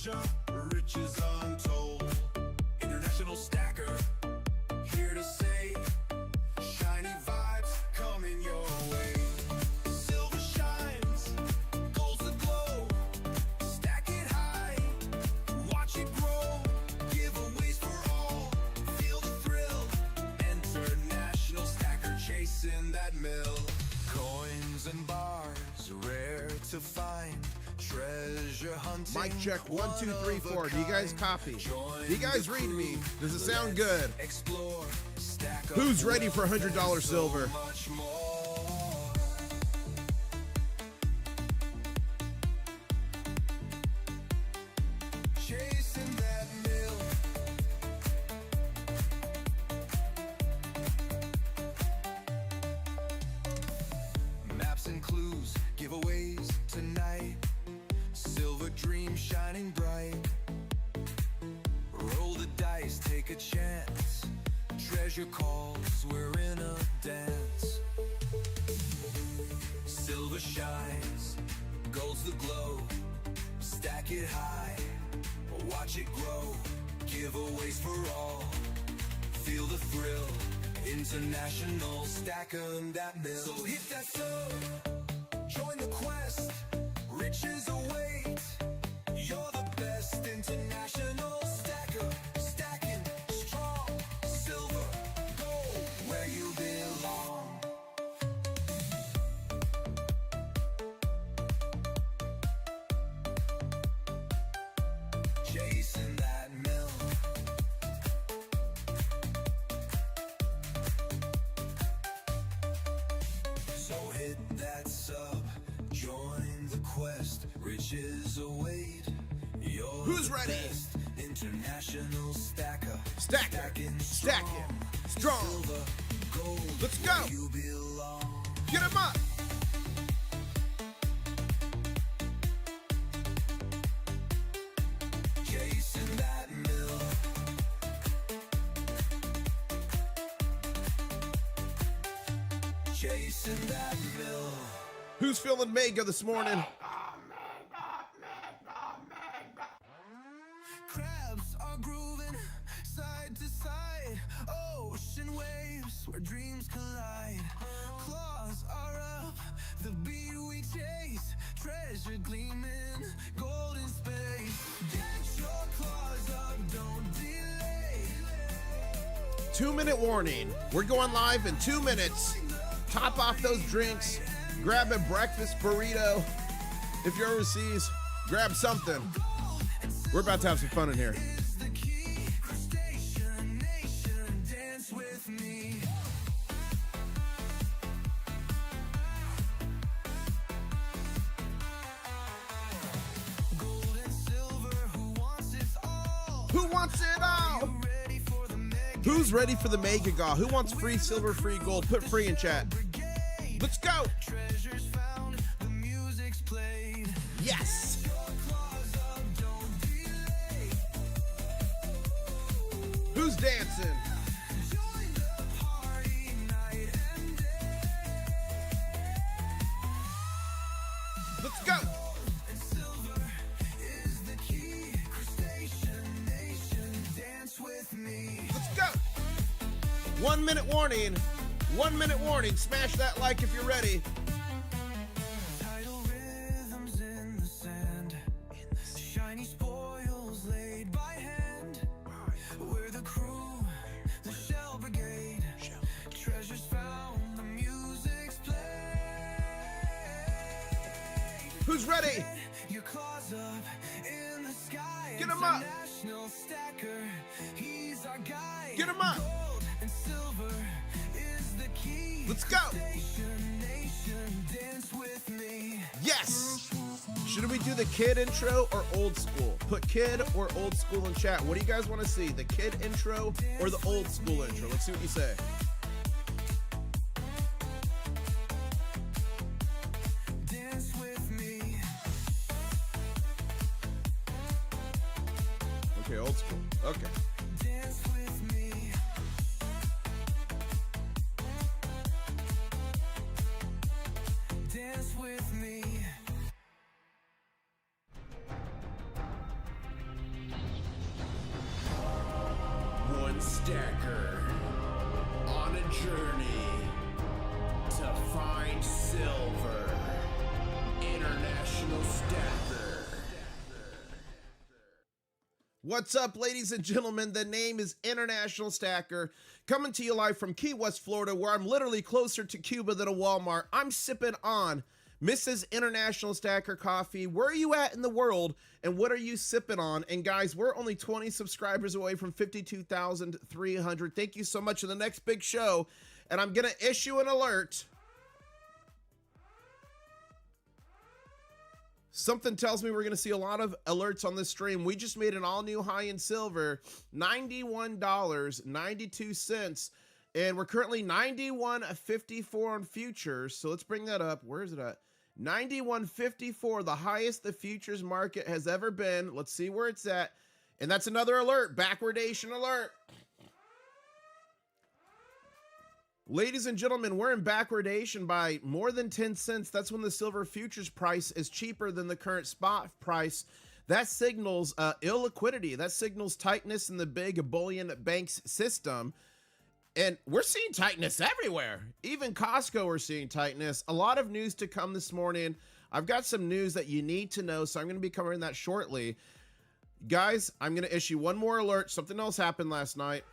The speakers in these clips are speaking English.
treasure, riches untold. International stacker, here to say, shiny vibes coming your way. Silver shines, gold's the glow. Stack it high, watch it grow. Giveaways for all, feel the thrill. International stacker chasing that mill. Coins and bars, rare to find. Treasure hunting. Mic check 1 2 3 4. Do you guys copy? Do you guys read me? Does it sound good? Explore, Who's ready for $100 silver? much more. Chasing that mill. Maps and clues, giveaways tonight. Silver dream shining bright. Roll the dice, take a chance. Treasure calls, we're in a dance. Silver shines, gold's the glow. Stack it high, watch it grow. Giveaways for all, feel the thrill. International stacker that mill. So hit that sub, join the quest. Riches await. You're the best international stacker. Stacking strong, silver, gold, where you belong. Chasing that mill. So hit that sub, join the quest. Riches await. You're Who's the ready? best international stacker. Stacking, strong. Silver, gold, Let's go. where you belong. Get him up. Chasing that mill. Chasing that mill. Who's feeling mega this morning? Crabs are grooving side to side. Ocean waves where dreams collide. Claws are up, the beat we chase. Treasure gleaming, golden space. Get your claws up, don't delay. 2-minute warning. We're going live in 2 minutes. Top off those drinks. Grab a breakfast burrito. If you're overseas, grab something. We're about to have some fun in here. Is the key, crustacean nation, dance with me. Gold and silver, who wants it all? Who wants it all? Ready for the mega Who's ready for the mega gaw? Who wants free silver, free gold? Put free in chat. brigade? Let's go. Treasures found, the music's played. Yes. Your claws up, don't delay. Who's dancing? Join the party night and day. Let's go. And silver is the key. Crustacean nation, dance with me. Let's go. 1 minute warning. 1 minute warning. Smash that like if you're ready. Tidal rhythms in the sand. Shiny spoils laid by hand. We're the crew, the shell brigade. Treasures found, the music's played. Who's ready? Your claws up in the sky. Get 'em up. International stacker, he's our guide. Get 'em up. Gold and silver is the key. Let's go. Nation, nation, dance with me. Yes. Should we do the kid intro or old school? Put kid or old school in chat. What do you guys want to see? The kid intro or the old school intro? Let's see what you say. Dance with me. Okay, old school. Okay. Dance with me. Dance with me. Intl-Stacker on a journey to find silver. International Stacker. What's up, ladies and gentlemen? The name is International Stacker, coming to you live from Key West, Florida, where I'm literally closer to Cuba than a Walmart. I'm sipping on Mrs. International Stacker coffee. Where are you at in the world, and what are you sipping on? And guys, we're only 20 subscribers away from 52,300. Thank you so much for the next big show, and I'm gonna issue an alert. Something tells me we're going to see a lot of alerts on this stream. We just made an all-new high in silver, $91.92, and we're currently $91.54 on futures. So let's bring that up. Where is it at? $91.54, the highest the futures market has ever been. Let's see where it's at. And that's another alert, backwardation alert. Ladies and gentlemen, we're in backwardation by more than 10 cents. That's when the silver futures price is cheaper than the current spot price. That signals illiquidity. That signals tightness in the big bullion banks system. And we're seeing tightness everywhere. Even Costco, we're seeing tightness. A lot of news to come this morning. I've got some news that you need to know, so I'm going to be covering that shortly. Guys, I'm going to issue one more alert. Something else happened last night.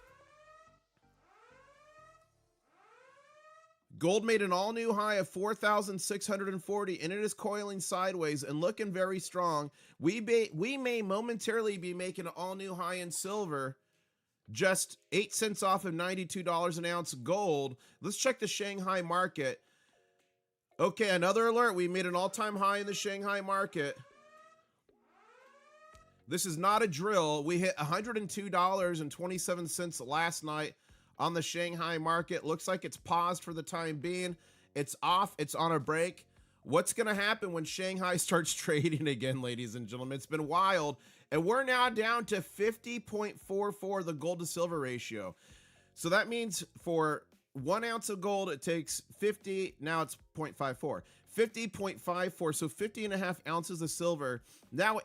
Gold made an all-new high of 4,640, and it is coiling sideways and looking very strong. We may momentarily be making an all-new high in silver, just 8 cents off of $92 an ounce gold. Let's check the Shanghai market. Okay, another alert. We made an all-time high in the Shanghai market. This is not a drill. We hit $102.27 last night on the Shanghai market. Looks like it's paused for the time being. It's off. It's on a break. What's going to happen when Shanghai starts trading again, ladies and gentlemen? It's been wild. And we're now down to 50.44, the gold to silver ratio. So that means for 1 ounce of gold, it takes 50. Now it's 0.54. 50.54. So 50.5 ounces of silver now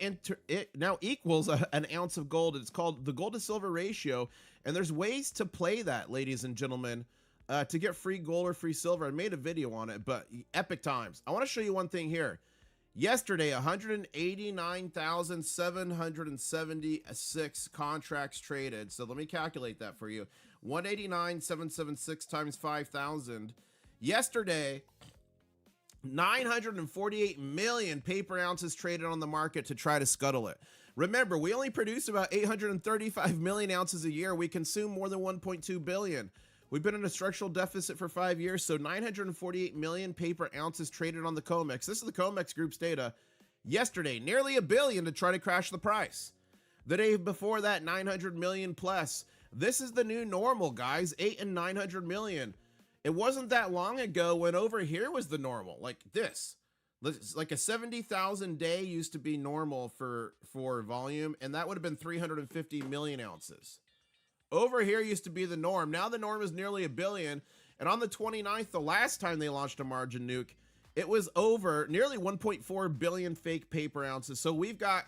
equals an ounce of gold. It's called the gold to silver ratio. And there's ways to play that, ladies and gentlemen, to get free gold or free silver. I made a video on it, but epic times. I want to show you one thing here. Yesterday, 189,776 contracts traded. So let me calculate that for you. 189,776 times 5,000. Yesterday, 948 million paper ounces traded on the market to try to scuttle it. Remember, we only produce about 835 million ounces a year. We consume more than 1.2 billion. We've been in a structural deficit for 5 years, so 948 million paper ounces traded on the COMEX. This is the COMEX Group's data. Yesterday, nearly a billion to try to crash the price. The day before that, 900 million plus. This is the new normal, guys, 8 and 900 million. It wasn't that long ago when over here was the normal, like this. Like a 70,000 day used to be normal for volume, and that would have been 350 million ounces. Over here used to be the norm. Now the norm is nearly a billion, and on the 29th, the last time they launched a margin nuke, it was over nearly 1.4 billion fake paper ounces. So we've got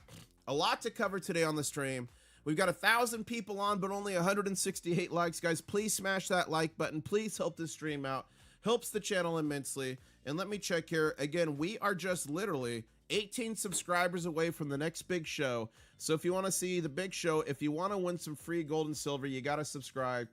a lot to cover today on the stream. We've got 1,000 people on, but only 168 likes. Guys, please smash that like button. Please help this stream out. Helps the channel immensely. And let me check here. Again, we are just literally 18 subscribers away from the next big show. So if you want to see the big show, if you want to win some free gold and silver, you got to subscribe.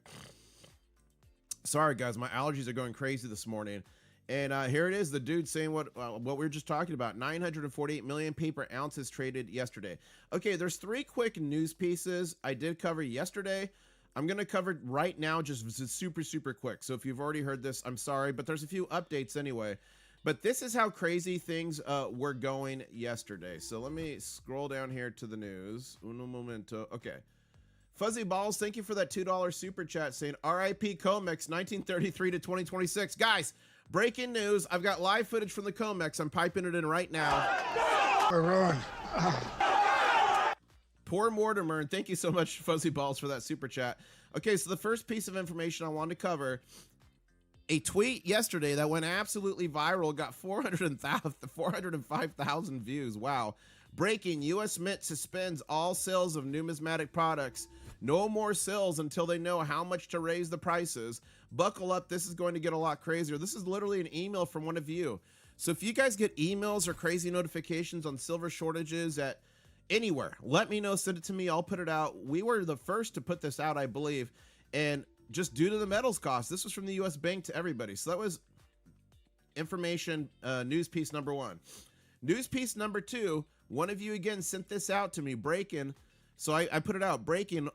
Sorry, guys. My allergies are going crazy this morning. And here it is, the dude saying what we were just talking about. 948 million paper ounces traded yesterday. Okay, there's 3 quick news pieces I did cover yesterday. I'm going to cover it right now, just super, super quick. So if you've already heard this, I'm sorry, but there's a few updates anyway. But this is how crazy things were going yesterday. So let me scroll down here to the news. Uno momento. Okay. Fuzzy Balls, thank you for that $2 super chat saying RIP COMEX 1933 to 2026. Guys, breaking news. I've got live footage from the COMEX. I'm piping it in right now. Poor Mortimer, and thank you so much, Fuzzy Balls, for that super chat. Okay, so the first piece of information I wanted to cover, a tweet yesterday that went absolutely viral, got 405,000 views. Wow. Breaking, U.S. Mint suspends all sales of numismatic products No more sales until they know how much to raise the prices. Buckle up. This is going to get a lot crazier. This is literally an email from one of you. So if you guys get emails or crazy notifications on silver shortages at anywhere, let me know. Send it to me. I'll put it out. We were the first to put this out, I believe. And just due to the metals cost, this was from the U.S. Bank to everybody. So that was information, news piece number 1. News piece number 2, one of you again sent this out to me, breaking. So I put it out, breaking,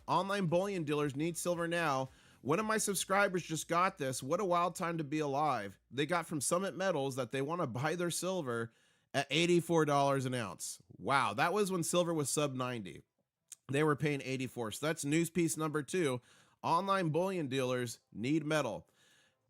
online bullion dealers need silver now. One of my subscribers just got this. What a wild time to be alive. They got from Summit Metals that they want to buy their silver at $84 an ounce. Wow, that was when silver was sub 90. They were paying 84. So that's news piece number 2. Online bullion dealers need metal.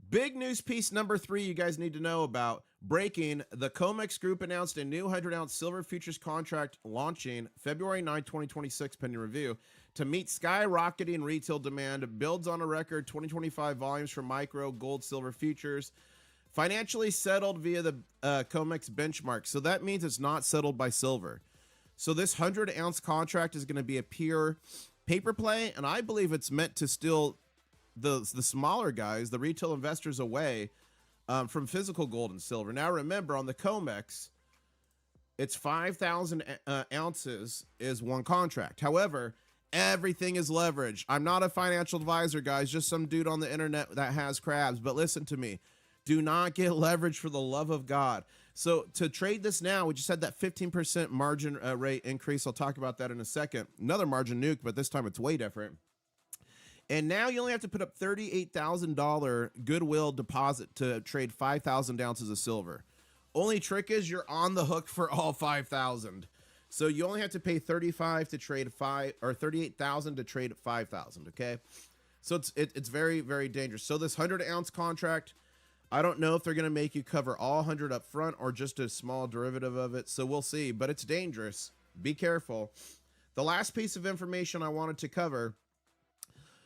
Big news piece number 3 you guys need to know about. Breaking, the COMEX group announced a new 100-ounce silver futures contract launching February 9, 2026, pending review. To meet skyrocketing retail demand, builds on a record 2025 volumes for micro, gold, silver futures. Financially settled via the COMEX benchmark. So that means it's not settled by silver. So this 100-ounce contract is going to be a pure paper play, and I believe it's meant to steal the smaller guys, the retail investors, away from physical gold and silver. Now remember, on the COMEX, it's 5,000 ounces is one contract. However, everything is leveraged. I'm not a financial advisor, guys, just some dude on the internet that has crabs. But listen to me. Do not get leverage for the love of God. So to trade this now, we just had that 15% margin rate increase. I'll talk about that in a second. Another margin nuke, but this time it's way different. And now you only have to put up $38,000 goodwill deposit to trade 5,000 ounces of silver. Only trick is you're on the hook for all 5,000. So you only have to pay 35 to trade 5, or 38,000 to trade 5,000. Okay, so it's very, very dangerous. So this 100-ounce contract, I don't know if they're going to make you cover all 100 up front or just a small derivative of it. So we'll see, but it's dangerous. Be careful. The last piece of information I wanted to cover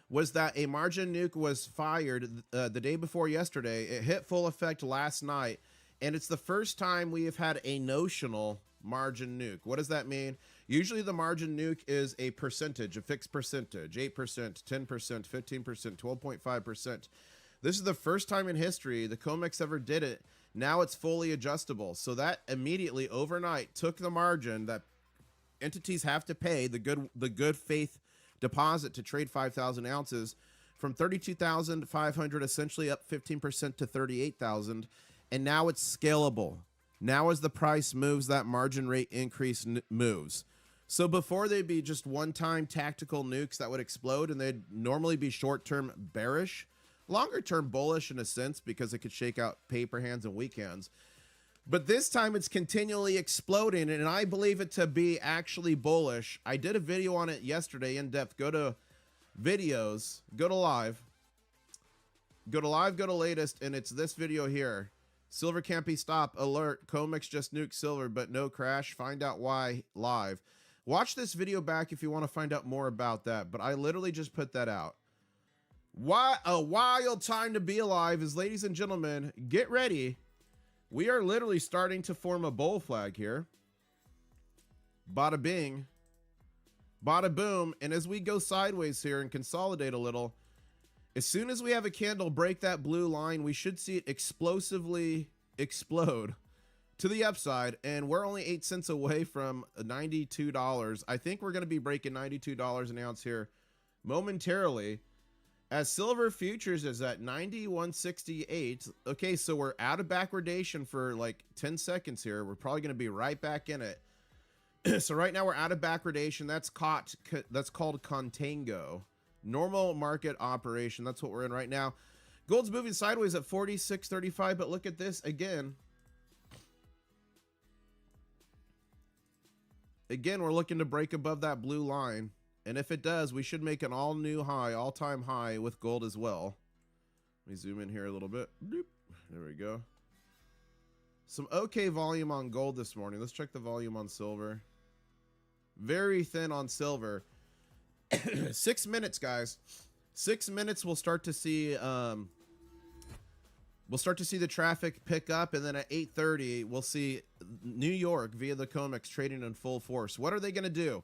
was that a margin nuke was fired the day before yesterday. It hit full effect last night, and it's the first time we have had a notional margin nuke. What does that mean? Usually the margin nuke is a percentage, a fixed percentage, 8%, 10%, 15%, 12.5%. This is the first time in history the COMEX ever did it. Now it's fully adjustable. So that immediately overnight took the margin that entities have to pay, the good faith deposit to trade 5,000 ounces, from 32,500 essentially up 15% to 38,000. And now it's scalable. Now as the price moves, that margin rate increase moves. So before they'd be just one-time tactical nukes that would explode, and they'd normally be short-term bearish, longer-term bullish in a sense, because it could shake out paper hands and weak hands. But this time it's continually exploding, and I believe it to be actually bullish. I did a video on it yesterday in depth. Go to videos, go to live, go to latest, and it's this video here. Silver can't be stopped. Alert. COMEX just nuked silver, but no crash. Find out why live. Watch this video back if you want to find out more about that. But I literally just put that out. Why a wild time to be alive is, ladies and gentlemen, get ready. We are literally starting to form a bull flag here. Bada bing. Bada boom. And as we go sideways here and consolidate a little, as soon as we have a candle break that blue line, we should see it explosively explode to the upside. And we're only 8 cents away from $92. I think we're going to be breaking $92 an ounce here momentarily, as silver futures is at 91.68. Okay, so we're out of backwardation for like 10 seconds here. We're probably going to be right back in it. So right now we're out of backwardation. That's called contango. Normal market operation. That's what we're in right now. Gold's moving sideways at 46.35, but look at this again. Again, we're looking to break above that blue line. And if it does, we should make an all-new high, all-time high with gold as well. Let me zoom in here a little bit. Doop. There we go. Some okay volume on gold this morning. Let's check the volume on silver. Very thin on silver. 6 minutes, guys. 6 minutes, we'll start to see the traffic pick up, and then at 8:30 we'll see New York via the COMEX trading in full force. What are they going to do?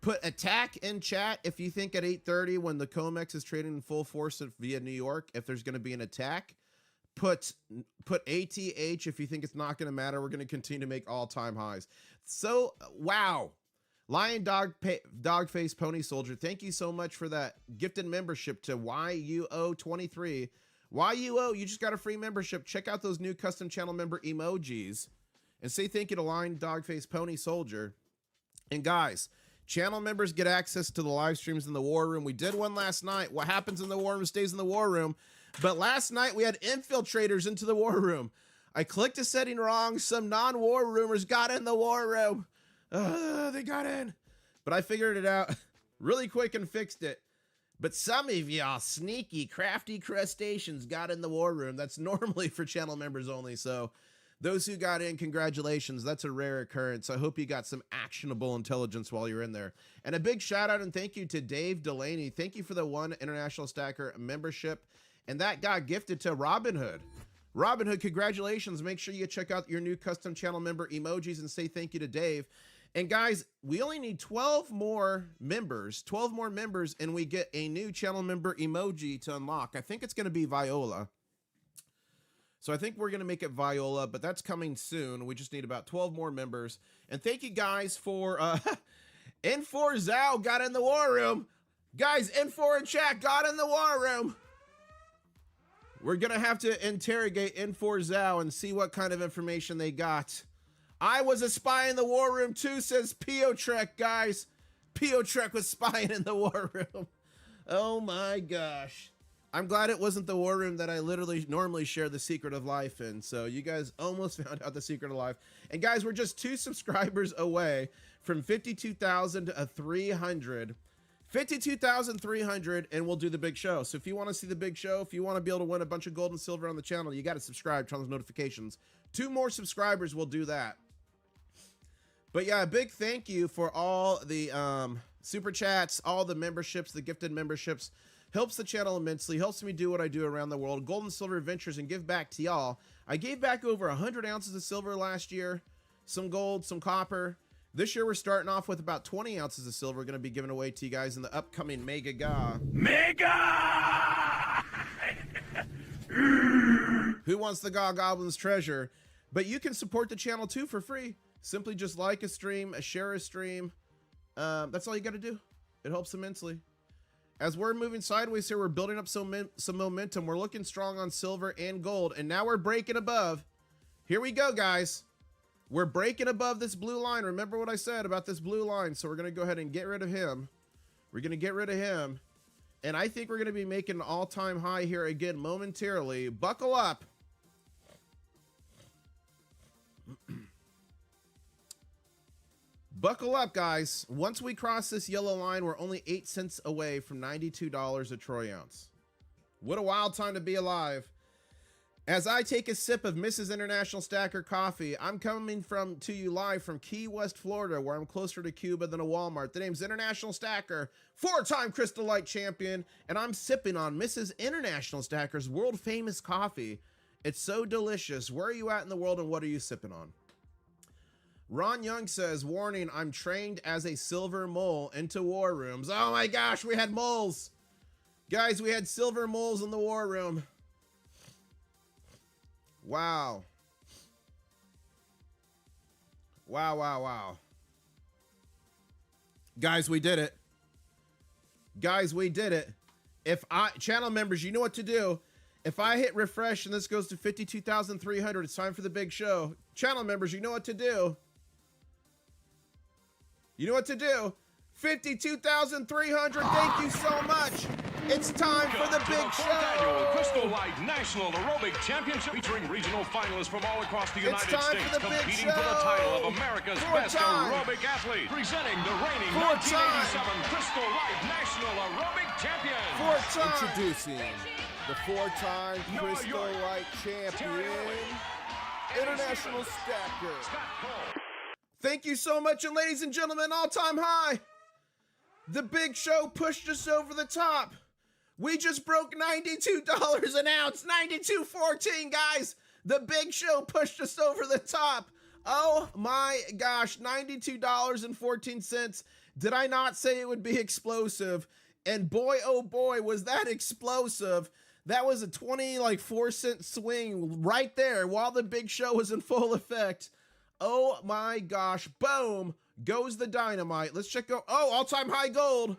Put attack in chat if you think at 8:30 when the COMEX is trading in full force via New York, if there's going to be an attack. Put ATH if you think it's not going to matter. We're going to continue to make all-time highs. So, wow. Lion Dog Face Pony Soldier, thank you so much for that gifted membership to YUO23. YUO, you just got a free membership. Check out those new custom channel member emojis and say thank you to Lion Dog Face Pony Soldier. And guys, channel members get access to the live streams in the war room. We did one last night. What happens in the war room stays in the war room. But last night we had infiltrators into the war room. I clicked a setting wrong. Some non-war roomers got in the war room. They got in. But I figured it out really quick and fixed it. But some of y'all sneaky, crafty crustaceans got in the war room. That's normally for channel members only. So those who got in, congratulations. That's a rare occurrence. I hope you got some actionable intelligence while you're in there. And a big shout out and thank you to Dave Delaney. Thank you for the 1 International Stacker membership. And that got gifted to Robinhood. Robinhood, congratulations. Make sure you check out your new custom channel member emojis and say thank you to Dave. And guys, we only need 12 more members, and we get a new channel member emoji to unlock. I think it's going to be Viola. So I think we're going to make it Viola, but that's coming soon. We just need about 12 more members. And thank you guys for N4 Zhao got in the war room. Guys, N4 in chat got in the war room. We're going to have to interrogate N4 Zhao and see what kind of information they got. I was a spy in the war room too, says Pio Trek, guys. Pio Trek was spying in the war room. Oh my gosh. I'm glad it wasn't the war room that I literally normally share the secret of life in. So you guys almost found out the secret of life. And guys, we're just 2 subscribers away from 52,000 to 300. 52,300 and we'll do the big show. So if you want to see the big show, if you want to be able to win a bunch of gold and silver on the channel, you got to subscribe, turn on those notifications. 2 more subscribers will do that. But yeah, a big thank you for all the super chats, all the memberships, the gifted memberships. Helps the channel immensely, helps me do what I do around the world. Gold and silver adventures and give back to y'all. I gave back over 100 ounces of silver last year, some gold, some copper. This year we're starting off with about 20 ounces of silver. We're going to be giving away to you guys in the upcoming Mega Ga. Mega! Who wants the Ga Goblin's treasure? But you can support the channel too for free. Simply just like a stream, share a stream. That's all you got to do. It helps immensely. As we're moving sideways here, we're building up some momentum. We're looking strong on silver and gold. And now we're breaking above. Here we go, guys. We're breaking above this blue line. Remember what I said about this blue line. So we're going to go ahead and get rid of him. We're going to get rid of him. And I think we're going to be making an all-time high here again momentarily. Buckle up. Buckle up, guys. Once we cross this yellow line, we're only 8 cents away from $92 a troy ounce. What a wild time to be alive. As I take a sip of Mrs. International Stacker coffee, I'm coming to you live from Key West, Florida, where I'm closer to Cuba than a Walmart. The name's International Stacker, 4-time Crystal Light champion, and I'm sipping on Mrs. International Stacker's world-famous coffee. It's so delicious. Where are you at in the world, and what are you sipping on? Ron Young says, warning, I'm trained as a silver mole into war rooms. Oh my gosh, we had moles. Guys, we had silver moles in the war room. Wow. Wow, wow, wow. Guys, we did it. Guys, we did it. Channel members, you know what to do. If I hit refresh and this goes to 52,300, it's time for the big show. Channel members, you know what to do. You know what to do. 52,300. Thank you so much. It's time for the big show. Annual Crystal Light National Aerobic Championship featuring regional finalists from all across the United States competing for the title of America's best aerobic athlete. Presenting the reigning 1987 Crystal Light National Aerobic Champion. Introducing the 4-time Crystal Light champion, International Stacker. Thank you so much, and ladies and gentlemen, all-time high. The big show pushed us over the top. We just broke $92 an ounce, $92.14, guys. The big show pushed us over the top. Oh my gosh, $92.14. Did I not say it would be explosive? And boy, oh boy, was that explosive. That was a 24-cent swing right there while the big show was in full effect. Oh my gosh, boom, goes the dynamite. Let's check out, oh, all-time high gold.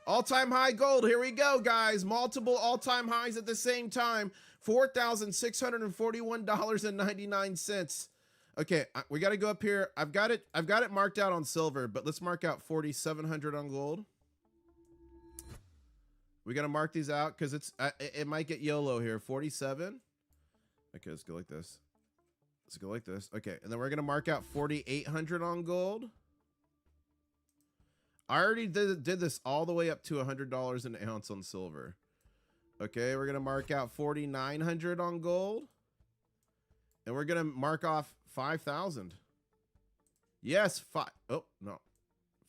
All-time high gold, here we go, guys. Multiple all-time highs at the same time. $4,641.99. Okay, we got to go up here. I've got it marked out on silver, but let's mark out 4,700 on gold. We got to mark these out because it might get YOLO here. 47. Okay, let's go like this. Let's go like this. Okay, and then we're going to mark out 4,800 on gold. I already did this all the way up to $100 an ounce on silver. Okay, we're going to mark out 4,900 on gold. And we're going to mark off 5,000. Yes, oh, no.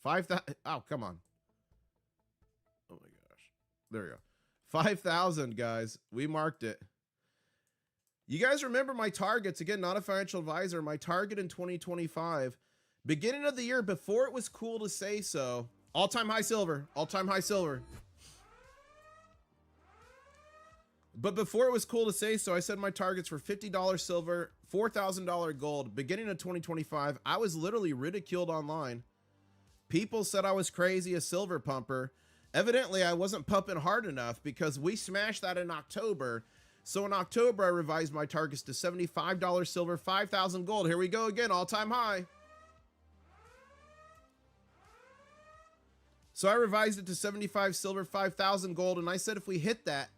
5,000. Oh, come on. Oh, my gosh. There we go. 5,000, guys. We marked it. You guys remember my targets. Again, not a financial advisor. My target in 2025. Beginning of the year, before it was cool to say so. All-time high silver. All-time high silver. But before it was cool to say so, I said my targets were $50 silver, $4,000 gold. Beginning of 2025, I was literally ridiculed online. People said I was crazy, a silver pumper. Evidently, I wasn't pumping hard enough because we smashed that in October. So in October, I revised my targets to $75 silver, 5,000 gold. Here we go again, all-time high. So I revised it to 75 silver, 5,000 gold, and I said if we hit that,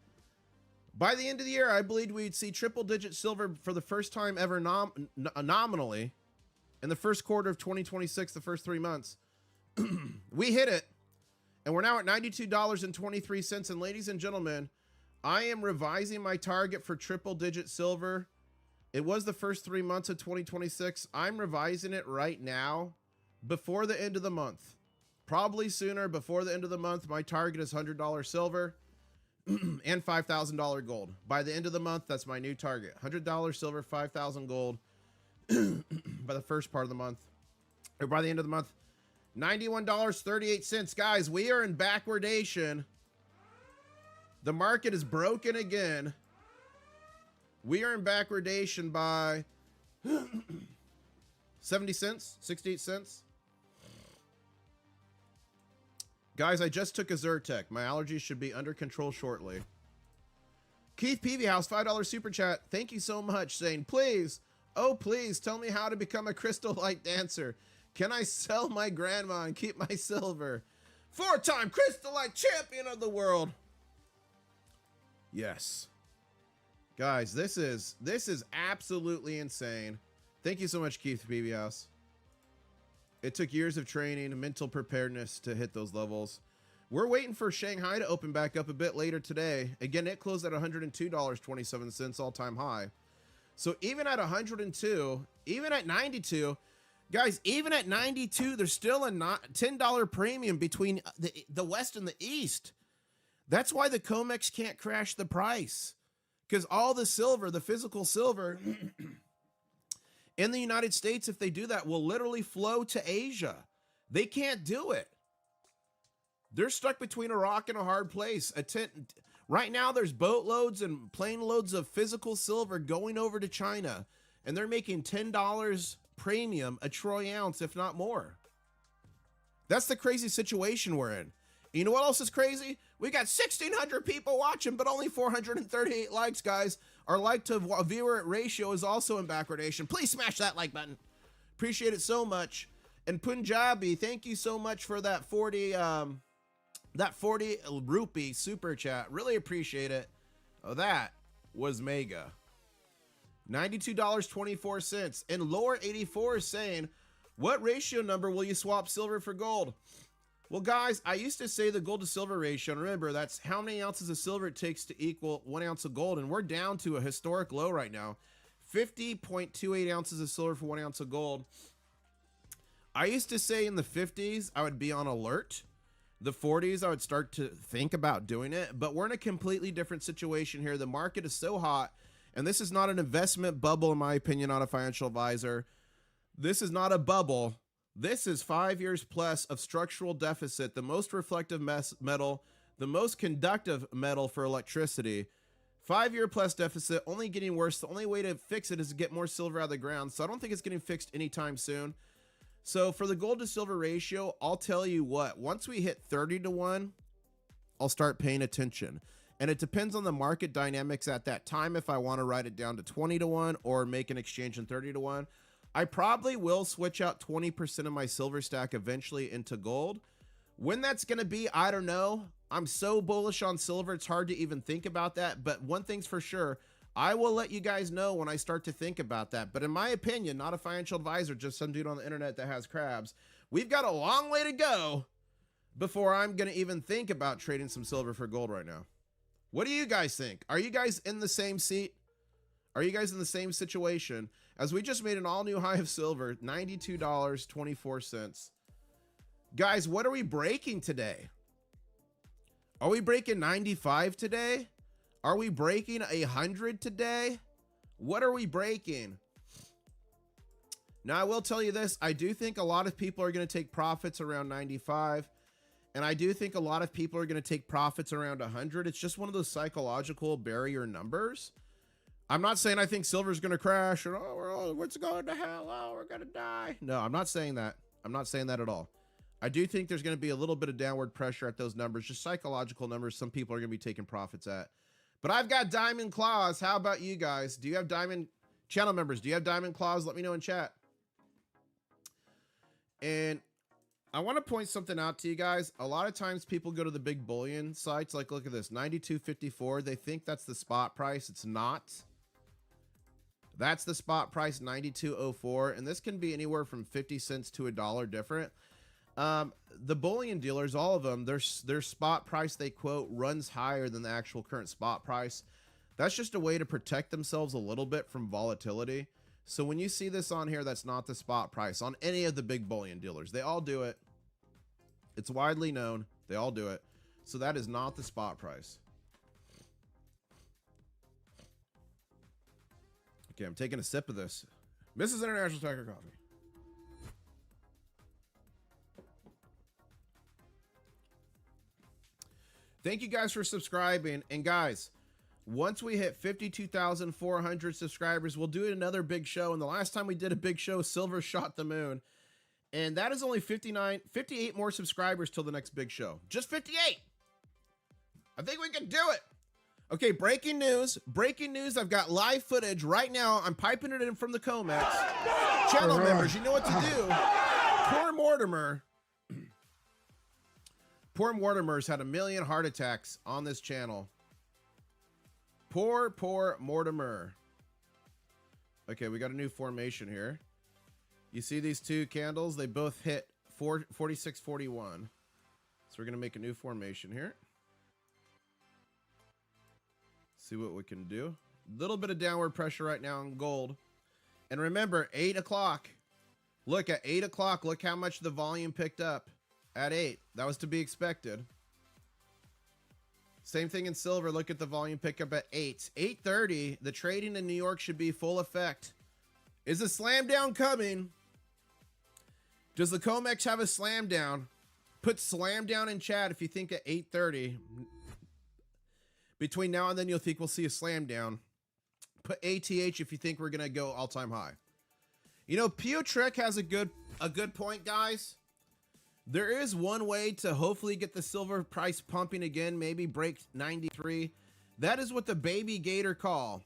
by the end of the year, I believed we'd see triple-digit silver for the first time ever nominally in the first quarter of 2026, the first 3 months. We hit it, and we're now at $92.23. And ladies and gentlemen, I am revising my target for triple-digit silver. It was the first 3 months of 2026. I'm revising it right now before the end of the month. Probably sooner, before the end of the month. My target is $100 silver. And $5,000 gold. By the end of the month, that's my new target. $100 silver, 5,000 gold by the first part of the month. Or by the end of the month, $91.38. Guys, we are in backwardation. The market is broken again. We are in backwardation by 70 cents, 68 cents. Guys, I just took a Zyrtec. My allergies should be under control shortly. Keith Peavyhouse, $5 super chat. Thank you so much, saying, please, oh please, tell me how to become a crystal light dancer. Can I sell my grandma and keep my silver? 4-time crystal light champion of the world. Yes. Guys, this is absolutely insane. Thank you so much, Keith Peavyhouse. It took years of training and mental preparedness to hit those levels. We're waiting for Shanghai to open back up a bit later today. Again, it closed at $102.27, all-time high. So even at 102, even at 92, guys, even at 92, there's still a $10 premium between the West and the East. That's why the COMEX can't crash the price, because all the silver, the physical silver in the United States, if they do that, will literally flow to Asia. They can't do it. They're stuck between a rock and a hard place. Right now, there's boatloads and plane loads of physical silver going over to China, and they're making $10 premium a troy ounce, if not more. That's the crazy situation we're in. You know what else is crazy? We got 1,600 people watching, but only 438 likes, guys. Our like to viewer ratio is also in backwardation. Please smash that like button. Appreciate it so much. And Punjabi, thank you so much for that 40 rupee super chat. Really appreciate it. Oh, that was mega. $92.24. And Lore84 is saying, what ratio number will you swap silver for gold? Well, guys, I used to say the gold to silver ratio, and remember, that's how many ounces of silver it takes to equal 1 ounce of gold, and we're down to a historic low right now. 50.28 ounces of silver for 1 ounce of gold. I used to say in the 50s, I would be on alert. The 40s, I would start to think about doing it, but we're in a completely different situation here. The market is so hot, and this is not an investment bubble, in my opinion, not a financial advisor. This is not a bubble. This is 5 years plus of structural deficit, the most reflective metal, the most conductive metal for electricity. 5-year plus deficit, only getting worse. The only way to fix it is to get more silver out of the ground. So I don't think it's getting fixed anytime soon. So for the gold to silver ratio, I'll tell you what, once we hit 30 to 1, I'll start paying attention. And it depends on the market dynamics at that time if I want to write it down to 20 to 1 or make an exchange in 30 to 1. I probably will switch out 20% of my silver stack eventually into gold. When that's going to be, I don't know. I'm so bullish on silver, it's hard to even think about that. But one thing's for sure, I will let you guys know when I start to think about that. But in my opinion, not a financial advisor, just some dude on the internet that has crabs, we've got a long way to go before I'm going to even think about trading some silver for gold right now. What do you guys think? Are you guys in the same seat? Are you guys in the same situation? As we just made an all-new high of silver, $92.24. Guys, what are we breaking today? Are we breaking 95 today? Are we breaking 100 today? What are we breaking? Now, I will tell you this. I do think a lot of people are going to take profits around 95. And I do think a lot of people are going to take profits around 100. It's just one of those psychological barrier numbers. I'm not saying I think silver's going to crash or, oh, it's going to hell. Oh, we're going to die. No, I'm not saying that. I'm not saying that at all. I do think there's going to be a little bit of downward pressure at those numbers, just psychological numbers some people are going to be taking profits at. But I've got diamond claws. How about you guys? Do you have diamond channel members? Do you have diamond claws? Let me know in chat. And I want to point something out to you guys. A lot of times people go to the big bullion sites. Like, look at this, 92.54. They think that's the spot price. It's not. That's the spot price, 92.04. And this can be anywhere from 50 cents to $1 different. The bullion dealers, all of them, their spot price they quote runs higher than the actual current spot price. That's just a way to protect themselves a little bit from volatility. So when you see this on here, that's not the spot price on any of the big bullion dealers. They all do it. It's widely known. They all do it. So that is not the spot price. Okay, I'm taking a sip of this. Mrs. International Stacker Coffee. Thank you guys for subscribing. And guys, once we hit 52,400 subscribers, we'll do another big show. And the last time we did a big show, silver shot the moon. And that is only 58 more subscribers till the next big show. Just 58. I think we can do it. Okay, breaking news. Breaking news. I've got live footage right now. I'm piping it in from the COMEX. Channel members, you know what to do. Poor Mortimer. Poor Mortimer's had 1 million heart attacks on this channel. Poor Mortimer. Okay, we got a new formation here. You see these two candles? They both hit 46.41. So we're going to make a new formation here. See what we can do. A little bit of downward pressure right now on gold. And remember, 8 o'clock. Look, at 8 o'clock, look how much the volume picked up. At 8. That was to be expected. Same thing in silver. Look at the volume pickup at 8. 8:30. The trading in New York should be full effect. Is a slam down coming? Does the COMEX have a slam down? Put slam down in chat if you think at 8:30. Between now and then, you'll think we'll see a slam down. Put ATH if you think we're going to go all-time high. You know, Piotrek has a good point, guys. There is one way to hopefully get the silver price pumping again, maybe break 93. That is what the baby gator call.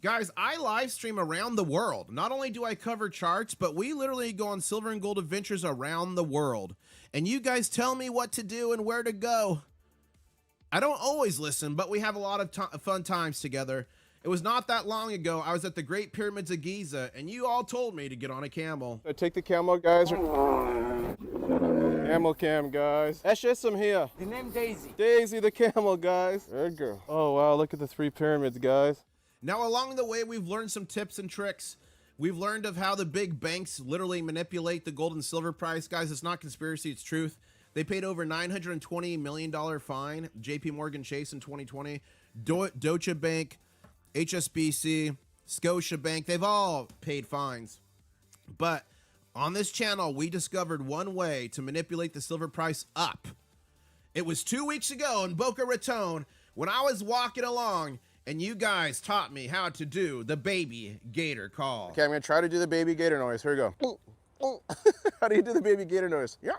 Guys, I live stream around the world. Not only do I cover charts, but we literally go on silver and gold adventures around the world. And you guys tell me what to do and where to go. I don't always listen, but we have a lot of fun times together. It was not that long ago. I was at the Great Pyramids of Giza, and you all told me to get on a camel. I take the camel, guys. Camel cam, guys. Eshesim here. The name Daisy. Daisy the camel, guys. Good girl. Oh, wow. Look at the 3 pyramids, guys. Now, along the way, we've learned some tips and tricks. We've learned of how the big banks literally manipulate the gold and silver price. Guys, it's not conspiracy. It's truth. They paid over $920 million fine. JP Morgan Chase in 2020. Deutsche Bank, HSBC, Scotia Bank. They've all paid fines. But On this channel, we discovered one way to manipulate the silver price up. It was 2 weeks ago in Boca Raton when I was walking along and you guys taught me how to do the baby gator call. Okay, I'm gonna try to do the baby gator noise. Here we go. How do you do the baby gator noise? Yeah.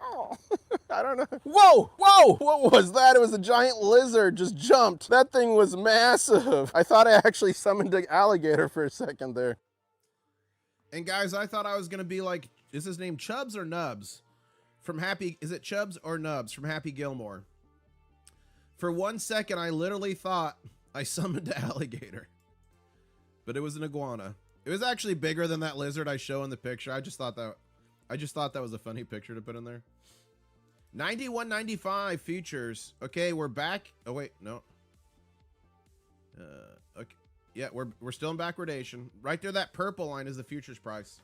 I don't know. Whoa, whoa, what was that? It was a giant lizard just jumped. That thing was massive. I thought I actually summoned an alligator for a second there. And guys, I thought I was gonna be like, is his name Chubbs or Nubs? From Happy, is it Chubbs or Nubs from Happy Gilmore? For 1 second, I literally thought I summoned an alligator, but it was an iguana. It was actually bigger than that lizard I show in the picture. I just thought that was a funny picture to put in there. 91.95 futures. Okay, we're back. Oh wait, no. Okay, yeah, we're still in backwardation. Right there, that purple line is the futures price.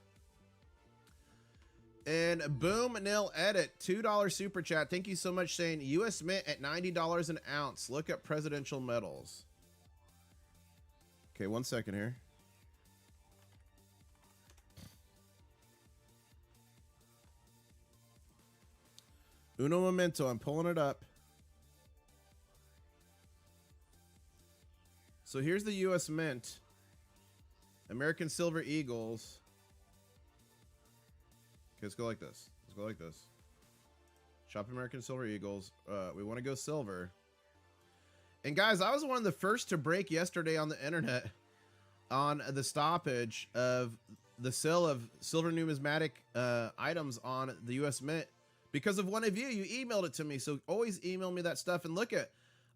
And boom, nil edit, $2 super chat. Thank you so much, saying U.S. Mint at $90 an ounce. Look up presidential metals. Okay, 1 second here. Uno momento, I'm pulling it up. So here's the U.S. Mint. American Silver Eagles. Okay, let's go like this. Let's go like this. Shop American Silver Eagles. We want to go silver. And guys, I was one of the first to break yesterday on the internet on the stoppage of the sale of silver numismatic items on the U.S. Mint because of one of you. You emailed it to me, so always email me that stuff. And look at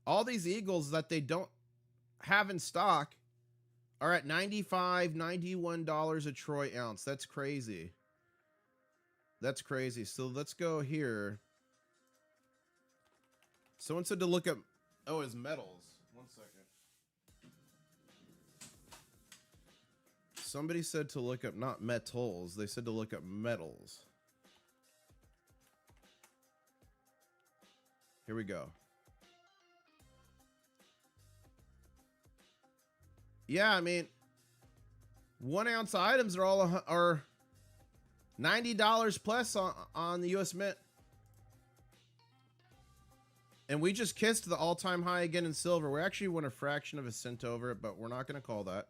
all these Eagles that they don't have in stock are at $95, $91 a troy ounce. That's crazy. That's crazy. So let's go here. Someone said to look up, oh, his metals. 1 second. Somebody said to look up, not metals. They said to look up metals. Here we go. Yeah, I mean, 1 ounce items are all are $90 plus on the U.S. Mint. And we just kissed the all-time high again in silver. We actually went a fraction of a cent over it, but we're not going to call that.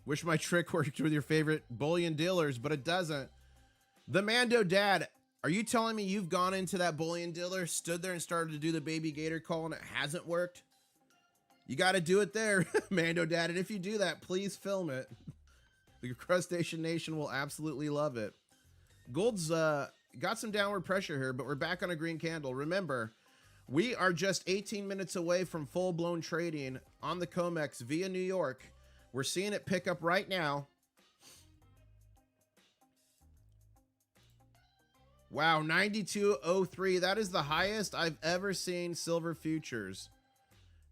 Wish my trick worked with your favorite bullion dealers, but it doesn't. The Mando Dad, are you telling me you've gone into that bullion dealer, stood there and started to do the baby gator call and it hasn't worked? You got to do it there, Mando Dad. And if you do that, please film it. The Crustacean Nation will absolutely love it. Gold's got some downward pressure here, but we're back on a green candle. Remember, we are just 18 minutes away from full-blown trading on the COMEX via New York. We're seeing it pick up right now. Wow, 92.03. That is the highest I've ever seen silver futures.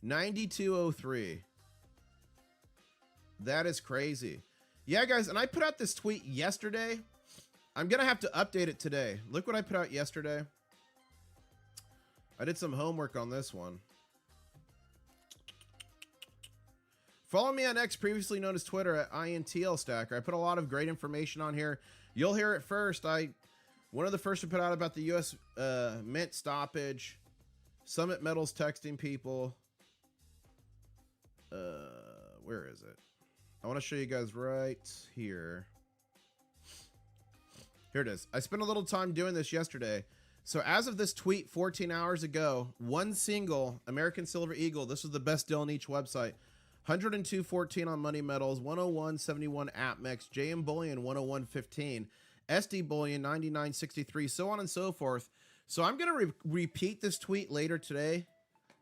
92.03. That is crazy. Yeah, guys, and I put out this tweet yesterday. I'm going to have to update it today. Look what I put out yesterday. I did some homework on this one. Follow me on X, previously known as Twitter, at Intl-Stacker. I put a lot of great information on here. You'll hear it first. One of the first to put out about the U.S. Mint stoppage. Summit Metals texting people. Where is it? I want to show you guys right here. Here it is. I spent a little time doing this yesterday. So as of this tweet 14 hours ago, one single American Silver Eagle, this was the best deal on each website, 102.14 on Money Metals, 101.71 APMEX, JM Bullion 101.15, SD Bullion 99.63, so on and so forth. So I'm going to repeat this tweet later today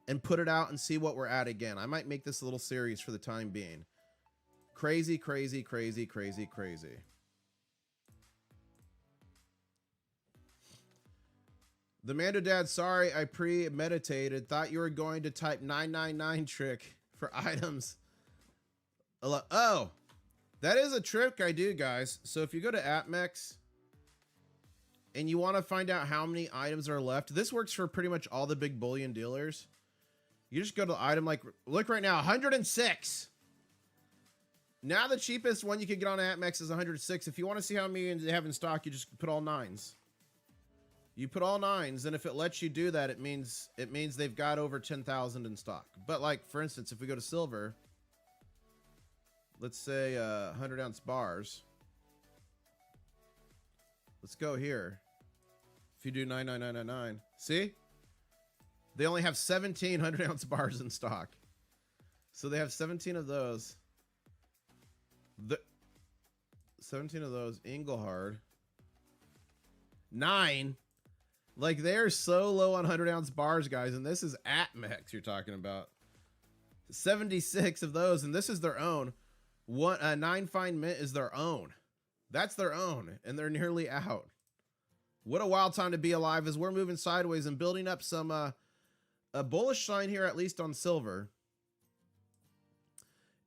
and put it out and see what we're at again. I might make this a little series for the time being. Crazy, crazy, crazy, crazy, crazy. The Mando Dad, sorry, I premeditated. Thought you were going to type 999 trick for items. Oh, that is a trick I do, guys. So if you go to APMEX and you want to find out how many items are left, this works for pretty much all the big bullion dealers. You just go to the item, like, look right now, 106. Now the cheapest one you could get on ATMEX is 106. If you want to see how many they have in stock, you just put all 9s. You put all 9s, and if it lets you do that, it means they've got over 10,000 in stock. But like, for instance, if we go to silver, let's say 100-ounce bars. Let's go here. If you do 99999, see? They only have 17 100-ounce bars in stock. So they have 17 of those. 17 of those. Engelhard. 9. Like, they're so low on 100-ounce bars, guys. And this is ATMEX you're talking about. 76 of those. And this is their own. 9 Fine Mint is their own. That's their own. And they're nearly out. What a wild time to be alive as we're moving sideways and building up some a bullish sign here, at least on silver.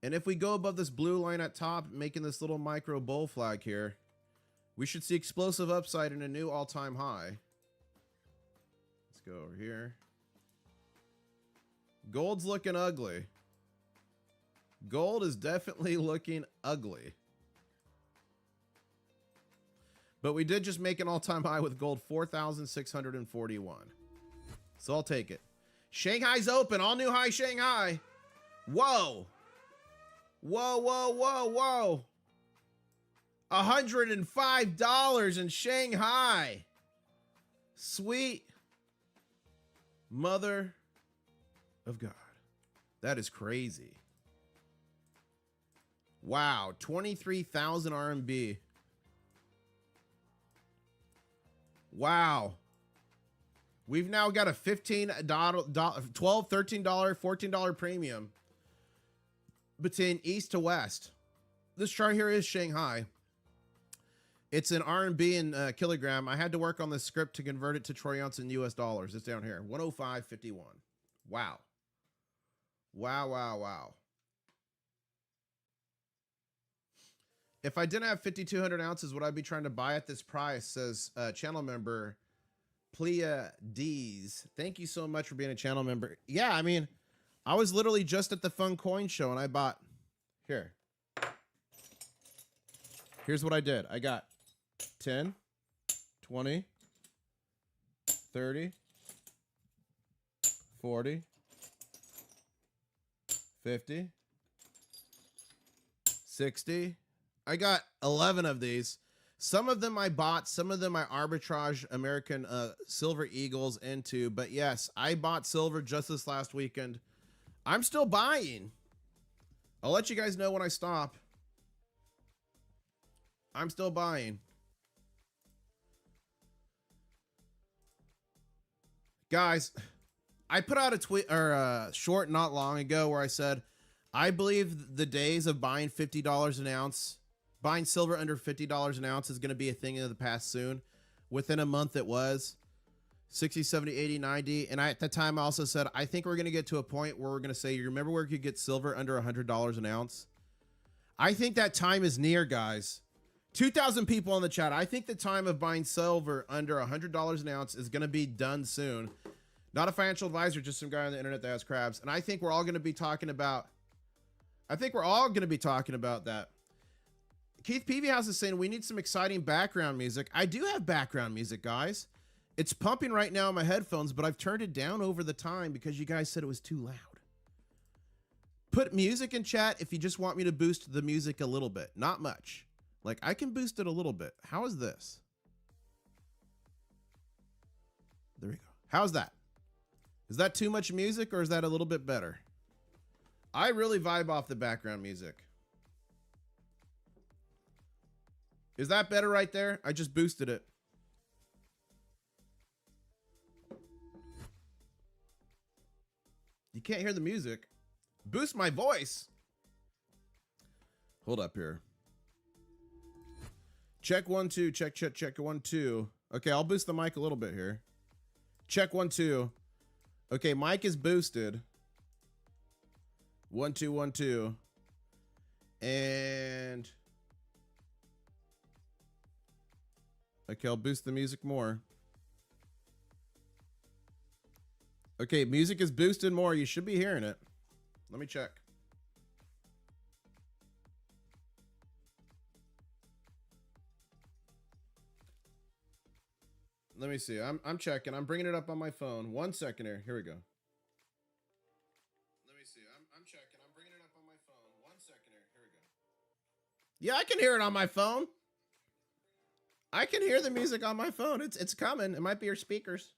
And if we go above this blue line at top, making this little micro bull flag here, we should see explosive upside in a new all-time high. Let's go over here. Gold's looking ugly. Gold is definitely looking ugly. But we did just make an all-time high with gold, 4,641. So I'll take it. Shanghai's open. All new high Shanghai. Whoa. Whoa, whoa, whoa, whoa. $105 in Shanghai. Sweet mother of God. That is crazy. Wow. 23,000 RMB. Wow. We've now got a $15, $12, $13, $14 premium between east to west. This chart here is Shanghai. It's in RMB and kilogram. I had to work on this script to convert it to troy ounce in US dollars. It's down here, 105.51. Wow. Wow, wow, wow. If I didn't have 5,200 ounces, would I be trying to buy at this price? Says channel member Pleiades. Thank you so much for being a channel member. Yeah, I mean, I was literally just at the Fun Coin Show and I bought, here. Here's what I did. I got 10, 20, 30, 40, 50, 60. I got 11 of these. Some of them I bought, some of them I arbitrage American Silver Eagles into. But yes, I bought silver just this last weekend. I'm still buying. I'll let you guys know when I stop. I'm still buying. Guys, I put out a tweet or a short not long ago where I said, I believe the days of buying $50 an ounce, buying silver under $50 an ounce is going to be a thing of the past soon. Within a month it was 60, 70, 80, 90. And at the time I also said, I think we're going to get to a point where we're going to say, you remember where you could get silver under $100 an ounce? I think that time is near, guys. 2,000 people in the chat. I think the time of buying silver under $100 an ounce is going to be done soon. Not a financial advisor, just some guy on the internet that has crabs. And I think we're all going to be talking about, that. Keith Peavyhouse is saying we need some exciting background music. I do have background music, guys. It's pumping right now in my headphones, but I've turned it down over the time because you guys said it was too loud. Put music in chat if you just want me to boost the music a little bit. Not much. Like, I can boost it a little bit. How is this? There we go. How's that? Is that too much music or is that a little bit better? I really vibe off the background music. Is that better right there? I just boosted it. You can't hear the music. Boost my voice. Hold up here. Check 1 2. Check 1 2. Okay, I'll boost the mic a little bit here. Check 1 2. Okay, mic is boosted. 1 2 1 2. And okay, I'll boost the music more. Okay, music is boosted more. You should be hearing it. Let me check. Let me see. I'm checking. I'm bringing it up on my phone. 1 second here. Here we go. Let me see. I'm checking. I'm bringing it up on my phone. 1 second here. Here we go. Yeah, I can hear it on my phone. I can hear the music on my phone. It's coming. It might be your speakers.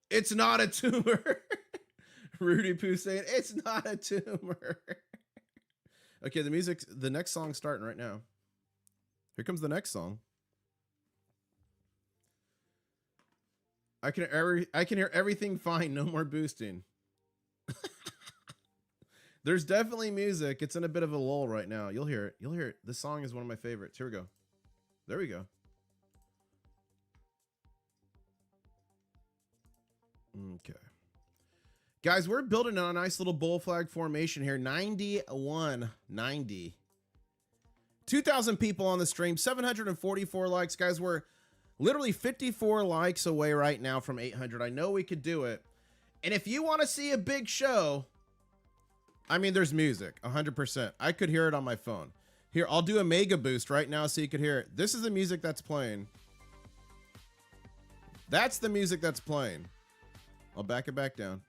It's not a tumor. Rudy Poo saying it's not a tumor. Okay, the next song's starting right now. Here comes the next song. I can hear everything fine. No more boosting. There's definitely music. It's in a bit of a lull right now. You'll hear it. You'll hear it. This song is one of my favorites. Here we go. There we go. Okay. Guys, we're building on a nice little bull flag formation here. 9190. 2,000 people on the stream. 744 likes. Guys, we're literally 54 likes away right now from 800. I know we could do it. And if you want to see a big show, I mean, there's music, 100%. I could hear it on my phone. Here, I'll do a mega boost right now so you could hear it. This is the music that's playing. That's the music that's playing. I'll back it back down.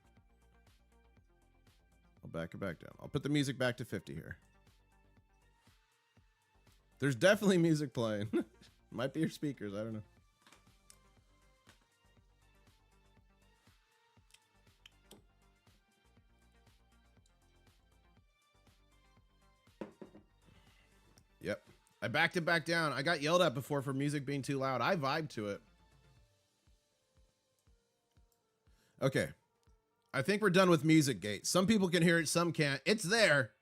I'll back it back down. I'll put the music back to 50 here. There's definitely music playing. Might be your speakers. I don't know. Yep. I backed it back down. I got yelled at before for music being too loud. I vibe to it. Okay. I think we're done with Music Gate. Some people can hear it, some can't. It's there.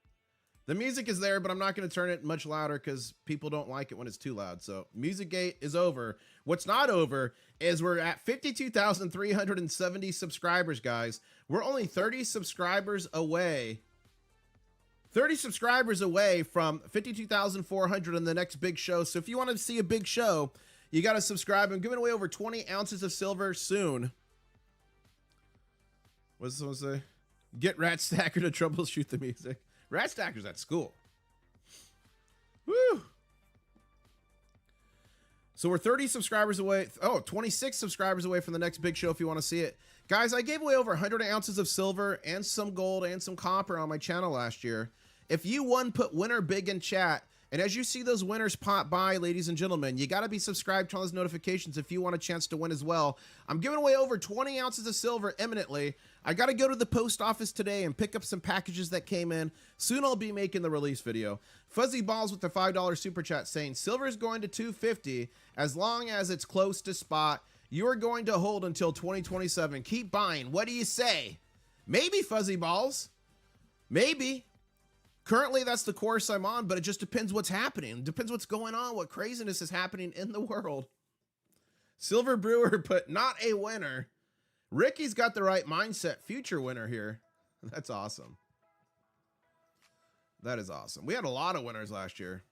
The music is there, but I'm not going to turn it much louder because people don't like it when it's too loud. So Music Gate is over. What's not over is we're at 52,370 subscribers, guys. We're only 30 subscribers away. 30 subscribers away from 52,400 in the next big show. So if you want to see a big show, you got to subscribe. I'm giving away over 20 ounces of silver soon. What does someone say? Get Rat Stacker to troubleshoot the music. Rat Stacker's at school. Woo! So we're 30 subscribers away. Oh, 26 subscribers away from the next big show if you want to see it. Guys, I gave away over 100 ounces of silver and some gold and some copper on my channel last year. If you won, put winner big in chat. And as you see those winners pop by, ladies and gentlemen, you got to be subscribed, turn on those notifications if you want a chance to win as well. I'm giving away over 20 ounces of silver imminently. I got to go to the post office today and pick up some packages that came in. Soon I'll be making the release video. Fuzzy Balls with the $5 super chat saying, silver is going to 250 as long as it's close to spot. You are going to hold until 2027. Keep buying. What do you say? Maybe, Fuzzy Balls. Maybe. Currently, that's the course I'm on, but it just depends what's happening. It depends what's going on, what craziness is happening in the world. Silver Brewer put not a winner. Ricky's got the right mindset. Future winner here. That's awesome. That is awesome. We had a lot of winners last year.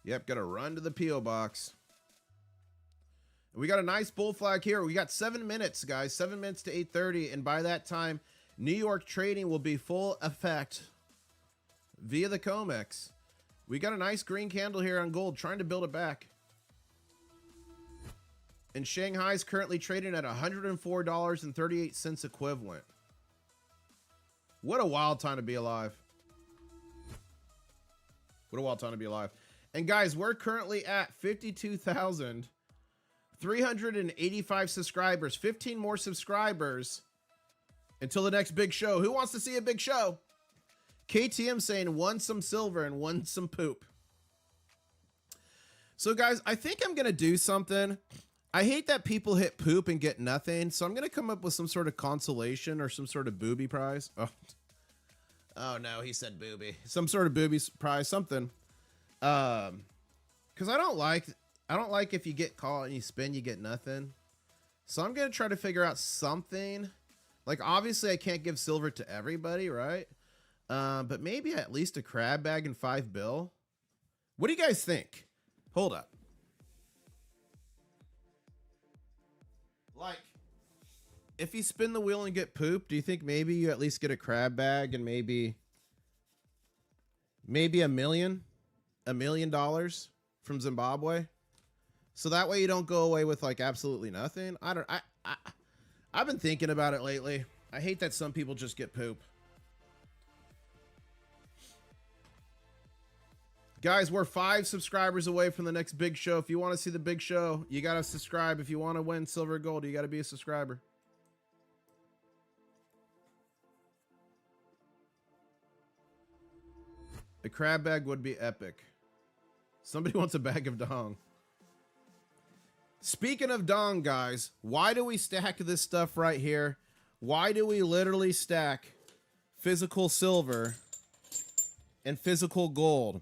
Yep, got to run to the P.O. box. We got a nice bull flag here. We got 7 minutes, guys. 7 minutes to 8:30, and by that time, New York trading will be full effect via the COMEX. We got a nice green candle here on gold, trying to build it back. And Shanghai's currently trading at $104.38 equivalent. What a wild time to be alive. What a wild time to be alive. And guys, we're currently at 52,385 subscribers. 15 more subscribers until the next big show. Who wants to see a big show? KTM saying won some silver and won some poop. So guys, I think I'm going to do something. I hate that people hit poop and get nothing. So I'm going to come up with some sort of consolation or some sort of booby prize. Oh no, he said booby. Some sort of booby prize, something. Cause I don't like if you get caught and you spin, you get nothing. So I'm going to try to figure out something. Like, obviously, I can't give silver to everybody, right? But maybe at least a crab bag and $5 bill. What do you guys think? Hold up. Like, if you spin the wheel and get poop, do you think maybe you at least get a crab bag and maybe $1 million? $1 million from Zimbabwe. So that way you don't go away with like absolutely nothing. I've been thinking about it lately. I hate that some people just get poop. Guys, we're 5 subscribers away from the next big show. If you want to see the big show, you got to subscribe. If you want to win silver or gold, you got to be a subscriber. A crab bag would be epic. Somebody wants a bag of dong. Speaking of dong, guys, why do we stack this stuff right here? Why do we literally stack physical silver and physical gold?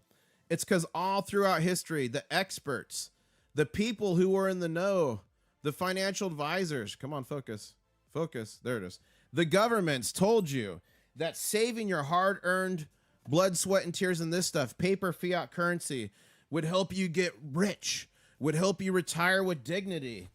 It's because all throughout history, the experts, the people who were in the know, the financial advisors, come on, focus, there it is. The governments told you that saving your hard-earned blood, sweat, and tears in this stuff, paper fiat currency, would help you get rich, would help you retire with dignity.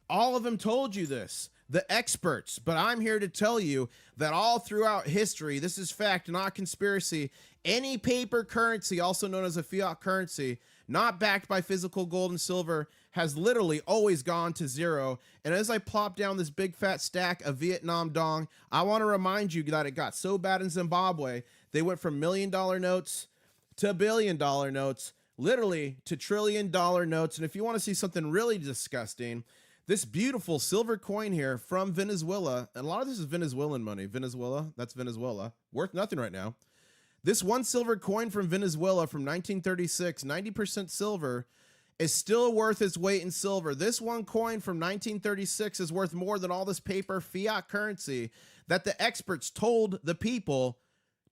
All of them told you this, the experts, but I'm here to tell you that all throughout history, this is fact, not conspiracy, any paper currency, also known as a fiat currency, not backed by physical gold and silver, has literally always gone to zero. And as I plop down this big fat stack of Vietnam dong, I want to remind you that it got so bad in Zimbabwe, they went from $1 million notes to $1 billion notes, literally to $1 trillion notes. And if you want to see something really disgusting, this beautiful silver coin here from Venezuela, and a lot of this is Venezuelan money. Venezuela, that's Venezuela, worth nothing right now. This one silver coin from Venezuela from 1936, 90% silver, is still worth its weight in silver. This one coin from 1936 is worth more than all this paper fiat currency that the experts told the people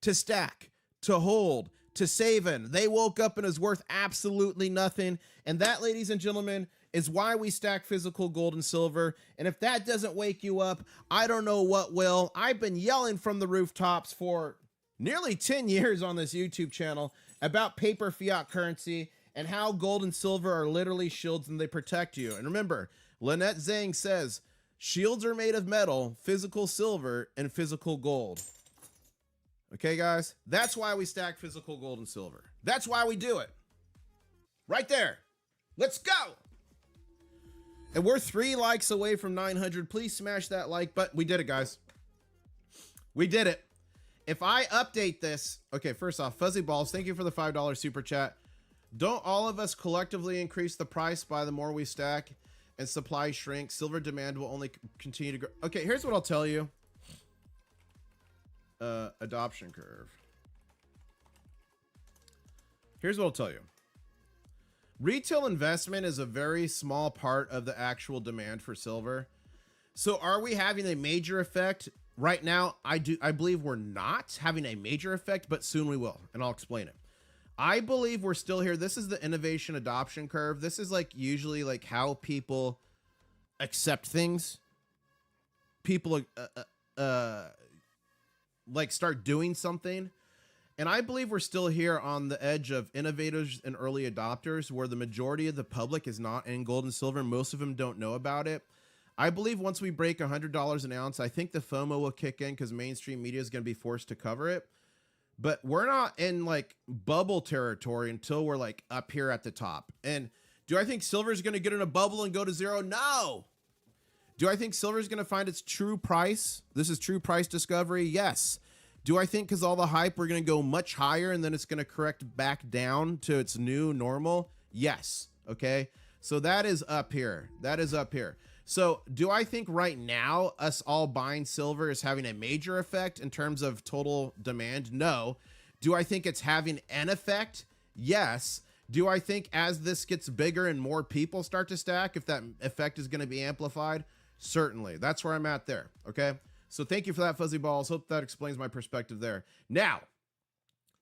to stack, to hold, to save in. They woke up and is worth absolutely nothing. And that, ladies and gentlemen, is why we stack physical gold and silver. And if that doesn't wake you up, I don't know what will. I've been yelling from the rooftops for nearly 10 years on this YouTube channel about paper fiat currency and how gold and silver are literally shields and they protect you. And remember, Lynette Zhang says, shields are made of metal, physical silver, and physical gold. Okay, guys? That's why we stack physical gold and silver. That's why we do it. Right there. Let's go. And we're 3 likes away from 900. Please smash that like button. We did it, guys. We did it. If I update this, okay, first off, Fuzzy Balls, thank you for the $5 super chat. Don't all of us collectively increase the price by the more we stack and supply shrinks? Silver demand will only continue to grow. Okay, here's what I'll tell you. Adoption curve. Here's what I'll tell you. Retail investment is a very small part of the actual demand for silver. So are we having a major effect? Right now, I believe we're not having a major effect, but soon we will, and I'll explain it. I believe we're still here. This is the innovation adoption curve. This is like usually like how people accept things. People like start doing something. And I believe we're still here on the edge of innovators and early adopters where the majority of the public is not in gold and silver. Most of them don't know about it. I believe once we break $100 an ounce, I think the FOMO will kick in because mainstream media is going to be forced to cover it. But we're not in like bubble territory until we're like up here at the top. And do I think silver is going to get in a bubble and go to zero? No. Do I think silver is going to find its true price? This is true price discovery. Yes. Do I think because all the hype, we're going to go much higher and then it's going to correct back down to its new normal? Yes. Okay. So that is up here. That is up here. So do I think right now us all buying silver is having a major effect in terms of total demand? No. Do I think it's having an effect? Yes. Do I think as this gets bigger and more people start to stack, if that effect is going to be amplified? Certainly. That's where I'm at there. Okay. So thank you for that, Fuzzy Balls. Hope that explains my perspective there. Now,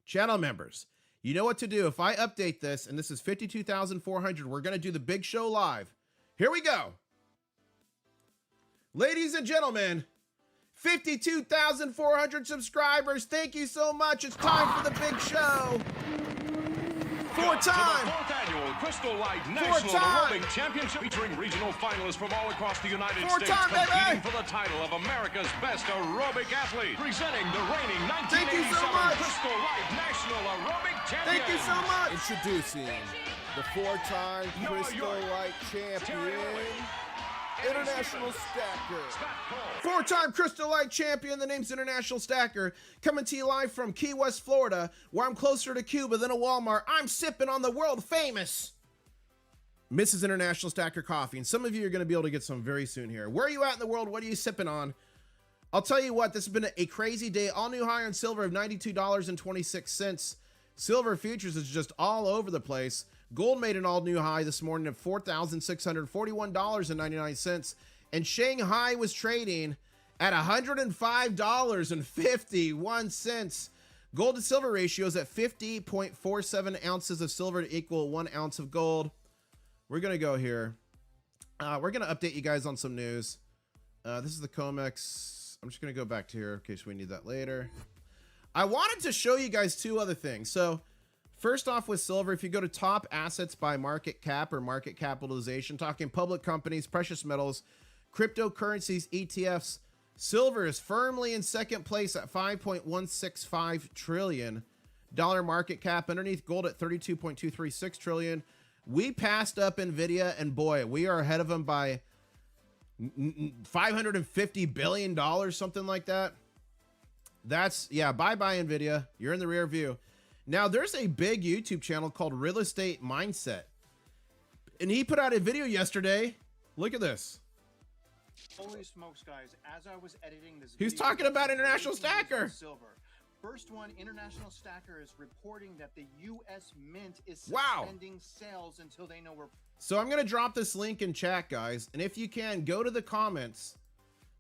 channel members, you know what to do. If I update this, and this is 52,400, we're going to do the big show live. Here we go. Ladies and gentlemen, 52,400 subscribers. Thank you so much. It's time for the big show. Four-time. The 4th annual Crystal Light National Aerobic Championship featuring regional finalists from all across the United States competing for the title of America's Best Aerobic Athlete. Presenting the reigning 1987 Crystal Light National Aerobic Champion. Thank you so much. Introducing the four-time Crystal Light champion, International Stacker. Four-time Crystal Light champion, the name's International Stacker, coming to you live from Key West, Florida, where I'm closer to Cuba than a Walmart. I'm sipping on the world-famous Mrs. International Stacker coffee, and some of you are going to be able to get some very soon here. Where are you at in the world? What are you sipping on? I'll tell you what, this has been a crazy day. All new high on silver of $92.26. Silver futures is just all over the place. Gold made an all new high this morning of $4,641.99. And Shanghai was trading at $105.51. Gold to silver ratio is at 50.47 ounces of silver to equal 1 ounce of gold. We're going to go here. We're going to update you guys on some news. This is the COMEX. I'm just going to go back to here in case we need that later. I wanted to show you guys two other things. So first off with silver, if you go to top assets by market cap or market capitalization, talking public companies, precious metals, cryptocurrencies, ETFs, silver is firmly in second place at $5.165 trillion market cap, underneath gold at $32.236 trillion. We passed up Nvidia, and boy, we are ahead of them by $550 billion, something like that. That's, yeah, bye-bye Nvidia. You're in the rear view. Now, there's a big YouTube channel called Real Estate Mindset, and he put out a video yesterday. Look at this. Holy smokes, guys. As I was editing this He's talking about International Stacker. Silver. First one, International Stacker is reporting that the U.S. Mint is Wow. suspending sales until they know we're... So I'm going to drop this link in chat, guys. And if you can, go to the comments.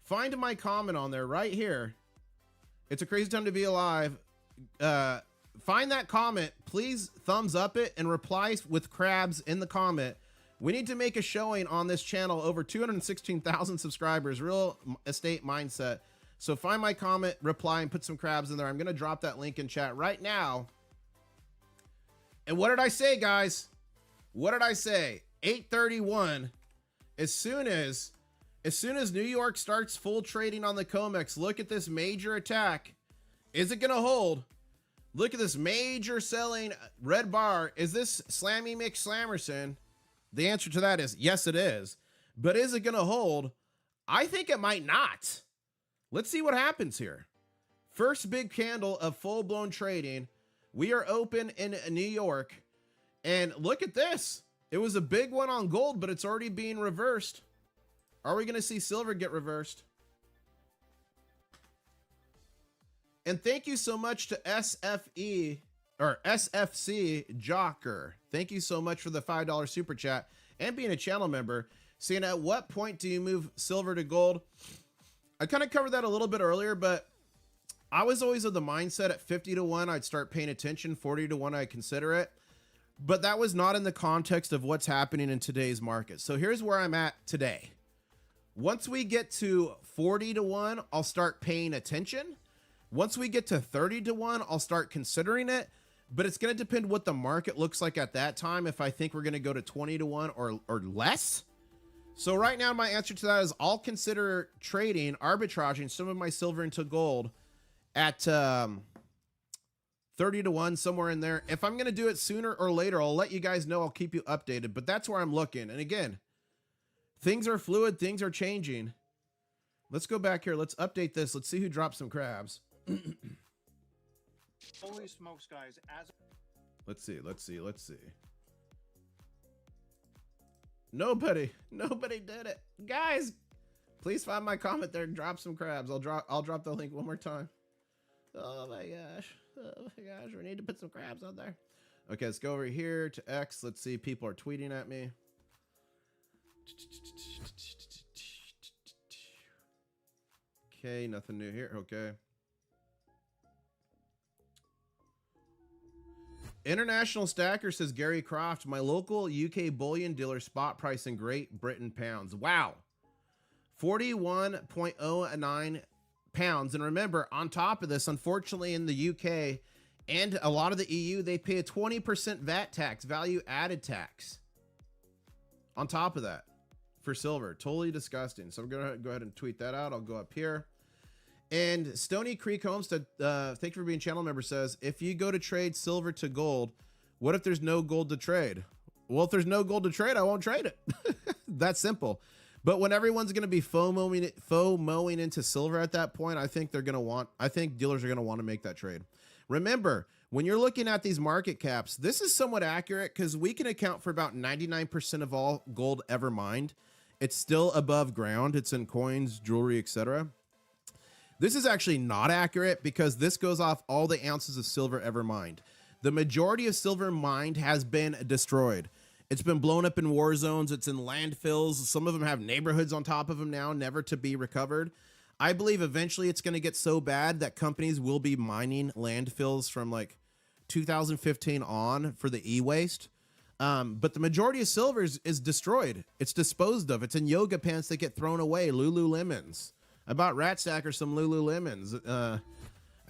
Find my comment on there right here. It's a crazy time to be alive. Find that comment. Please thumbs up it and reply with crabs in the comment. We need to make a showing on this channel. Over 216,000 subscribers. Real Estate Mindset. So find my comment, reply, and put some crabs in there. I'm going to drop that link in chat right now. And what did I say, guys? What did I say? 8:31. As soon as New York starts full trading on the COMEX, look at this major attack. Is it going to hold? Look at this major selling red bar. Is this Slammy McSlammerson? The answer to that is yes, it is. But is it going to hold? I think it might not. Let's see what happens here. First big candle of full-blown trading. We are open in New York. And look at this. It was a big one on gold, but it's already being reversed. Are we going to see silver get reversed? And thank you so much to SFC Jocker. Thank you so much for the $5 super chat and being a channel member. Saying, at what point do you move silver to gold? I kind of covered that a little bit earlier, but I was always of the mindset at 50 to 1, I'd start paying attention. 40 to 1, I'd consider it. But that was not in the context of what's happening in today's market. So here's where I'm at today. Once we get to 40 to 1, I'll start paying attention. Once we get to 30 to 1, I'll start considering it. But it's going to depend what the market looks like at that time. If I think we're going to go to 20 to 1 or less. So right now, my answer to that is I'll consider trading, arbitraging some of my silver into gold at 30 to 1, somewhere in there. If I'm going to do it sooner or later, I'll let you guys know. I'll keep you updated. But that's where I'm looking. And again, things are fluid. Things are changing. Let's go back here. Let's update this. Let's see who drops some crabs. Holy smokes, guys. Let's see. Nobody did it. Guys, please find my comment there and drop some crabs. I'll drop the link one more time. Oh my gosh. We need to put some crabs on there. Okay, let's go over here to X. Let's see. People are tweeting at me. Okay, nothing new here. Okay. International Stacker says, Gary Croft, my local UK bullion dealer spot price in Great Britain pounds. Wow. 41.09 pounds. And remember, on top of this, unfortunately in the UK and a lot of the EU, they pay a 20% VAT tax, value added tax. On top of that for silver. Totally disgusting. So I'm going to go ahead and tweet that out. I'll go up here. And Stony Creek Homestead, thank you for being channel member, says, if you go to trade silver to gold, what if there's no gold to trade? Well, if there's no gold to trade, I won't trade it. That's simple. But when everyone's going to be FOMOing into silver at that point, I think dealers are going to want to make that trade. Remember, when you're looking at these market caps, this is somewhat accurate because we can account for about 99% of all gold ever mined. It's still above ground. It's in coins, jewelry, etc. This is actually not accurate because this goes off all the ounces of silver ever mined. The majority of silver mined has been destroyed. It's been blown up in war zones. It's in landfills. Some of them have neighborhoods on top of them now, never to be recovered. I believe eventually it's going to get so bad that companies will be mining landfills from like 2015 on for the e-waste. But the majority of silver is destroyed. It's disposed of. It's in yoga pants that get thrown away. Lululemons. I bought Ratstacker some Lululemons.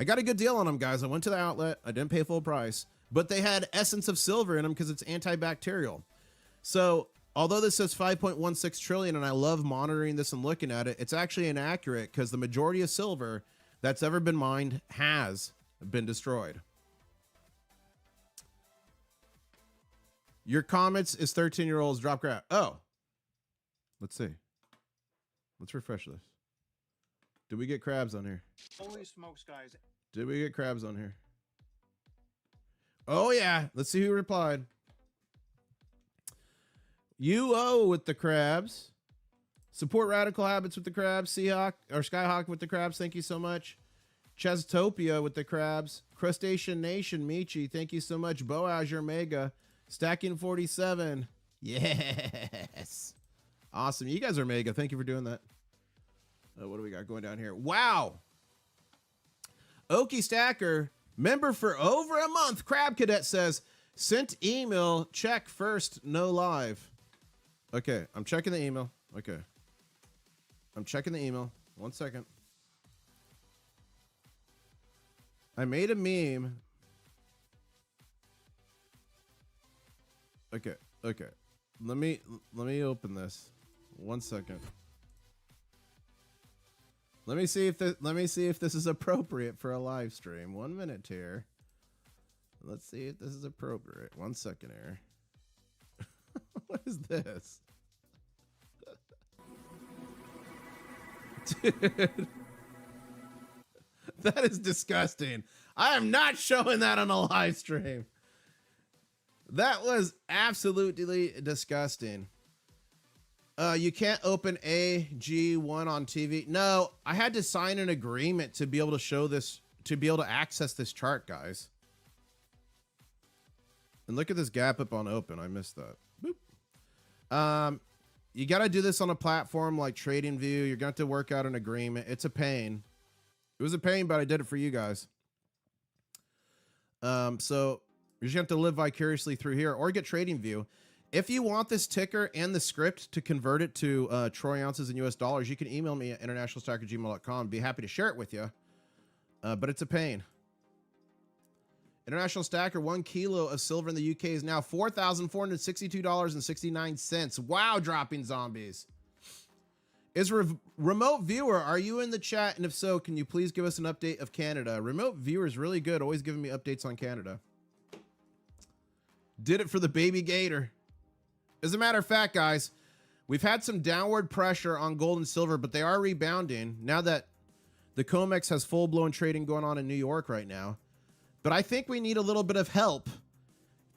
I got a good deal on them, guys. I went to the outlet. I didn't pay full price. But they had essence of silver in them because it's antibacterial. So although this says 5.16 trillion, and I love monitoring this and looking at it, it's actually inaccurate because the majority of silver that's ever been mined has been destroyed. Your comments is 13-year-olds drop grab. Oh, let's see. Let's refresh this. Did we get crabs on here? Holy smokes, guys. Did we get crabs on here? Oh, yeah. Let's see who replied. UO with the crabs. Support Radical Habits with the crabs. Seahawk or Skyhawk with the crabs. Thank you so much. Chestopia with the crabs. Crustacean Nation Michi. Thank you so much. Boaz your mega. Stacking 47. Yes. Awesome. You guys are mega. Thank you for doing that. What do we got going down here? Wow. Okie Stacker. Member for over a month. Crab Cadet says, sent email, check first, no live. Okay, I'm checking the email. Okay. I'm checking the email. 1 second. I made a meme. Okay. Let me open this. 1 second. Let me see if this is appropriate for a live stream. 1 minute here. Let's see if this is appropriate. 1 second here. What is this? Dude. That is disgusting. I am not showing that on a live stream. That was absolutely disgusting. You can't open AG1 on TV. No, I had to sign an agreement to be able to show this, to be able to access this chart, guys. And look at this gap up on open. I missed that. Boop. You got to do this on a platform like TradingView. You're going to have to work out an agreement. It's a pain. It was a pain, but I did it for you guys. So you're just going to have to live vicariously through here or get TradingView. If you want this ticker and the script to convert it to troy ounces in US dollars, you can email me at internationalstacker@gmail.com. Be happy to share it with you. But it's a pain. International Stacker, 1 kilo of silver in the UK is now $4,462.69. Wow, dropping zombies. Is remote viewer, are you in the chat? And if so, can you please give us an update of Canada? Remote viewer is really good, always giving me updates on Canada. Did it for the baby gator. As a matter of fact, guys, we've had some downward pressure on gold and silver, but they are rebounding now that the COMEX has full-blown trading going on in New York right now. But I think we need a little bit of help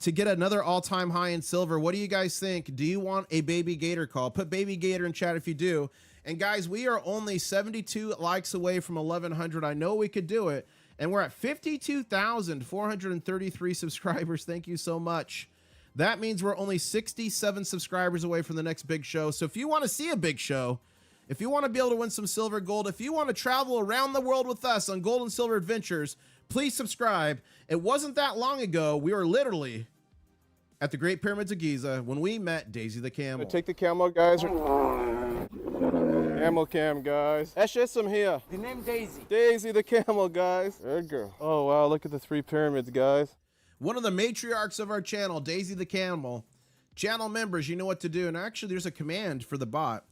to get another all-time high in silver. What do you guys think? Do you want a baby gator call? Put baby gator in chat if you do. And guys, we are only 72 likes away from 1,100. I know we could do it. And we're at 52,433 subscribers. Thank you so much. That means we're only 67 subscribers away from the next big show. So if you want to see a big show, if you want to be able to win some silver gold, if you want to travel around the world with us on gold and silver adventures, please subscribe. It wasn't that long ago. We were literally at the Great Pyramids of Giza when we met Daisy the Camel. Take the camel, guys. Camel cam, guys. That's just some here. The name Daisy. Daisy the camel, guys. There you go. Oh, wow. Look at the 3 pyramids, guys. One of the matriarchs of our channel, Daisy the Camel. Channel members, you know what to do. And actually, there's a command for the bot.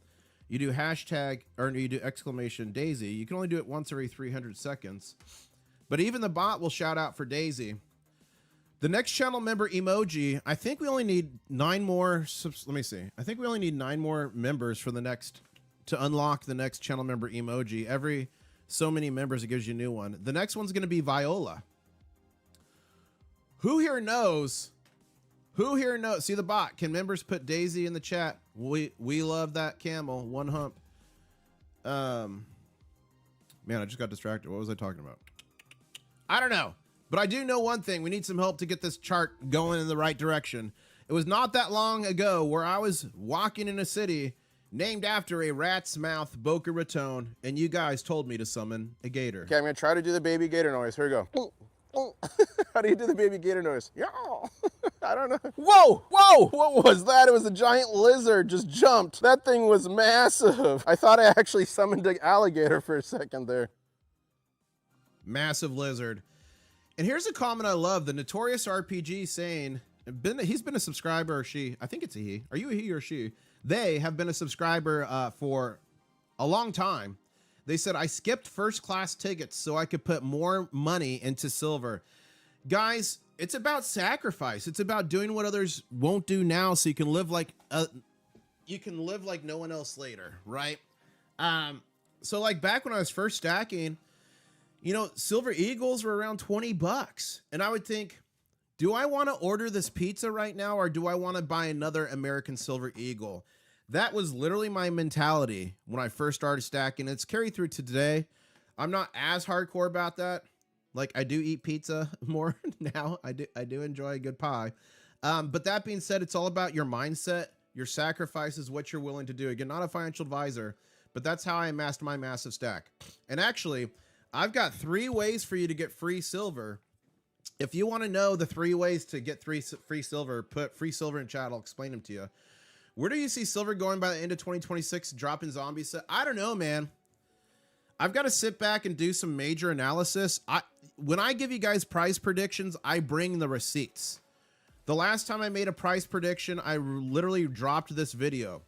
You do hashtag, or you do exclamation Daisy. You can only do it once every 300 seconds. But even the bot will shout out for Daisy. The next channel member emoji, I think we only need 9 more. Let me see. I think we only need 9 more members for the next, to unlock the next channel member emoji. Every so many members, it gives you a new one. The next one's going to be Viola. Who here knows? Who here knows? See the bot. Can members put Daisy in the chat? We love that camel. One hump. Man, I just got distracted. What was I talking about? I don't know. But I do know one thing. We need some help to get this chart going in the right direction. It was not that long ago where I was walking in a city named after a rat's mouth Boca Raton, and you guys told me to summon a gator. Okay, I'm gonna try to do the baby gator noise. Here we go. How do you do the baby gator noise? Yeah. I don't know. Whoa, whoa, what was that? It was a giant lizard just jumped. That thing was massive. I thought I actually summoned an alligator for a second there. Massive lizard. And here's a comment I love. The Notorious RPG saying, he's been a subscriber, or she, I think it's a he. Are you a he or she? They have been a subscriber for a long time. They said, I skipped first class tickets so I could put more money into silver. Guys, it's about sacrifice. It's about doing what others won't do now so you can live like no one else later, right? So like back when I was first stacking, you know, silver eagles were around 20 bucks. And I would think, do I want to order this pizza right now, or do I want to buy another American silver eagle? That was literally my mentality when I first started stacking. It's carried through to today. I'm not as hardcore about that. Like, I do eat pizza more now. I do enjoy a good pie. But that being said, it's all about your mindset, your sacrifices, what you're willing to do. Again, not a financial advisor, but that's how I amassed my massive stack. And actually, I've got 3 ways for you to get free silver. If you want to know the 3 ways to get free silver, put free silver in chat. I'll explain them to you. Where do you see silver going by the end of 2026? Dropping zombie set? I don't know, man. I've got to sit back and do some major analysis. When I give you guys price predictions, I bring the receipts. The last time I made a price prediction, I literally dropped this video.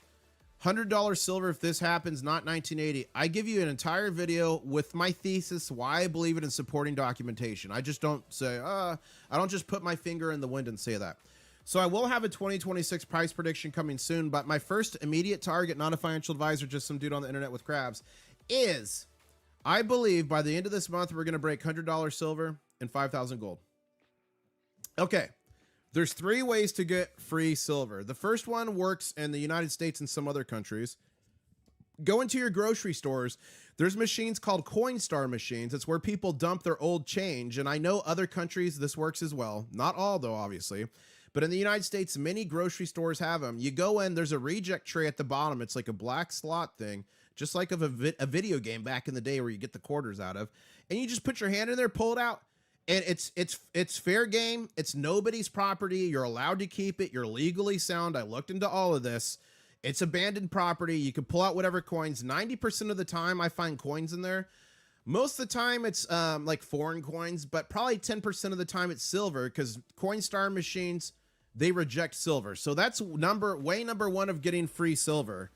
$100 silver if this happens, not 1980. I give you an entire video with my thesis, why I believe it, in supporting documentation. I just don't say, I don't just put my finger in the wind and say that. So I will have a 2026 price prediction coming soon, but my first immediate target, not a financial advisor, just some dude on the internet with crabs, is I believe by the end of this month, we're going to break $100 silver and 5,000 gold. Okay. There's 3 ways to get free silver. The first one works in the United States and some other countries. Go into your grocery stores. There's machines called Coinstar machines. It's where people dump their old change. And I know other countries this works as well. Not all, though, obviously. But in the United States, many grocery stores have them. You go in, there's a reject tray at the bottom. It's like a black slot thing, just like of a video game back in the day where you get the quarters out of. And you just put your hand in there, pull it out. And it's fair game. It's nobody's property. You're allowed to keep it. You're legally sound. I looked into all of this. It's abandoned property. You can pull out whatever coins. 90% of the time I find coins in there. Most of the time it's like foreign coins, but probably 10% of the time it's silver, because Coinstar machines, they reject silver. So that's way number 1 of getting free silver.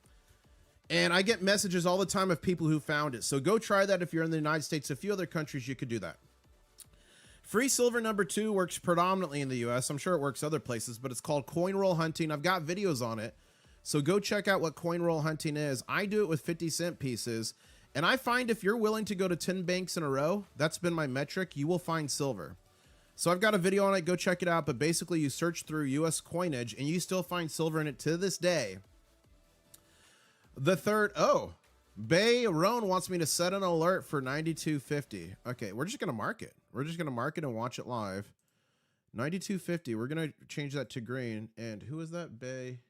And I get messages all the time of people who found it. So go try that if you're in the United States. A few other countries you could do that. Free silver number 2 works predominantly in the US. I'm sure it works other places, but it's called coin roll hunting. I've got videos on it. So go check out what coin roll hunting is. I do it with 50-cent pieces. And I find if you're willing to go to 10 banks in a row, that's been my metric, you will find silver. So I've got a video on it. Go check it out. But basically you search through US coinage and you still find silver in it to this day. The third, Bay Roan wants me to set an alert for 92.50. Okay, we're just going to mark it. We're just going to mark it and watch it live. 92.50. We're going to change that to green. And who is that? Bay.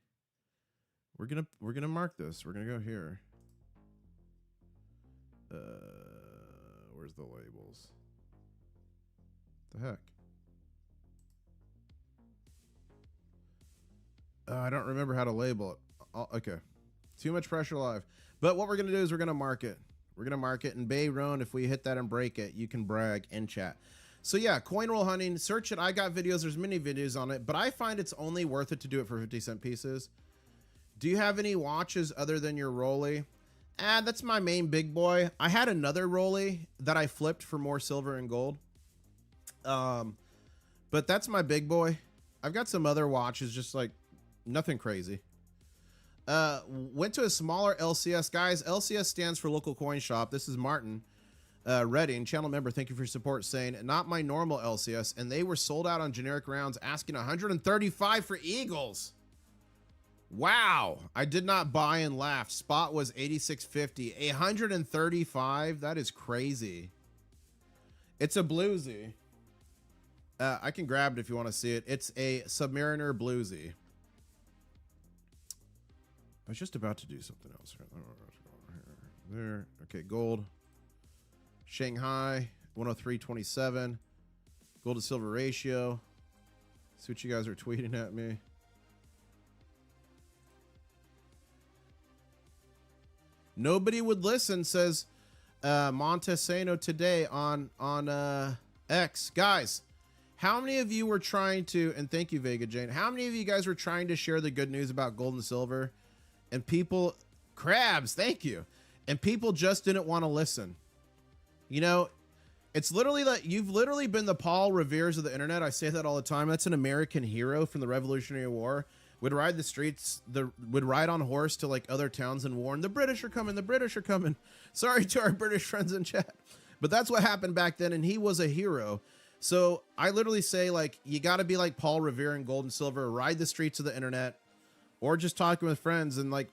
We're going to mark this. We're going to go here. Where's the labels? The heck? I don't remember how to label it. Okay. Too much pressure live. But what we're going to do is we're going to mark it. We're going to mark it. And Bay Roan, if we hit that and break it, you can brag in chat. So yeah, coin roll hunting, search it. I got videos. There's many videos on it, but I find it's only worth it to do it for 50-cent pieces. Do you have any watches other than your Rolly? That's my main big boy. I had another Rolly that I flipped for more silver and gold. But that's my big boy. I've got some other watches, just like nothing crazy. Went to a smaller LCS. Guys, LCS stands for local coin shop. This is Martin Redding, channel member. Thank you for your support, saying not my normal LCS. And they were sold out on generic rounds, asking 135 for Eagles. Wow. I did not buy and laughed. Spot was 86.50. 135. That is crazy. It's a bluesy. I can grab it if you want to see it. It's a Submariner bluesy. I was just about to do something else. There. Okay, gold. Shanghai, 103.27. Gold to silver ratio. See what you guys are tweeting at me. Nobody would listen, says Montesano today on X. Guys, how many of you were trying to, and thank you, Vega Jane, how many of you guys were trying to share the good news about gold and silver? And people, crabs, thank you. And people just didn't want to listen. You know, it's literally like, you've literally been the Paul Revere's of the internet. I say that all the time. That's an American hero from the Revolutionary War. Would ride the streets, would ride on horse to like other towns and warn, the British are coming, the British are coming. Sorry to our British friends in chat. But that's what happened back then, and he was a hero. So I literally say, like, you got to be like Paul Revere in gold and silver, ride the streets of the internet, or just talking with friends, and like,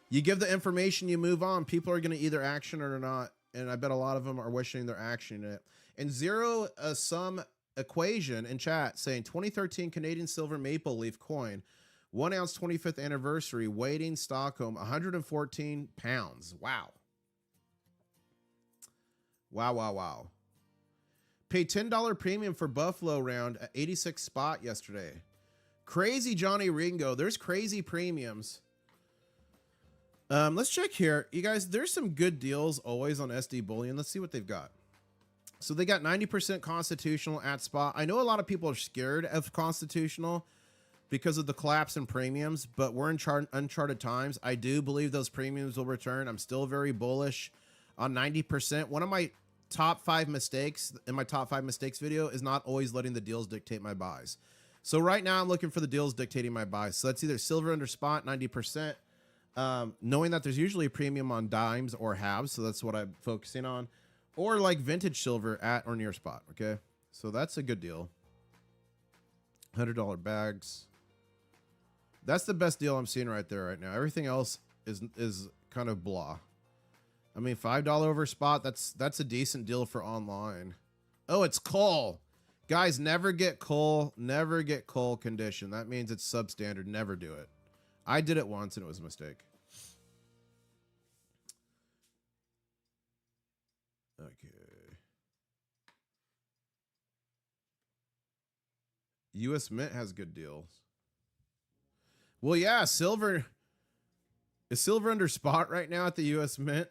you give the information, you move on. People are going to either action it or not. And I bet a lot of them are wishing they're actioning it. And zero sum equation in chat saying 2013 Canadian silver maple leaf coin, 1 ounce 25th anniversary, weighting Stockholm, 114 pounds. Wow. Wow, wow, wow. Paid $10 premium for Buffalo round at 86 spot yesterday. Crazy Johnny Ringo. There's crazy premiums. Let's check here. You guys, there's some good deals always on SD Bullion. Let's see what they've got. So they got 90% constitutional at spot. I know a lot of people are scared of constitutional because of the collapse in premiums, but we're in uncharted times. I do believe those premiums will return. I'm still very bullish on 90%. One of my top 5 mistakes in my top 5 mistakes video is not always letting the deals dictate my buys. So right now I'm looking for the deals dictating my buys. So that's either silver under spot, 90%. Knowing that there's usually a premium on dimes or halves, so that's what I'm focusing on, or like vintage silver at or near spot. Okay, so that's a good deal. $100 bags. That's the best deal I'm seeing right there right now. Everything else is kind of blah. I mean, $5 over spot. That's a decent deal for online. Oh, it's coal. Guys, never get coal. Never get coal condition. That means it's substandard. Never do it. I did it once and it was a mistake. Okay. US Mint has good deals. Well, yeah, silver. Is silver under spot right now at the US Mint?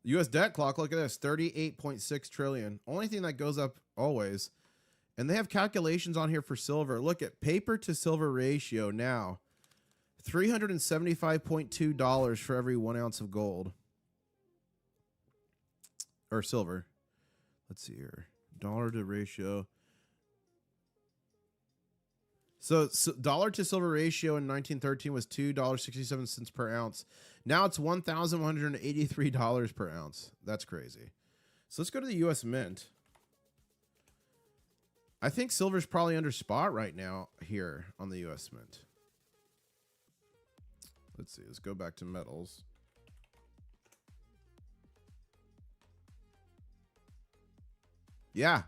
US debt clock, look at this, 38.6 trillion. Only thing that goes up always. And they have calculations on here for silver. Look at paper to silver ratio now. $375.2 for every 1 ounce of gold. Or silver. Let's see here. Dollar to ratio. So dollar to silver ratio in 1913 was $2.67 per ounce. Now it's $1,183 per ounce. That's crazy. So let's go to the US Mint. I think silver's probably under spot right now here on the US Mint. Let's see. Let's go back to metals. Yeah.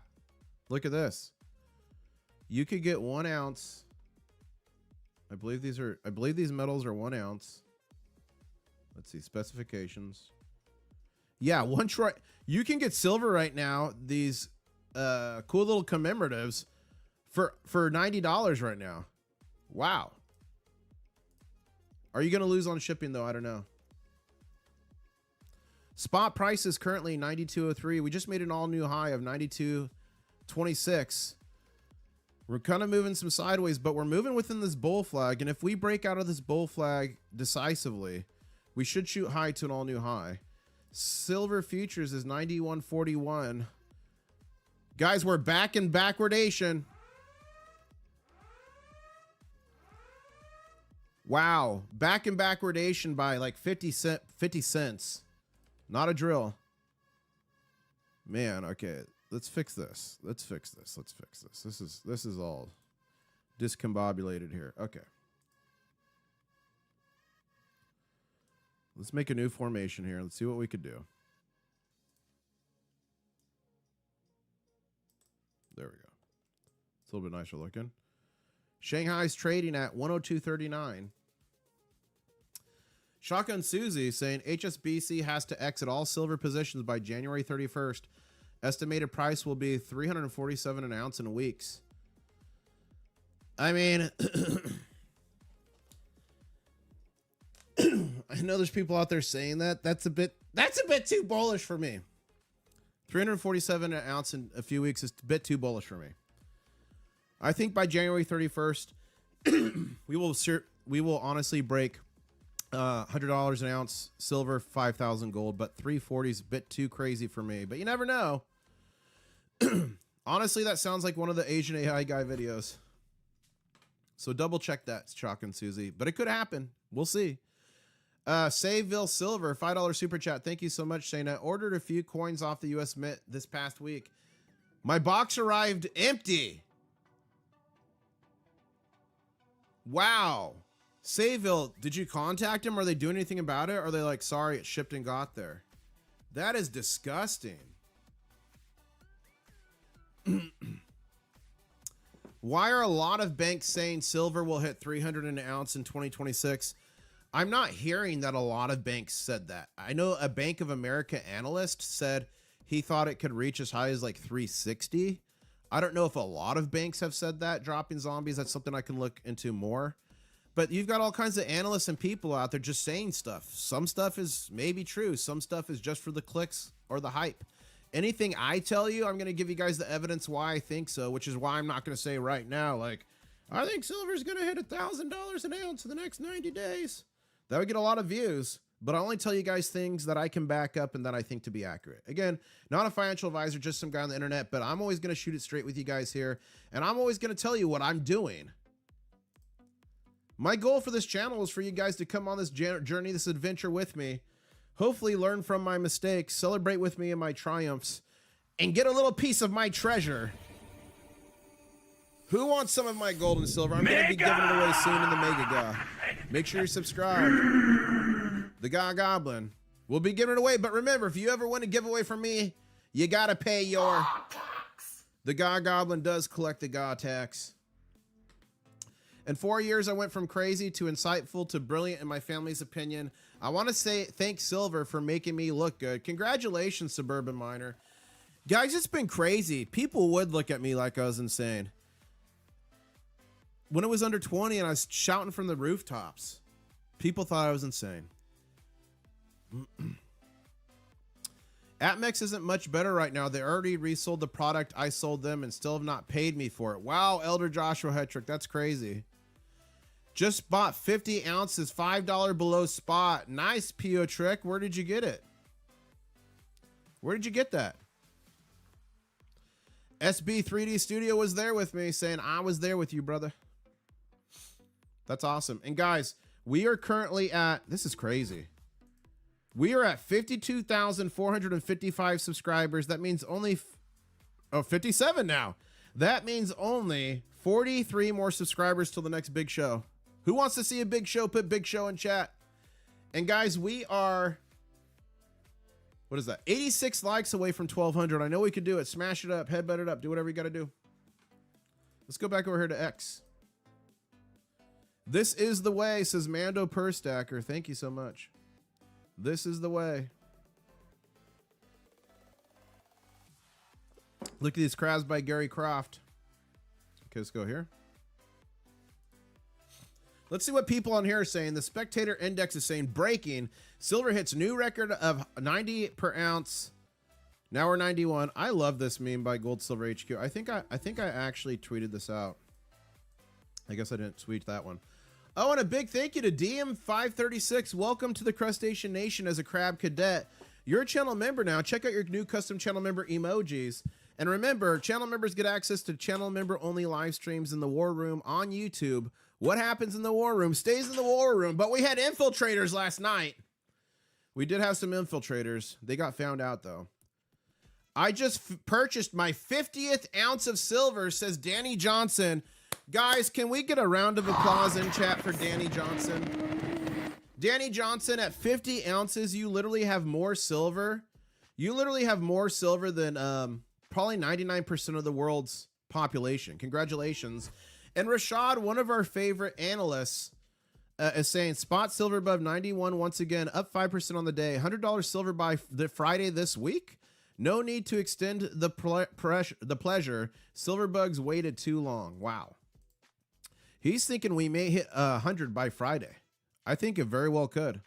Look at this. You could get 1 ounce. I believe these metals are 1 ounce. Let's see specifications. Yeah, you can get silver right now. These cool little commemoratives for $90 right now. Wow. Are you going to lose on shipping though? I don't know. Spot price is currently 92.03. We just made an all new high of 92.26. We're kind of moving some sideways, but we're moving within this bull flag. And if we break out of this bull flag decisively, we should shoot high to an all new high. Silver futures is 91.41. Guys, we're back in backwardation. Wow. Back in backwardation by like 50 cents. Not a drill. Man, okay. Let's fix this. Let's fix this. This is all discombobulated here. Okay. Let's make a new formation here. Let's see what we could do. There we go. It's a little bit nicer looking. Shanghai's trading at 102.39. Shotgun Susie saying HSBC has to exit all silver positions by January 31st. Estimated price will be $347 an ounce in weeks. I mean, I know there's people out there saying that. That's a bit too bullish for me. 347 an ounce in a few weeks is a bit too bullish for me. I think by January 31st, we will honestly break $100 an ounce silver, 5,000 gold, but 340 is a bit too crazy for me. But you never know. Honestly, that sounds like one of the Asian AI guy videos. So double check that, Chalk and Susie. But it could happen. We'll see. Saveville Silver, $5 super chat. Thank you so much, Shayna. Ordered a few coins off the US Mint this past week. My box arrived empty. Wow. Saveville, did you contact them? Are they doing anything about it? Or are they like, sorry, it shipped and got there? That is disgusting. Why are a lot of banks saying silver will hit 300 an ounce in 2026? I'm not hearing that a lot of banks said that. I know a Bank of America analyst said he thought it could reach as high as like 360. I don't know if a lot of banks have said that, dropping zombies. That's something I can look into more. But you've got all kinds of analysts and people out there just saying stuff. Some stuff is maybe true. Some stuff is just for the clicks or the hype. Anything I tell you, I'm going to give you guys the evidence why I think so, which is why I'm not going to say right now, like, I think silver's going to hit $1,000 an ounce in the next 90 days. That would get a lot of views, but I only tell you guys things that I can back up and that I think to be accurate. Again, not a financial advisor, just some guy on the internet, but I'm always going to shoot it straight with you guys here, and I'm always going to tell you what I'm doing. My goal for this channel is for you guys to come on this journey, this adventure with me, hopefully learn from my mistakes, celebrate with me in my triumphs, and get a little piece of my treasure. Who wants some of my gold and silver? I'm going to be giving it away soon in the Mega Ga. Make sure you're subscribed. The Ga Goblin. We'll be giving it away, but remember, if you ever want a giveaway from me, you got to pay your... The Ga Goblin does collect the Ga tax. In 4 years, I went from crazy to insightful to brilliant in my family's opinion. I want to say thank Silver for making me look good. Congratulations, Suburban Miner. Guys, it's been crazy. People would look at me like I was insane. When it was under 20 and I was shouting from the rooftops, people thought I was insane. AppMex isn't much better right now. They already resold the product I sold them and still have not paid me for it. Wow, Elder Joshua Hetrick, that's crazy. Just bought 50 ounces, $5 below spot. Nice, Pio Trick. Where did you get it? Where did you get that? SB3D Studio was there with me saying, I was there with you, brother. That's awesome. And guys, we are currently at, this is crazy. We are at 52,455 subscribers. That means only, 57 now. That means only 43 more subscribers till the next big show. Who wants to see a big show? Put big show in chat. And guys, we are, what is that? 86 likes away from 1,200. I know we could do it. Smash it up, headbutt it up, do whatever you got to do. Let's go back over here to X. This is the way, says Mando Perstacker. Thank you so much. This is the way. Look at these crabs by Gary Croft. Okay, let's go here. Let's see what people on here are saying. The Spectator Index is saying breaking. Silver hits new record of 90 per ounce. Now we're 91. I love this meme by Gold Silver HQ. I think I actually tweeted this out. I guess I didn't tweet that one. Oh, and a big thank you to DM536. Welcome to the Crustacean Nation as a Crab Cadet. You're a channel member now. Check out your new custom channel member emojis. And remember, channel members get access to channel member only live streams in the War Room on YouTube. What happens in the War Room stays in the War Room. But we had infiltrators last night. We did have some infiltrators. They got found out, though. I just purchased my 50th ounce of silver, says Danny Johnson. Guys, can we get a round of applause in chat for Danny Johnson? Danny Johnson, at 50 ounces, you literally have more silver. You literally have more silver than probably 99% of the world's population. Congratulations. And Rashad, one of our favorite analysts, is saying spot silver above 91 once again, up 5% on the day. $100 silver by the Friday this week. No need to extend the pleasure. Silver bugs waited too long. Wow. He's thinking we may hit 100 by Friday. I think it very well could.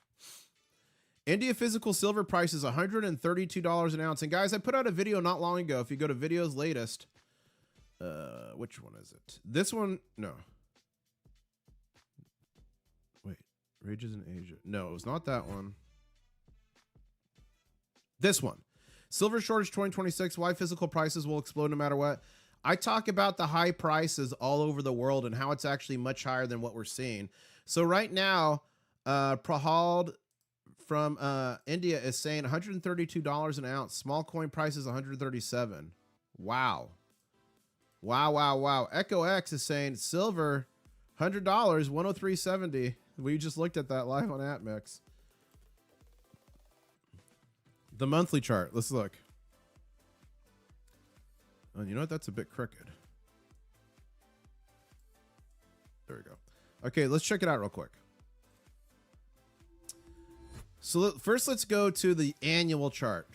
India physical silver price is $132 an ounce. And guys, I put out a video not long ago. If you go to videos latest, which one is it? This one? No. Wait, Rages in Asia. No, it was not that one. This one. Silver shortage 2026. Why physical prices will explode no matter what. I talk about the high prices all over the world and how it's actually much higher than what we're seeing. So right now, Prahald from India is saying $132 an ounce. Small coin price is $137. Wow. Wow, wow, wow. Echo X is saying silver, $100, $103.70. We just looked at that live on AppMix. The monthly chart. Let's look. Oh, you know what? That's a bit crooked. There we go. Okay, let's check it out real quick. So first, let's go to the annual chart.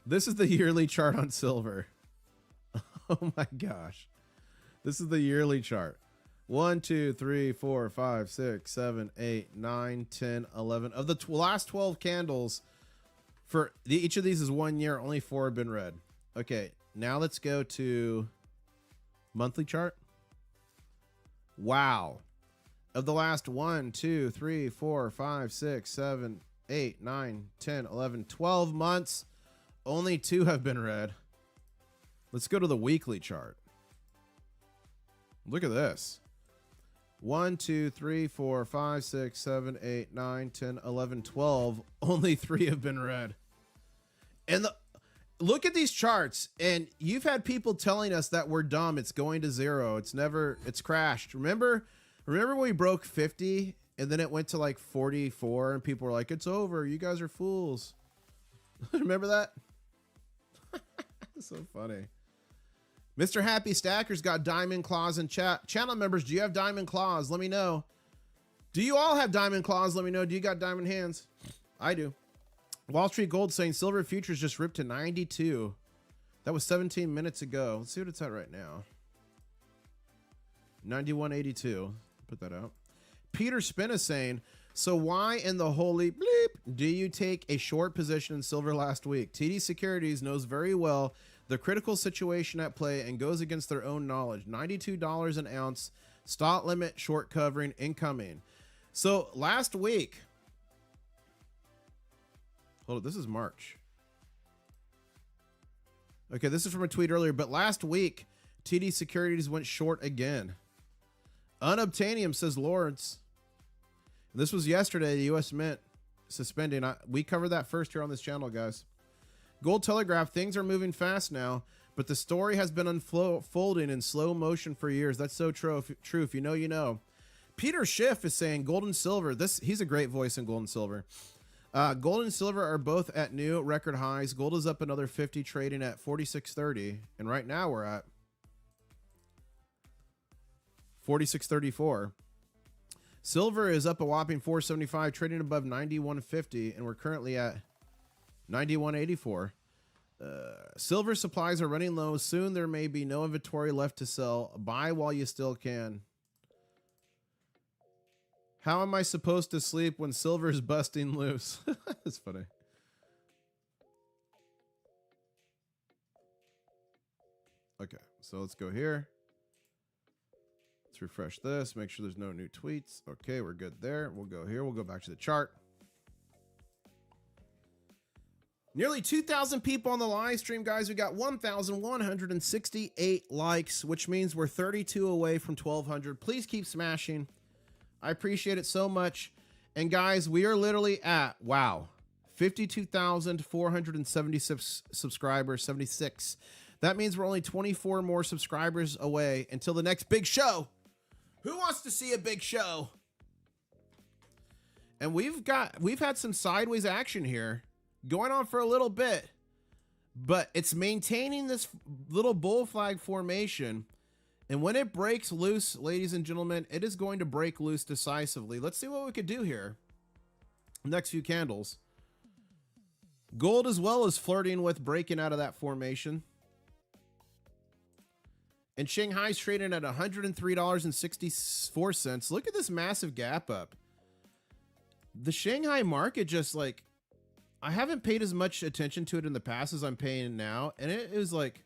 This is the yearly chart on silver. Oh my gosh. This is the yearly chart. 1, 2, 3, 4, 5, 6, 7, 8, 9, 10, 11. Of the last 12 candles, for each of these is 1 year. Only 4 have been red. Okay, now let's go to monthly chart. Wow. Of the last 1, 2, 3, 4, 5, 6, 7, 8, 9, 10, 11, 12 months, only 2 have been red. Let's go to the weekly chart. Look at this. 1, 2, 3, 4, 5, 6, 7, 8, 9, 10, 11, 12. Only 3 have been red. And look at these charts. And you've had people telling us that we're dumb. It's going to 0. It's crashed. Remember when we broke 50 and then it went to like 44 and people were like, it's over. You guys are fools. Remember that? So funny. Mr. Happy Stacker's got diamond claws in chat. Channel members, do you have diamond claws? Let me know. Do you all have diamond claws? Let me know. Do you got diamond hands? I do. Wall Street Gold saying silver futures just ripped to 92. That was 17 minutes ago. Let's see what it's at right now. 91.82. Put that out. Peter Spin is saying, so why in the holy bleep do you take a short position in silver last week? TD Securities knows very well the critical situation at play and goes against their own knowledge. $92 an ounce, stop limit, short covering, incoming. So last week, hold on, this is March. Okay, this is from a tweet earlier, but last week, TD Securities went short again. Unobtainium, says Lawrence. This was yesterday, the U.S. Mint suspending. We covered that first here on this channel, guys. Gold Telegraph, things are moving fast now, but the story has been unfolding in slow motion for years. That's so true. If you know, you know. Peter Schiff is saying gold and silver. He's a great voice in gold and silver. Gold and silver are both at new record highs. Gold is up another 50, trading at 46.30, and right now we're at 46.34. Silver is up a whopping 475, trading above 91.50, and we're currently at 91.84. Silver supplies are running low. Soon there may be no inventory left to sell. Buy while you still can. How am I supposed to sleep when silver is busting loose? That's funny. Okay, so let's go here. Let's refresh this. Make sure there's no new tweets. Okay, we're good there. We'll go here. We'll go back to the chart. Nearly 2,000 people on the live stream, guys. We got 1,168 likes, which means we're 32 away from 1,200. Please keep smashing. I appreciate it so much. And guys, we are literally at, wow, 52,476 subscribers, 76. That means we're only 24 more subscribers away until the next big show. Who wants to see a big show? And we've had some sideways action here going on for a little bit, but it's maintaining this little bull flag formation. And when it breaks loose, ladies and gentlemen, it is going to break loose decisively. Let's see what we could do here. Next few candles. Gold as well is flirting with breaking out of that formation. And Shanghai's trading at $103.64. Look at this massive gap up. The Shanghai market just like, I haven't paid as much attention to it in the past as I'm paying now. And it was like,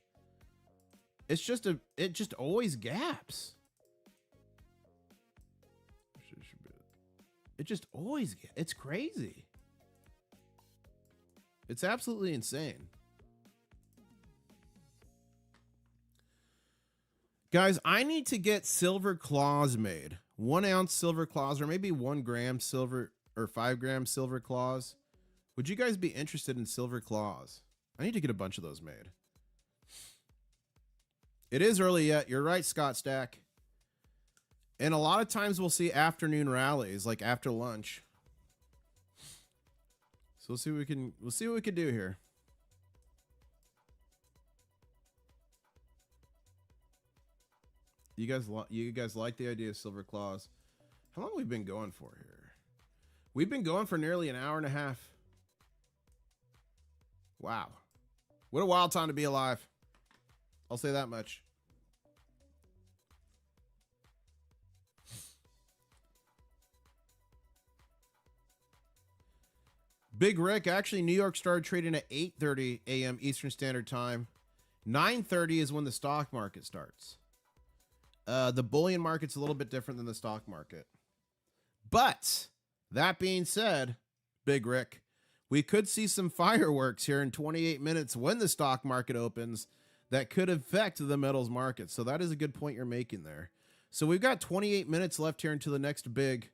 it just always gaps. It just always, it's crazy. It's absolutely insane. Guys, I need to get silver claws made. 1 ounce silver claws, or maybe 1 gram silver or 5 gram silver claws. Would you guys be interested in silver claws? I need to get a bunch of those made. It is early yet. You're right, Scott Stack. And a lot of times we'll see afternoon rallies, like after lunch. So we'll see what we can do here. You guys like the idea of silver claws? How long have we been going for here? We've been going for nearly an hour and a half. Wow. What a wild time to be alive. I'll say that much. Big Rick, actually New York started trading at 8:30 a.m. Eastern Standard Time. 9:30 is when the stock market starts. The bullion market's a little bit different than the stock market. But that being said, Big Rick, we could see some fireworks here in 28 minutes when the stock market opens that could affect the metals market. So that is a good point you're making there. So we've got 28 minutes left here until the next big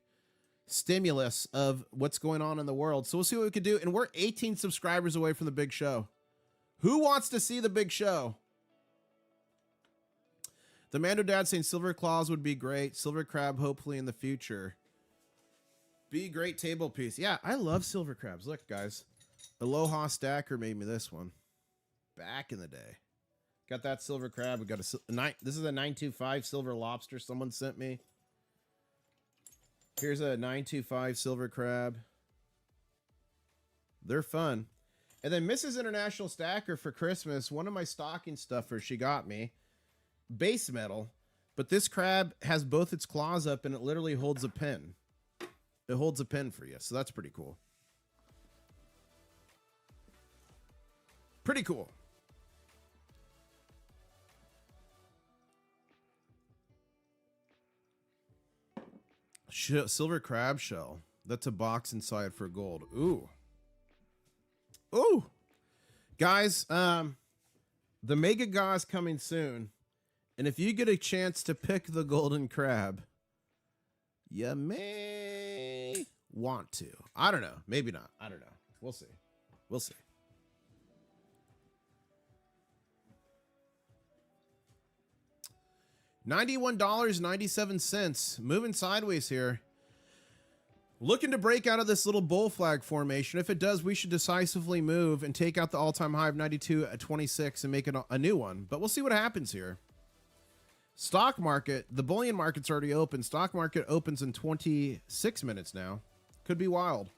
stimulus of what's going on in the world. So we'll see what we can do. And we're 18 subscribers away from the big show. Who wants to see the big show? The Mando Dad saying silver claws would be great. Silver crab, hopefully in the future. Be great table piece. Yeah, I love silver crabs. Look, guys. Aloha Stacker made me this one back in the day. Got that silver crab. We got this is a 925 silver lobster someone sent me. Here's a 925 silver crab. They're fun. And then Mrs. International Stacker for Christmas, one of my stocking stuffers she got me. Base metal, but this crab has both its claws up and it literally holds a pen. It holds a pen for you, so that's pretty cool. Pretty cool. Silver crab shell. That's a box inside for gold. Ooh. Ooh. Guys, the Mega Gauze coming soon. And if you get a chance to pick the golden crab, you may want to. I don't know. Maybe not. I don't know. We'll see. We'll see. $91.97. Moving sideways here. Looking to break out of this little bull flag formation. If it does, we should decisively move and take out the all-time high of 92.26 and make it a new one. But we'll see what happens here. Stock market, the bullion market's already open. Stock market opens in 26 minutes now. Could be wild.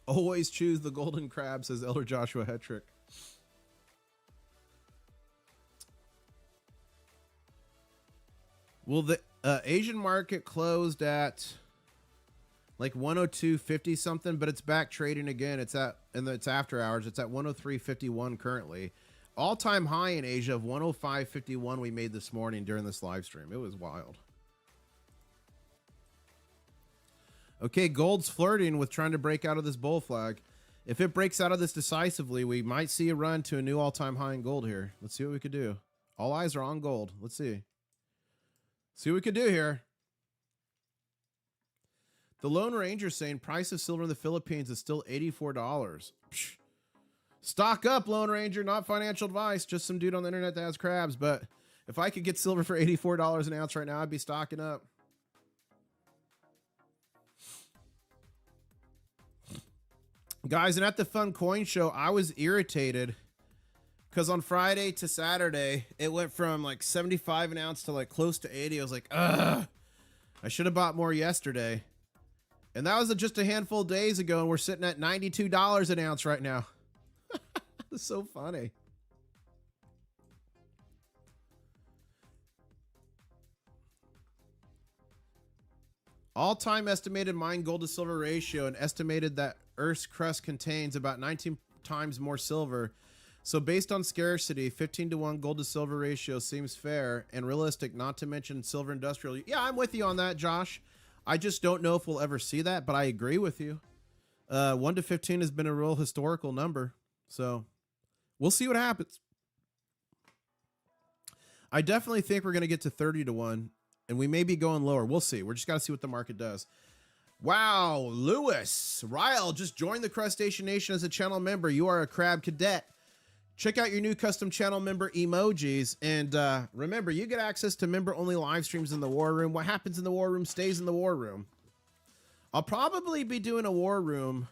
Always choose the golden crab, says Elder Joshua Hetrick. Well, the Asian market closed at like 102.50 something, but it's back trading again. It's after hours. It's at 103.51 currently. All-time high in Asia of 105.51 we made this morning during this live stream. It was wild. Okay, gold's flirting with trying to break out of this bull flag. If it breaks out of this decisively, we might see a run to a new all-time high in gold here. Let's see what we could do. All eyes are on gold. Let's see. See what we could do here. The Lone Ranger saying price of silver in the Philippines is still $84. Psh. Stock up, Lone Ranger. Not financial advice. Just some dude on the internet that has crabs. But if I could get silver for $84 an ounce right now, I'd be stocking up. Guys, and at the Fun Coin Show, I was irritated because on Friday to Saturday, it went from like 75 an ounce to like close to 80. I was like, ugh, I should have bought more yesterday. And that was just a handful of days ago, and we're sitting at $92 an ounce right now. It's so funny. All-time estimated mine gold to silver ratio, and estimated that Earth's crust contains about 19 times more silver. So based on scarcity, 15-to-1 gold to silver ratio seems fair and realistic, not to mention silver industrial. Yeah, I'm with you on that, Josh. I just don't know if we'll ever see that, but I agree with you. 1 to 15 has been a real historical number. So we'll see what happens. I definitely think we're going to get to 30-to-1. And we may be going lower. We'll see. We're just got to see what the market does. Wow, Lewis. Ryle just joined the Crustacean Nation as a channel member. You are a crab cadet. Check out your new custom channel member emojis. And remember, you get access to member-only live streams in the War Room. What happens in the War Room stays in the War Room. I'll probably be doing a War Room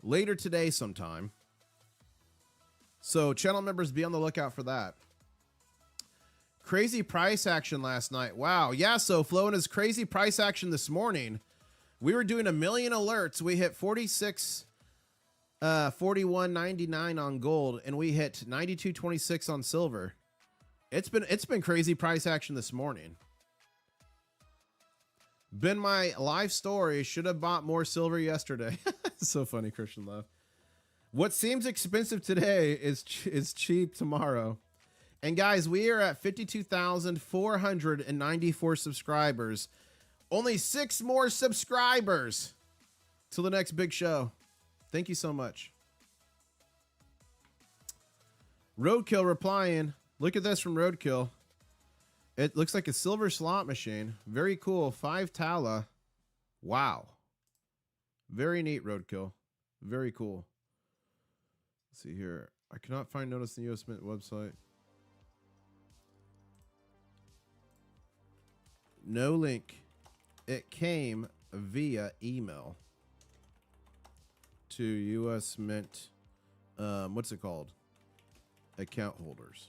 later today sometime. So channel members, be on the lookout for that. Crazy price action last night. Wow. Yeah, so flowing is crazy price action this morning. We were doing 1 million alerts. We hit 41.99 on gold, and we hit 92.26 on silver. It's been crazy price action this morning. Been my life story. Should have bought more silver yesterday. So funny, Christian Love. What seems expensive today is cheap tomorrow. And guys, we are at 52,494 subscribers. Only 6 more subscribers till the next big show. Thank you so much. Roadkill replying. Look at this from Roadkill. It looks like a silver slot machine. Very cool. 5 Tala. Wow. Very neat, Roadkill. Very cool. Let's see here. I cannot find notice in the US Mint website. No link. It came via email to US Mint. What's it called? Account holders.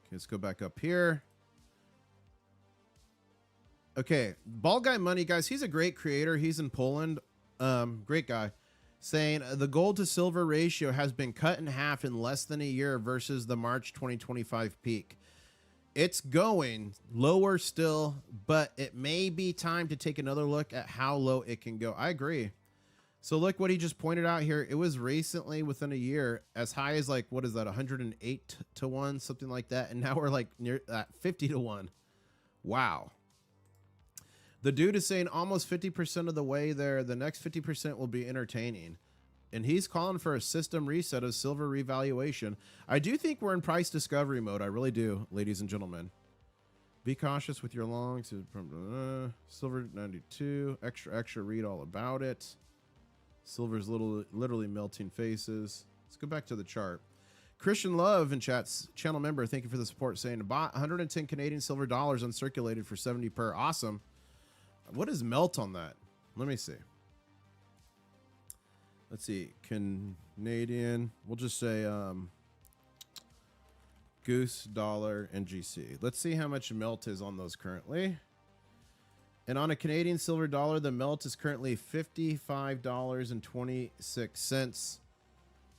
Okay, let's go back up here. Okay, Ball Guy Money, guys. He's a great creator. He's in Poland. Great guy. Saying the gold to silver ratio has been cut in half in less than a year versus the March 2025 peak. It's going lower still, but it may be time to take another look at how low it can go. I agree. So look what he just pointed out here. It was recently within a year as high as like, what is that? 108-to-1, something like that. And now we're like near at 50-to-1. Wow. The dude is saying almost 50% of the way there. The next 50% will be entertaining. And he's calling for a system reset of silver revaluation. I do think we're in price discovery mode. I really do, ladies and gentlemen. Be cautious with your longs. Silver 92. Extra, read all about it. Silver's literally melting faces. Let's go back to the chart. Christian Love in chat's channel member. Thank you for the support. Saying bought 110 Canadian silver dollars uncirculated for 70 per. Awesome. What is melt on that? Let me see. Let's see. Canadian. We'll just say Goose, dollar, and GC. Let's see how much melt is on those currently. And on a Canadian silver dollar, the melt is currently $55.26.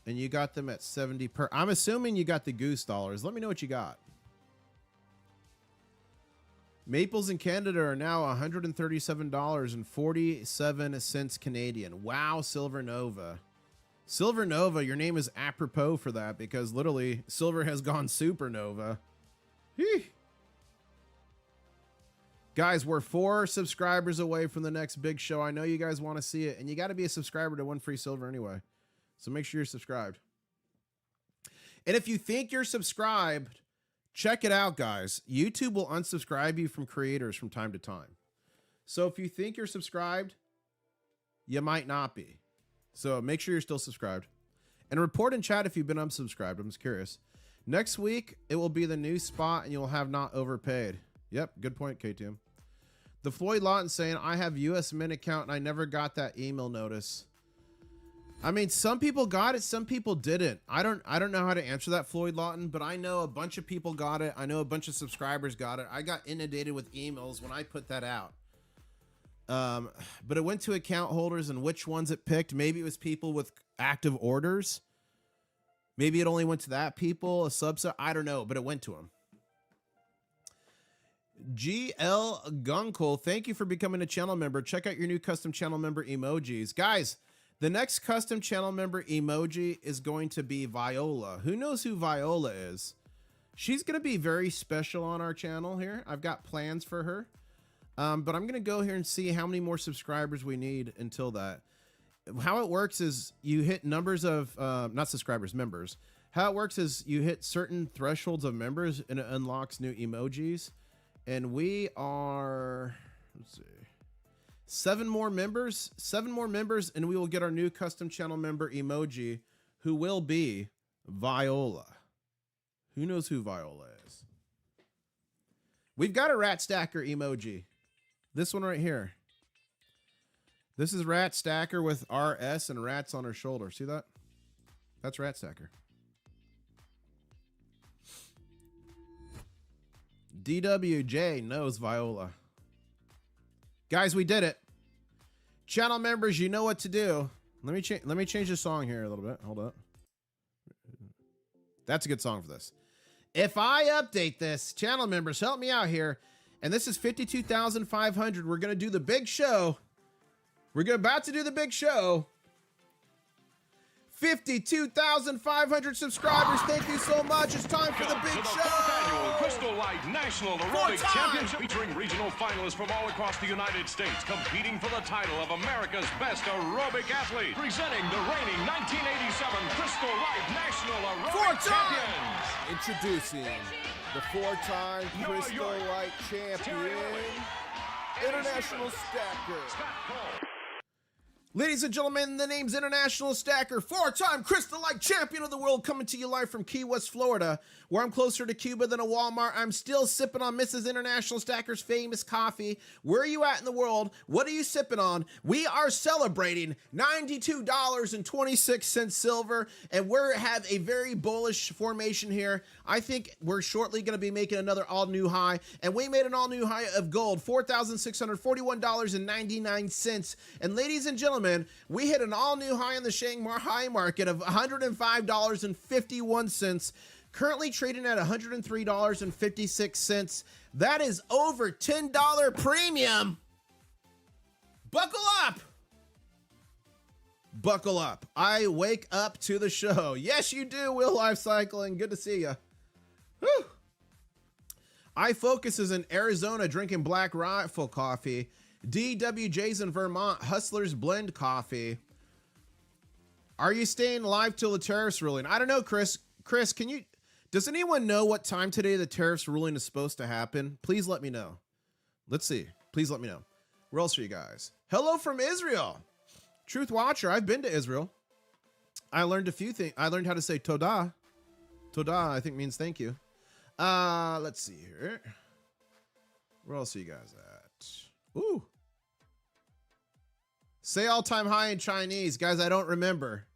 And you got them at 70 per. I'm assuming you got the Goose dollars. Let me know what you got. Maples in Canada are now $137.47 Canadian. Wow, Silver Nova. Silver Nova, your name is apropos for that, because literally silver has gone supernova. Guys, we're 4 subscribers away from the next big show. I know you guys want to see it, and you got to be a subscriber to win free silver anyway. So make sure you're subscribed. And if you think you're subscribed, check it out, guys. YouTube will unsubscribe you from creators from time to time. So if you think you're subscribed, you might not be. So make sure you're still subscribed. And report in chat if you've been unsubscribed. I'm just curious. Next week, it will be the new spot, and you'll have not overpaid. Yep, good point, KTM. The Floyd Lawton saying, I have US Mint account, and I never got that email notice. I mean, some people got it, some people didn't. I don't know how to answer that, Floyd Lawton, but I know a bunch of people got it. I know a bunch of subscribers got it. I got inundated with emails when I put that out. But it went to account holders, and which ones it picked. Maybe it was people with active orders. Maybe it only went to that people, a subset. I don't know, but it went to them. GL Gunkel, thank you for becoming a channel member. Check out your new custom channel member emojis. Guys, the next custom channel member emoji is going to be Viola. Who knows who Viola is? She's going to be very special on our channel here. I've got plans for her. But I'm going to go here and see how many more subscribers we need until that. How it works is you hit numbers of, not subscribers, members. How it works is you hit certain thresholds of members and it unlocks new emojis. And we are, let's see, 7 more members, and we will get our new custom channel member emoji, who will be Viola. Who knows who Viola is? We've got a rat stacker emoji. This one right here. This is rat stacker with RS and rats on her shoulder. See that? That's rat stacker. DWJ knows Viola. Guys, we did it. Channel members, you know what to do. Let me change the song here a little bit. Hold up. That's a good song for this. If I update this, channel members, help me out here. And this is 52,500. We're going to do the big show. We're about to do the big show. 52,500 subscribers. Thank you so much. It's time for the big show. Annual Crystal Light National Aerobic Championship, featuring regional finalists from all across the United States, competing for the title of America's Best Aerobic Athlete. Presenting the reigning 1987 Crystal Light National Aerobic Champions. Introducing the 4-time Crystal Light champion, International Stacker. Ladies and gentlemen, the name's International Stacker, 4-time Crystal Light champion of the world, coming to you live from Key West, Florida, where I'm closer to Cuba than a Walmart. I'm still sipping on Mrs. International Stacker's famous coffee. Where are you at in the world? What are you sipping on? We are celebrating $92.26 silver, and we have a very bullish formation here. I think we're shortly going to be making another all-new high, and we made an all-new high of gold, $4,641.99. And ladies and gentlemen, we hit an all-new high in the Shanghai market of $105.51, currently trading at $103.56. That is over $10 premium. Buckle up. Buckle up. I wake up to the show. Yes, you do, Will Life Cycling. Good to see you. Whew. iFocus is in Arizona drinking Black Rifle coffee. DWJ's in Vermont, Hustlers Blend coffee. Are you staying live till the tariffs ruling? I don't know, Chris. Chris, does anyone know what time today the tariffs ruling is supposed to happen? Please let me know. Let's see. Please let me know. Where else are you guys? Hello from Israel. Truth Watcher, I've been to Israel. I learned a few things. I learned how to say Todah. Todah, I think, means thank you. Let's see here. Where else are you guys at? Ooh. Say all-time high in Chinese. Guys, I don't remember.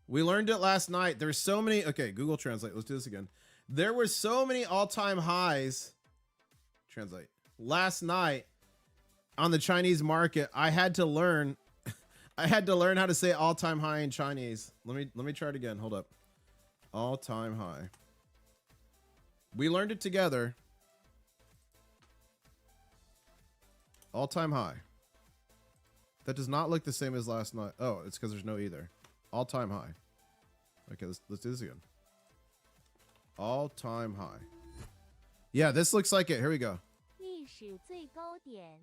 We learned it last night. There's so many. Okay, Google Translate. Let's do this again. There were so many all-time highs. Translate. Last night on the Chinese market, I had to learn how to say all-time high in Chinese. Let me try it again. Hold up. All-time high. We learned it together. All-time high. That does not look the same as last night. Oh, it's because there's no either. All-time high. Okay, let's do this again. All-time high. Yeah, this looks like it. Here we go. 史最高点，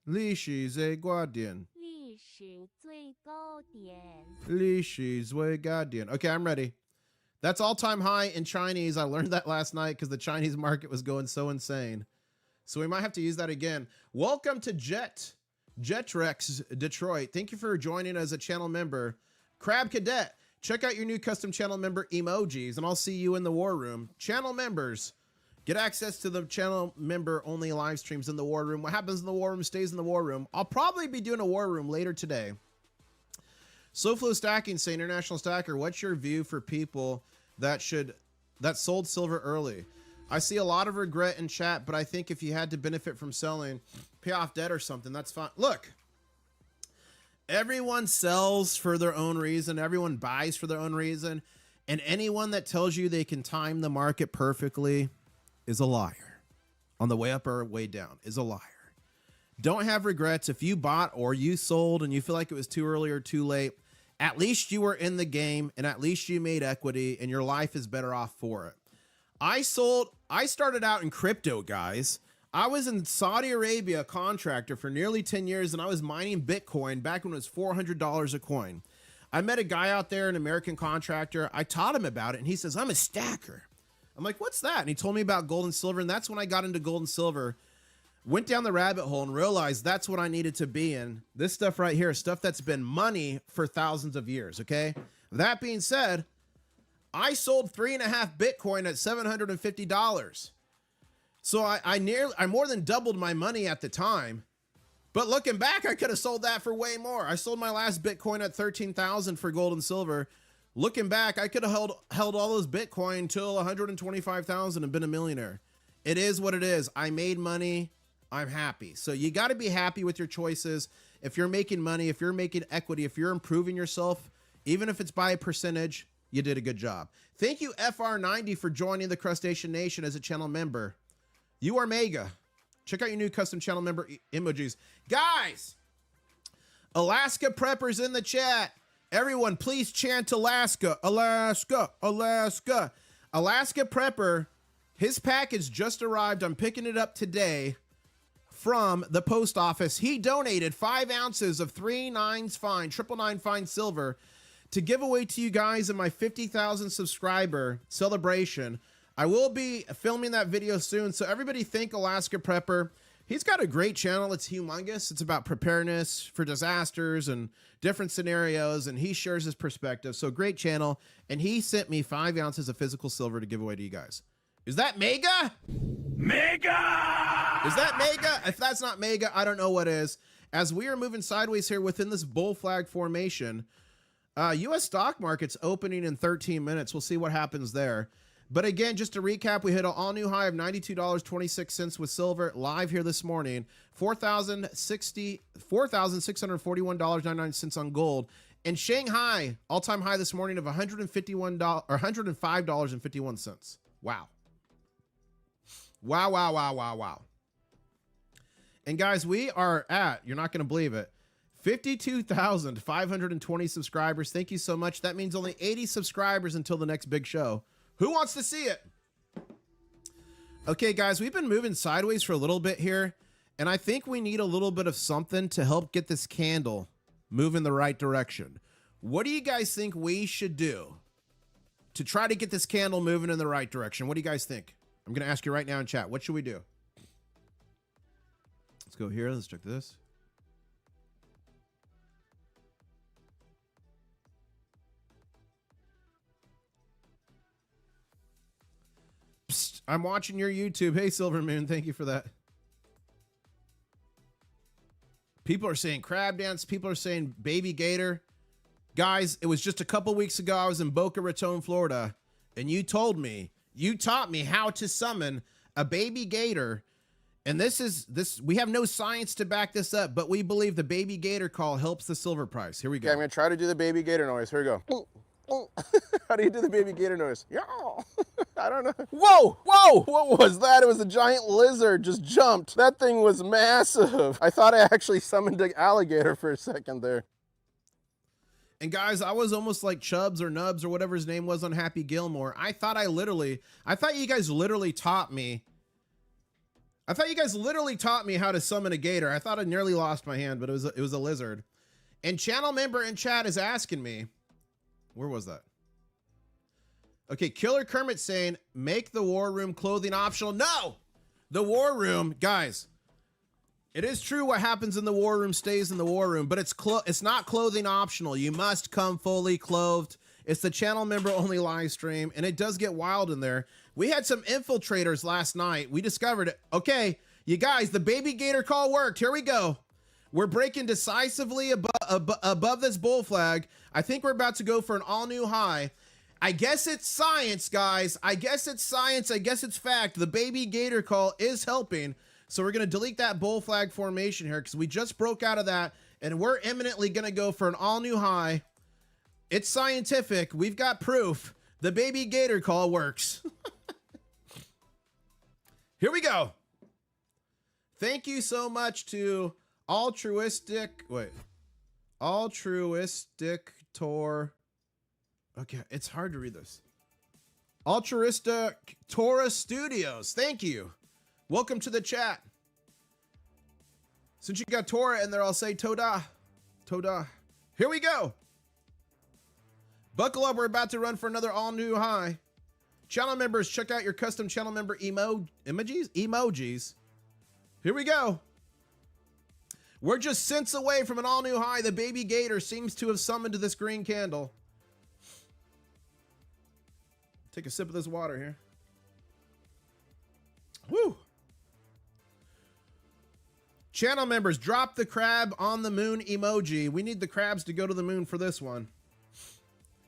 历史最高点，历史最高点。历史最高点. Okay, I'm ready. That's all-time high in Chinese. I learned that last night because the Chinese market was going so insane. So we might have to use that again. Welcome to Jetrex Detroit. Thank you for joining as a channel member. Crab Cadet, check out your new custom channel member emojis, and I'll see you in the war room. Channel members, get access to the channel member only live streams in the war room. What happens in the war room stays in the war room. I'll probably be doing a war room later today. SoFlo Stacking say, International Stacker, what's your view for people that sold silver early? I see a lot of regret in chat, but I think if you had to benefit from selling, pay off debt or something, that's fine. Look, everyone sells for their own reason. Everyone buys for their own reason. And anyone that tells you they can time the market perfectly is a liar. On the way up or way down is a liar. Don't have regrets. If you bought or you sold and you feel like it was too early or too late, at least you were in the game and at least you made equity and your life is better off for it. I started out in crypto, guys. I was in Saudi Arabia, a contractor for nearly 10 years, and I was mining Bitcoin back when it was $400 a coin. I met a guy out there, an American contractor. I taught him about it, and he says, I'm a stacker. I'm like, what's that? And he told me about gold and silver, and that's when I got into gold and silver. Went down the rabbit hole and realized that's what I needed to be in. This stuff right here is stuff that's been money for thousands of years, okay? That being said, I sold 3.5 Bitcoin at $750. So I more than doubled my money at the time. But looking back, I could have sold that for way more. I sold my last Bitcoin at 13,000 for gold and silver. Looking back, I could have held all those Bitcoin till 125,000 and been a millionaire. It is what it is. I made money. I'm happy. So you got to be happy with your choices. If you're making money, if you're making equity, if you're improving yourself, even if it's by a percentage, you did a good job. Thank you, FR90, for joining the Crustacean Nation as a channel member. You are mega. Check out your new custom channel member emojis. Guys, Alaska Preppers in the chat. Everyone, please chant Alaska, Alaska, Alaska. Alaska Prepper, his package just arrived. I'm picking it up today from the post office. He donated 5 ounces of 3 9s fine, 999 fine silver to give away to you guys in my 50,000 subscriber celebration. I will be filming that video soon, so everybody thank Alaska Prepper. He's got a great channel. It's humongous. It's about preparedness for disasters and different scenarios, and he shares his perspective. So great channel, and he sent me 5 ounces of physical silver to give away to you guys. Is that mega? Mega! Is that mega? If that's not mega, I don't know what is. As we are moving sideways here within this bull flag formation, U.S. stock market's opening in 13 minutes. We'll see what happens there. But again, just to recap, we hit an all-new high of $92.26 with silver live here this morning. $4,641.99 on gold. And Shanghai, all-time high this morning of $105.51. Wow. Wow, wow, wow, wow, wow. And guys, we are at, you're not going to believe it, 52,520 subscribers. Thank you so much. That means only 80 subscribers until the next big show. Who wants to see it? Okay, guys, we've been moving sideways for a little bit here, and I think we need a little bit of something to help get this candle move in the right direction. What do you guys think we should do to try to get this candle moving in the right direction? What do you guys think? I'm going to ask you right now in chat. What should we do? Let's go here. Let's check this. Psst, I'm watching your YouTube. Hey, Silver Moon. Thank you for that. People are saying crab dance. People are saying baby gator. Guys, it was just a couple weeks ago. I was in Boca Raton, Florida, and you taught me how to summon a baby gator. And we have no science to back this up, but we believe the baby gator call helps the silver price. Here we go. Okay, I'm going to try to do the baby gator noise. Here we go. How do you do the baby gator noise? Yeah. I don't know. Whoa, whoa, what was that? It was a giant lizard just jumped. That thing was massive. I thought I actually summoned an alligator for a second there. And guys, I was almost like Chubbs or Nubs or whatever his name was on Happy Gilmore. I thought you guys literally taught me I thought you guys literally taught me how to summon a gator. I thought I nearly lost my hand, but it was a lizard. And channel member in chat is asking me, where was that? Okay, Killer Kermit saying, make the war room clothing optional. No! The war room, guys, it is true what happens in the war room stays in the war room, but it's not clothing optional. You must come fully clothed. It's the channel member only live stream, and it does get wild in there. We had some infiltrators last night. We discovered it. Okay, you guys, the baby gator call worked. Here we go. We're breaking decisively above this bull flag. I think we're about to go for an all-new high. I guess it's science, guys. I guess it's science. I guess it's fact. The baby gator call is helping. So we're going to delete that bull flag formation here because we just broke out of that, and we're imminently going to go for an all-new high. It's scientific. We've got proof. The baby gator call works. Here we go. Thank you so much to Altruistic Tor. Okay, it's hard to read this. Altruistic Tora Studios. Thank you. Welcome to the chat. Since you got Tora in there, I'll say Toda. Toda. Here we go. Buckle up. We're about to run for another all-new high. Channel members, check out your custom channel member emojis. Here we go. We're just cents away from an all-new high. The baby gator seems to have summoned this green candle. Take a sip of this water here. Woo. Channel members, drop the crab on the moon emoji. We need the crabs to go to the moon for this one.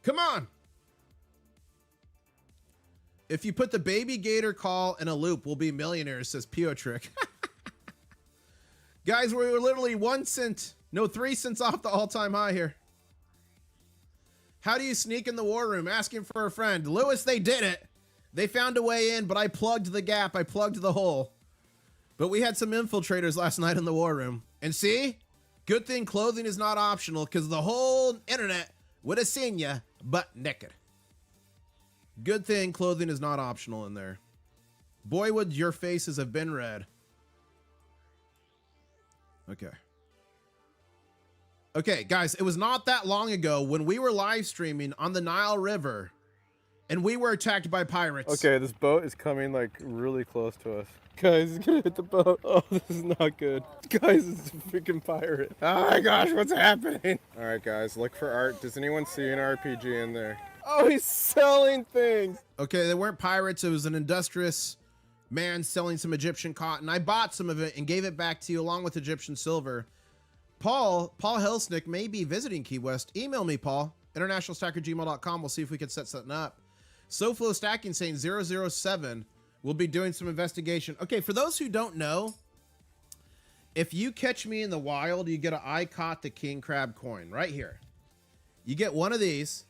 Come on. If you put the baby gator call in a loop, we'll be millionaires, says Piotrick. Guys, we're literally 3 cents off the all-time high here. How do you sneak in the war room? Asking for a friend. Lewis, they did it. They found a way in, but I plugged the gap. I plugged the hole. But we had some infiltrators last night in the war room. And see? Good thing clothing is not optional because the whole internet would have seen you butt naked. Good thing clothing is not optional in there. Boy, would your faces have been red. Okay. Okay, guys, it was not that long ago when we were live streaming on the Nile River and we were attacked by pirates. Okay, this boat is coming like really close to us. Guys, it's gonna hit the boat. Oh, this is not good. Guys, it's a freaking pirate. Oh my gosh, what's happening? All right, guys, look for art. Does anyone see an RPG in there? Oh, he's selling things. Okay, they weren't pirates. It was an industrious man selling some Egyptian cotton. I bought some of it and gave it back to you along with Egyptian silver. Paul Helsnick may be visiting Key West. Email me, Paul. internationalstacker@gmail.com. We'll see if we can set something up. SoFlo Stacking saying 007. We'll be doing some investigation. Okay, for those who don't know, if you catch me in the wild, you get an I caught the king crab coin right here. You get one of these.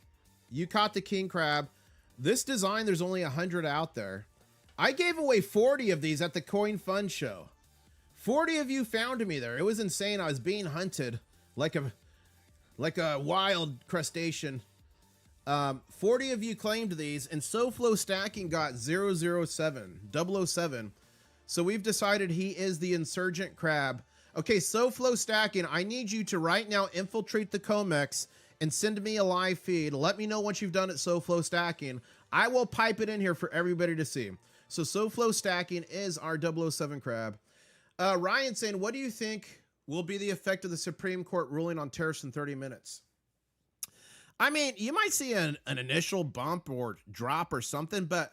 You caught the king crab. This design, there's only 100 out there. I gave away 40 of these at the Coin Fund show. 40 of you found me there. It was insane. I was being hunted like a wild crustacean. 40 of you claimed these, and SoFlo Stacking got 007. So we've decided he is the insurgent crab. Okay, SoFlo Stacking, I need you to right now infiltrate the COMEX and send me a live feed. Let me know once you've done it, SoFlo Stacking. I will pipe it in here for everybody to see. So SoFlo Stacking is our 007 crab. Ryan saying, what do you think will be the effect of the Supreme Court ruling on tariffs in 30 minutes? I mean, you might see an initial bump or drop or something, but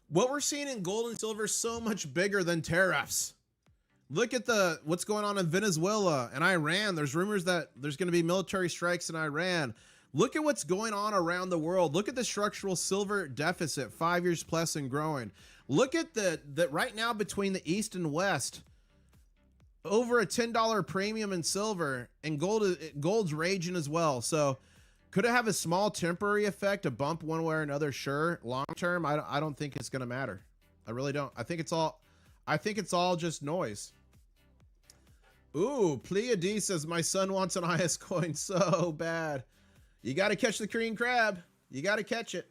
what we're seeing in gold and silver is so much bigger than tariffs. Look at what's going on in Venezuela and Iran. There's rumors that there's going to be military strikes in Iran. Look at what's going on around the world. Look at the structural silver deficit, 5 years plus and growing. Look at the right now between the East and West, over a $10 premium in silver, and gold's raging as well. So could it have a small temporary effect, a bump one way or another? Sure. Long term, I don't think it's going to matter. I really don't. I think it's all just noise. Ooh, Pleiades says my son wants an IS coin so bad. You got to catch the green crab. You got to catch it.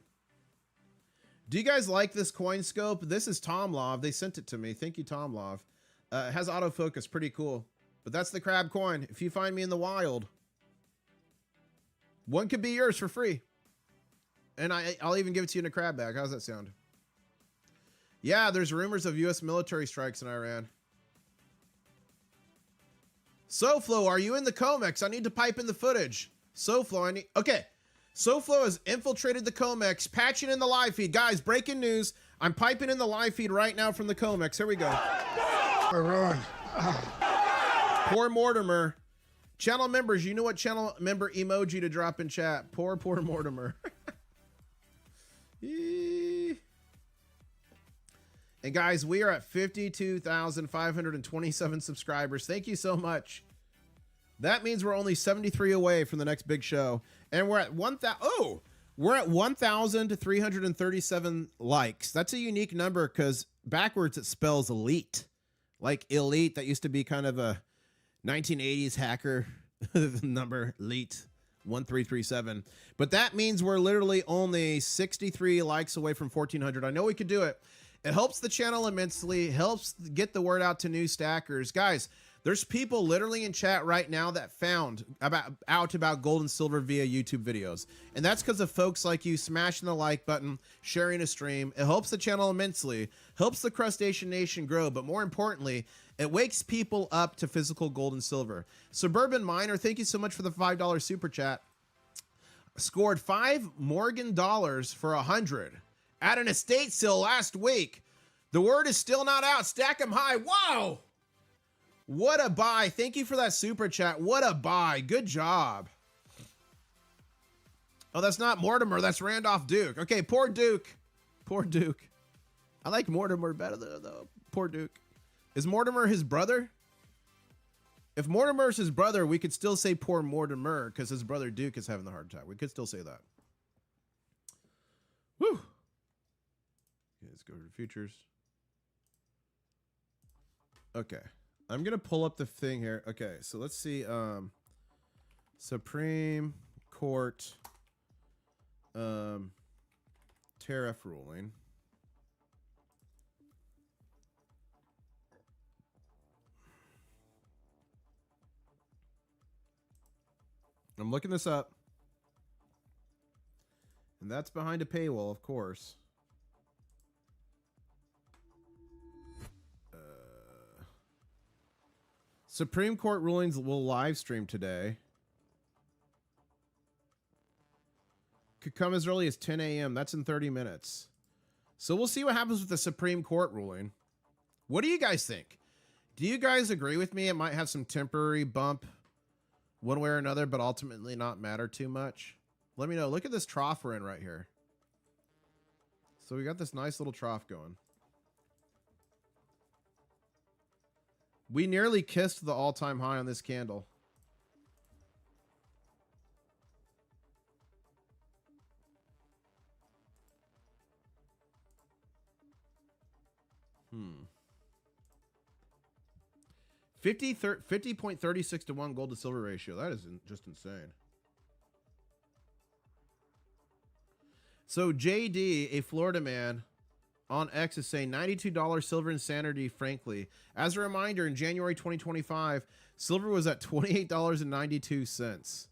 Do you guys like this coin scope? This is Tom Love. They sent it to me. Thank you, Tom Love. It has autofocus, pretty cool. But that's the crab coin. If you find me in the wild, one could be yours for free. And I'll even give it to you in a crab bag. How's that sound? Yeah, there's rumors of U.S. military strikes in Iran. SoFlo, are you in the COMEX? I need to pipe in the footage. SoFlo, I need... Okay. SoFlo has infiltrated the COMEX, patching in the live feed. Guys, breaking news. I'm piping in the live feed right now from the COMEX. Here we go. Run. Poor Mortimer. Channel members, you know what channel member emoji to drop in chat. Poor Mortimer. And guys, we are at 52,527 subscribers. Thank you so much. That means we're only 73 away from the next big show. And we're at 1,337 likes. That's a unique number because backwards it spells elite. Like elite, that used to be kind of a 1980s hacker number, elite 1337. But that means we're literally only 63 likes away from 1,400. I know we could do it. It helps the channel immensely, helps get the word out to new stackers. Guys, there's people literally in chat right now that found out about gold and silver via YouTube videos. And that's because of folks like you smashing the like button, sharing a stream. It helps the channel immensely, helps the Crustacean Nation grow, but more importantly, it wakes people up to physical gold and silver. Suburban Miner, thank you so much for the $5 super chat. Scored $5 Morgan for 100 at an estate sale last week. The word is still not out. Stack 'em high. Wow. What a buy. Thank you for that super chat. What a buy. Good job. Oh, that's not Mortimer. That's Randolph Duke. Okay, poor Duke. Poor Duke. I like Mortimer better though. Poor Duke. Is Mortimer his brother? If Mortimer's his brother, we could still say poor Mortimer because his brother Duke is having the heart attack. We could still say that. Woo. Okay, let's go to the futures. Okay. I'm going to pull up the thing here. Okay, so let's see. Supreme Court tariff ruling. I'm looking this up. And that's behind a paywall, of course. Supreme Court rulings will live stream today. Could come as early as 10 a.m. That's in 30 minutes. So we'll see what happens with the Supreme Court ruling. What do you guys think? Do you guys agree with me? It might have some temporary bump one way or another, but ultimately not matter too much. Let me know. Look at this trough we're in right here. So we got this nice little trough going. We nearly kissed the all-time high on this candle. Hmm. 50.36 to 1 gold to silver ratio. That is just insane. So JD, a Florida man on X, is saying $92 silver insanity, frankly. As a reminder, in January 2025, silver was at $28.92.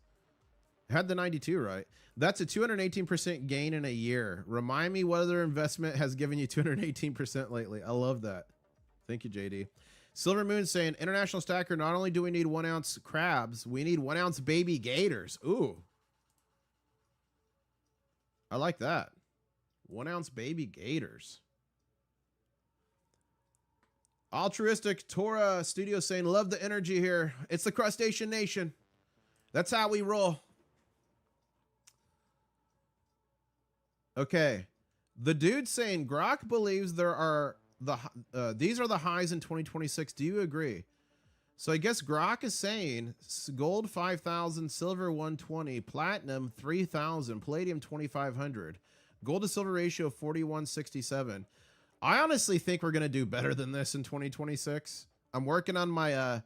Had the 92 right. That's a 218% gain in a year. Remind me what other investment has given you 218% lately. I love that. Thank you, JD. Silver Moon saying, International Stacker, not only do we need 1 ounce crabs, we need 1 ounce baby gators. Ooh. I like that. 1 ounce baby gators. Altruistic Torah Studio saying, love the energy here. It's the Crustacean Nation. That's how we roll. Okay. The dude saying Grok believes there are these are the highs in 2026. Do you agree? So I guess Grok is saying gold 5,000, silver 120, platinum 3,000, palladium 2,500, gold to silver ratio 41.67. I honestly think we're gonna do better than this in 2026. I'm working on my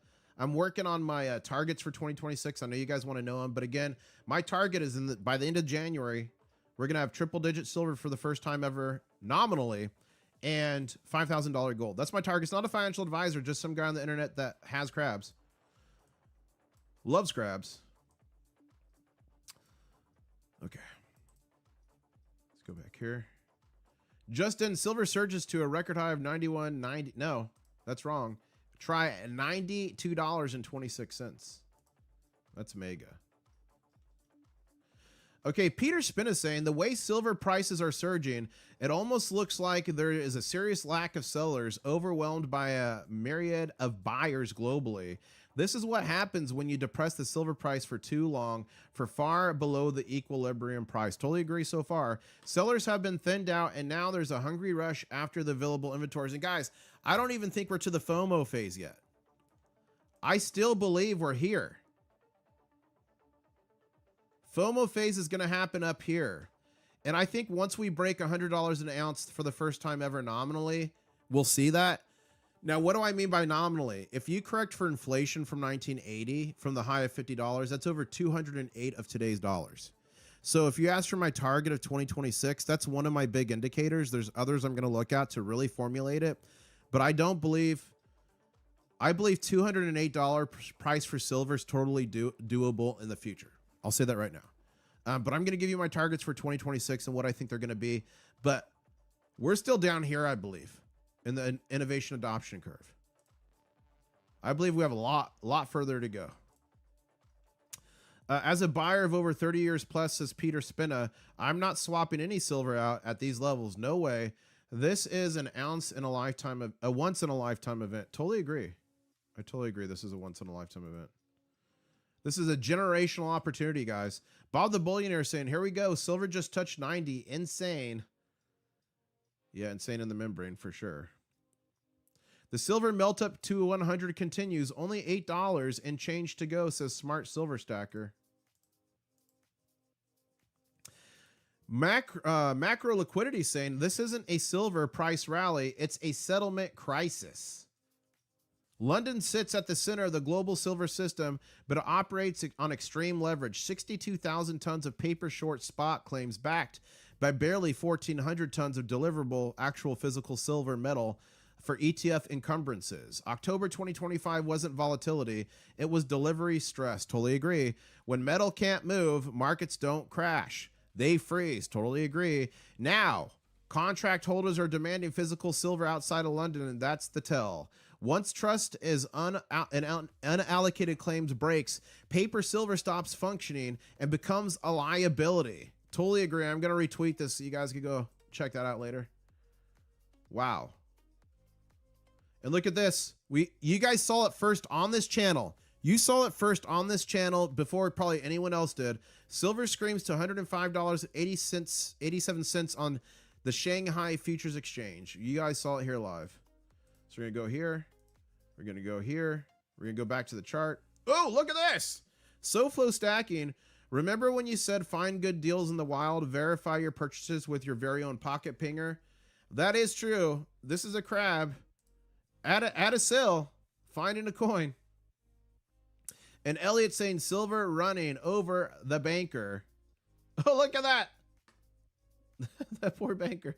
targets for 2026. I know you guys want to know them, but again, my target is by the end of January, we're gonna have triple digit silver for the first time ever nominally, and $5,000 gold. That's my target. It's not a financial advisor, just some guy on the internet that has crabs. Loves crabs. Okay. Let's go back here. Justin, silver surges to a record high of 91.90. No, that's wrong. Try $92.26. That's mega. Okay, Peter Spin is saying the way silver prices are surging, it almost looks like there is a serious lack of sellers overwhelmed by a myriad of buyers globally. This is what happens when you depress the silver price for too long, for far below the equilibrium price. Totally agree so far. Sellers have been thinned out, and now there's a hungry rush after the available inventories. And guys, I don't even think we're to the FOMO phase yet. I still believe we're here. FOMO phase is going to happen up here. And I think once we break $100 an ounce for the first time ever nominally, we'll see that. Now, what do I mean by nominally? If you correct for inflation from 1980, from the high of $50, that's over 208 of today's dollars. So if you ask for my target of 2026, that's one of my big indicators. There's others I'm going to look at to really formulate it. But I believe $208 price for silver is totally doable in the future. I'll say that right now. But I'm going to give you my targets for 2026 and what I think they're going to be. But we're still down here, I believe, in the innovation adoption curve. I believe we have a lot further to go. As a buyer of over 30 years plus, says Peter Spina, I'm not swapping any silver out at these levels. No way. This is an once in a lifetime event. Totally agree. I totally agree. This is a once in a lifetime event. This is a generational opportunity, guys. Bob the Billionaire saying, here we go. Silver just touched 90. Insane. Yeah, insane in the membrane for sure. The silver melt up to 100 continues. Only $8 and change to go, says Smart Silver Stacker. Macro Liquidity saying, this isn't a silver price rally. It's a settlement crisis. London sits at the center of the global silver system, but it operates on extreme leverage. 62,000 tons of paper short spot claims backed by barely 1,400 tons of deliverable actual physical silver metal for ETF encumbrances. October 2025 wasn't volatility. It was delivery stress. Totally agree. When metal can't move, markets don't crash. They freeze. Totally agree. Now, contract holders are demanding physical silver outside of London, and that's the tell. Once trust is unallocated claims breaks, paper silver stops functioning and becomes a liability. Totally agree. I'm going to retweet this so you guys can go check that out later. Wow. And look at this. You guys saw it first on this channel. You saw it first on this channel before probably anyone else did. Silver screams to $105.87 on the Shanghai Futures Exchange. You guys saw it here live. So we're going to go here. We're going to go here. We're going to go back to the chart. Oh, look at this. SoFlo stacking. Remember when you said find good deals in the wild, verify your purchases with your very own pocket pinger? That is true. This is a crab at a sale, finding a coin. And Elliot saying silver running over the banker. Oh, look at that. That poor banker.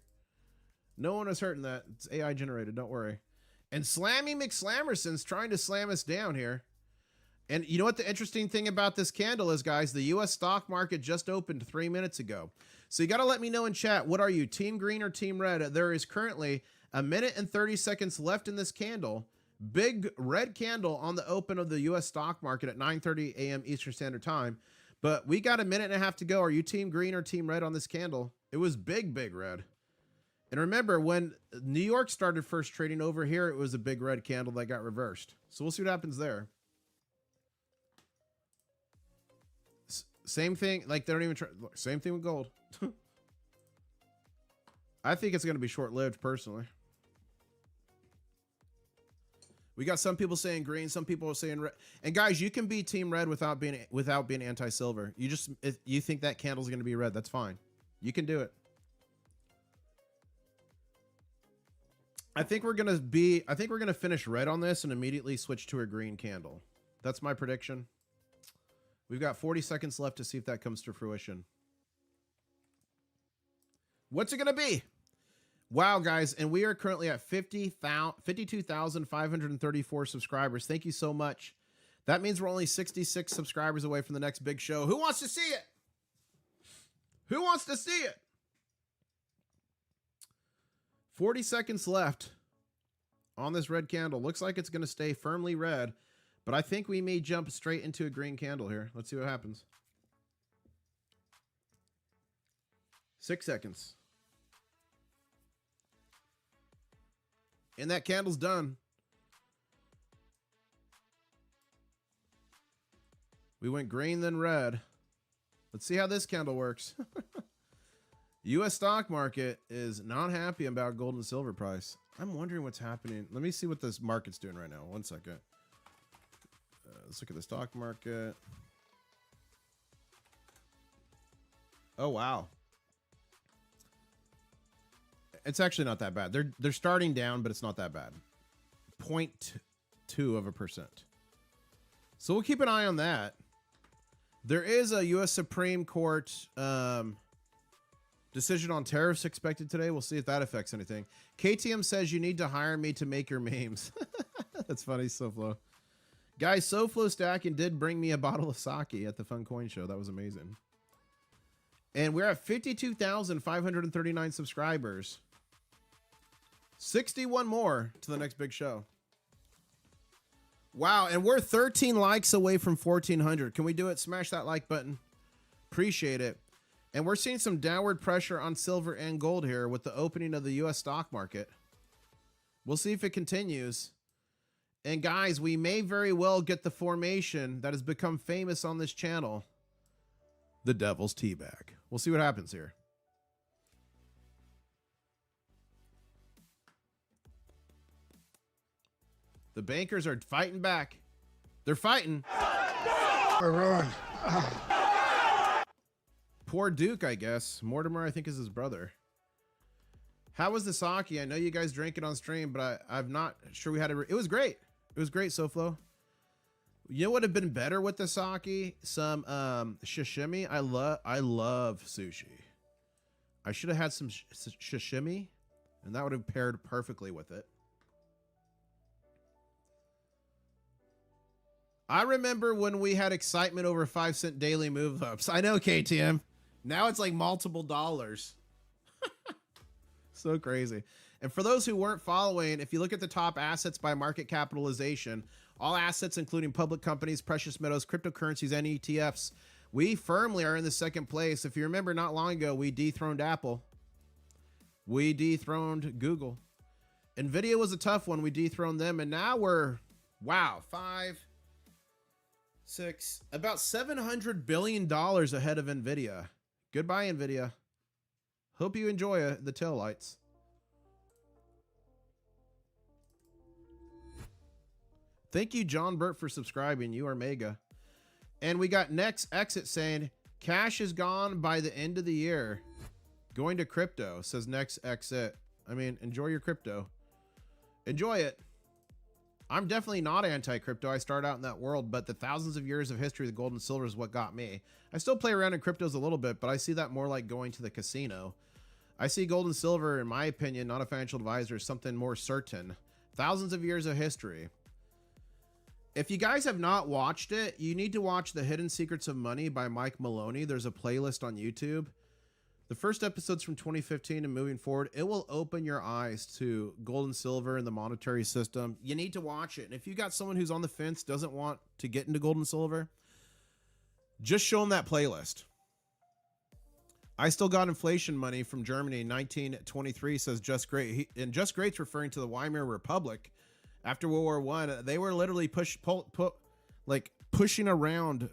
No one was hurting that. It's AI generated. Don't worry. And Slammy McSlammerson's trying to slam us down here. And you know what the interesting thing about this candle is, guys? The U.S. stock market just opened 3 minutes ago. So you got to let me know in chat. What are you, Team Green or Team Red? There is currently 1 minute and 30 seconds left in this candle. Big red candle on the open of the U.S. stock market at 9:30 a.m. Eastern Standard Time. But we got 1.5 minutes to go. Are you Team Green or Team Red on this candle? It was big red. And remember, when New York started first trading over here, it was a big red candle that got reversed. So we'll see what happens there. Same thing, like they don't even try. Look, same thing with gold. I think it's going to be short-lived, personally. We got some people saying green, some people are saying red. And guys, you can be Team Red without being anti-silver. If you think that candle's going to be red, that's fine. You can do it. I think we're going to finish red on this and immediately switch to a green candle. That's my prediction. We've got 40 seconds left to see if that comes to fruition. What's it going to be? Wow, guys, and we are currently at 52,534 subscribers. Thank you so much. That means we're only 66 subscribers away from the next big show. Who wants to see it? Who wants to see it? 40 seconds left on this red candle. Looks like it's going to stay firmly red, but I think we may jump straight into a green candle here. Let's see what happens. 6 seconds. And that candle's done. We went green, then red. Let's see how this candle works. U.S. stock market is not happy about gold and silver price. I'm wondering what's happening. Let me see what this market's doing right now. 1 second. Let's look at the stock market. Oh, wow. It's actually not that bad. They're starting down, but it's not that bad. 0.2%. So we'll keep an eye on that. There is a U.S. Supreme Court decision on tariffs expected today. We'll see if that affects anything. KTM says you need to hire me to make your memes. That's funny, SoFlo. Guys, SoFlo Stacking did bring me a bottle of sake at the Fun Coin Show. That was amazing. And we're at 52,539 subscribers. 61 more to the next big show. Wow, and we're 13 likes away from 1,400. Can we do it? Smash that like button. Appreciate it. And we're seeing some downward pressure on silver and gold here with the opening of the U.S. stock market. We'll see if it continues. And guys, we may very well get the formation that has become famous on this channel. The Devil's Teabag. We'll see what happens here. The bankers are fighting back. They're fighting. Poor Duke, I guess. Mortimer, I think, is his brother. How was the sake? I know you guys drank it on stream, but I'm not sure we had it. It was great. It was great, SoFlo. You know what would have been better with the sake? Some sashimi. I love sushi. I should have had some sashimi, and that would have paired perfectly with it. I remember when we had excitement over 5-cent daily move ups. I know, KTM. Now it's like multiple dollars. So crazy. And for those who weren't following, if you look at the top assets by market capitalization, all assets, including public companies, precious metals, cryptocurrencies, and ETFs, we firmly are in the second place. If you remember, not long ago, we dethroned Apple. We dethroned Google. NVIDIA was a tough one. We dethroned them. And now we're, wow, about $700 billion ahead of NVIDIA. Goodbye, NVIDIA. Hope you enjoy the taillights. Thank you, John Burt, for subscribing. You are mega. And we got Next Exit saying, cash is gone by the end of the year. Going to crypto, says Next Exit. I mean, enjoy your crypto. Enjoy it. I'm definitely not anti-crypto. I started out in that world, but the thousands of years of history of the gold and silver is what got me. I still play around in cryptos a little bit, but I see that more like going to the casino. I see gold and silver, in my opinion, not a financial advisor, as something more certain. Thousands of years of history. If you guys have not watched it, you need to watch The Hidden Secrets of Money by Mike Maloney. There's a playlist on YouTube. The first episode's from 2015 and moving forward. It will open your eyes to gold and silver and the monetary system. You need to watch it. And if you got someone who's on the fence, doesn't want to get into gold and silver, just show them that playlist. I still got inflation money from Germany in 1923, says Just Great. And Just Great's referring to the Weimar Republic. After World War I, they were literally pushing around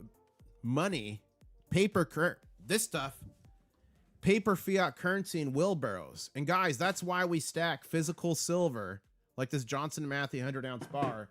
money, this stuff, paper fiat currency in wheelbarrows. And guys, that's why we stack physical silver, like this Johnson Matthey 100-ounce bar.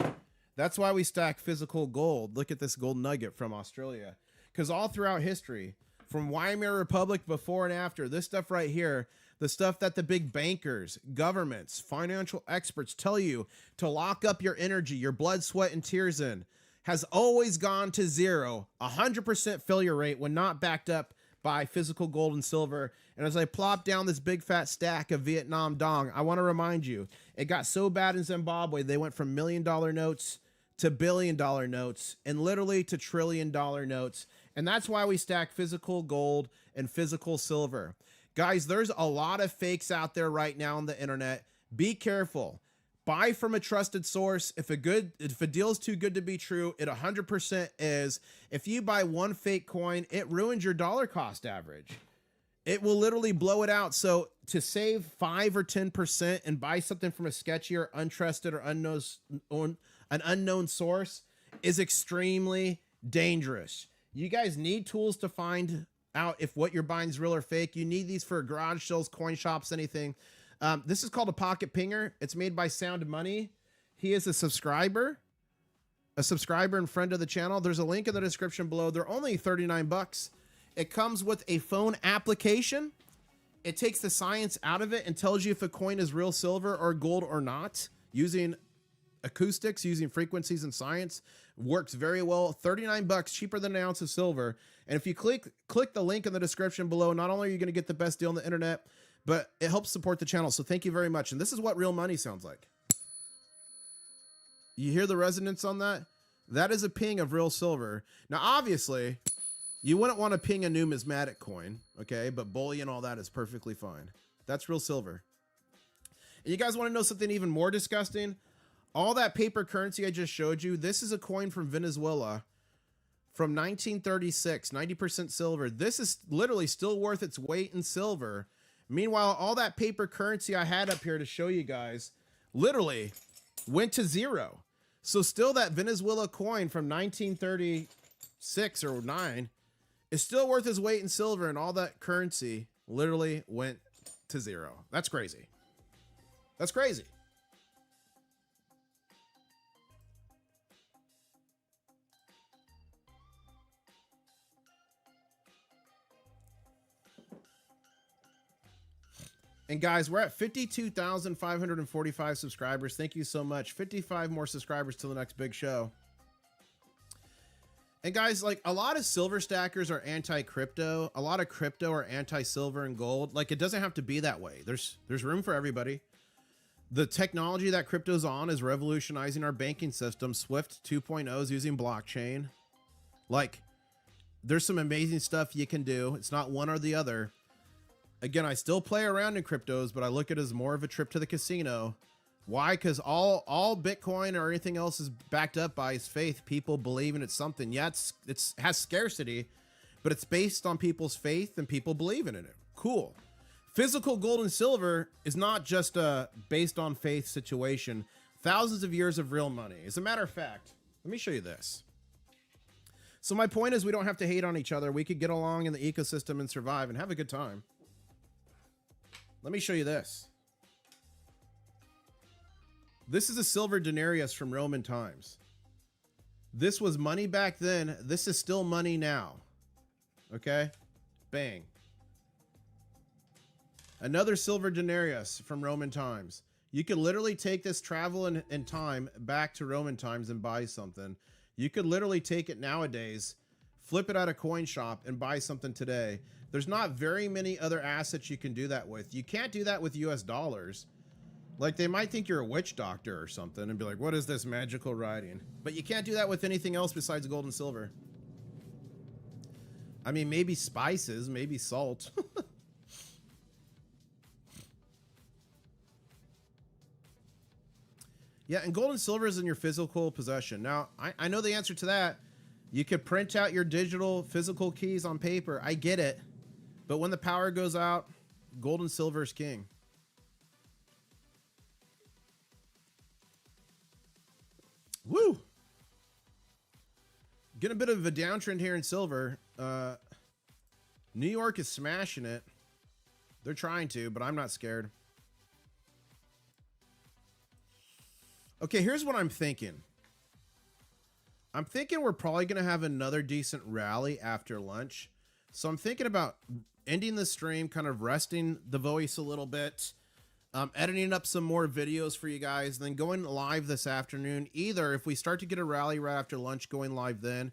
That's why we stack physical gold. Look at this gold nugget from Australia. Because all throughout history, from Weimar Republic before and after, this stuff right here, the stuff that the big bankers, governments, financial experts tell you to lock up your energy, your blood, sweat, and tears in, has always gone to zero, 100% failure rate when not backed up buy physical gold and silver. And as I plop down this big fat stack of Vietnam dong, I want to remind you, it got so bad in Zimbabwe, they went from $1 million notes to $1 billion notes and literally to $1 trillion notes. And that's why we stack physical gold and physical silver. Guys, there's a lot of fakes out there right now on the internet. Be careful. Buy from a trusted source. If a deal is too good to be true, it 100% is. If you buy one fake coin, it ruins your dollar cost average. It will literally blow it out. So to save 5 or 10% and buy something from a sketchy or untrusted or an unknown source is extremely dangerous. You guys need tools to find out if what you're buying is real or fake. You need these for garage sales, coin shops, anything. This is called a pocket pinger. It's made by Sound Money. He is a subscriber and friend of the channel. There's a link in the description below. They're only 39 bucks. It comes with a phone application. It takes the science out of it and tells you if a coin is real silver or gold or not using acoustics, using frequencies and science. Works very well. 39 bucks, cheaper than an ounce of silver. And if you click the link in the description below, not only are you going to get the best deal on the internet, but it helps support the channel. So thank you very much. And this is what real money sounds like. You hear the resonance on that? That is a ping of real silver. Now, obviously, you wouldn't want to ping a numismatic coin, okay? But bullion, all that is perfectly fine. That's real silver. And you guys want to know something even more disgusting? All that paper currency I just showed you, this is a coin from Venezuela from 1936, 90% silver. This is literally still worth its weight in silver. Meanwhile, all that paper currency I had up here to show you guys literally went to zero. So still that Venezuela coin from 1936 or 9 is still worth its weight in silver, and all that currency literally went to zero. That's crazy. That's crazy. And guys, we're at 52,545 subscribers. Thank you so much. 55 more subscribers till the next big show. And guys, like a lot of silver stackers are anti-crypto. A lot of crypto are anti-silver and gold. Like it doesn't have to be that way. There's room for everybody. The technology that crypto's on is revolutionizing our banking system. Swift 2.0 is using blockchain. Like there's some amazing stuff you can do. It's not one or the other. Again, I still play around in cryptos, but I look at it as more of a trip to the casino. Why? Because all Bitcoin or anything else is backed up by its faith. People believe in it's something. Yeah, it has scarcity, but it's based on people's faith and people believing in it. Cool. Physical gold and silver is not just a based on faith situation. Thousands of years of real money. As a matter of fact, let me show you this. So my point is we don't have to hate on each other. We could get along in the ecosystem and survive and have a good time. Let me show you this. This is a silver denarius from Roman times. This was money back then. This is still money now. Okay? Bang. Another silver denarius from Roman times. You could literally take this travel in time back to Roman times and buy something. You could literally take it nowadays, flip it at a coin shop and buy something today. There's not very many other assets you can do that with. You can't do that with US dollars. Like they might think you're a witch doctor or something and be like, what is this magical writing? But you can't do that with anything else besides gold and silver. I mean, maybe spices, maybe salt. Yeah, and gold and silver is in your physical possession. Now, I know the answer to that. You could print out your digital physical keys on paper. I get it. But when the power goes out, gold and silver is king. Woo! Get a bit of a downtrend here in silver. New York is smashing it. They're trying to, but I'm not scared. Okay, here's what I'm thinking. I'm thinking we're probably going to have another decent rally after lunch. So I'm thinking about ending the stream, kind of resting the voice a little bit, editing up some more videos for you guys, then going live this afternoon. Either if we start to get a rally right after lunch, going live then.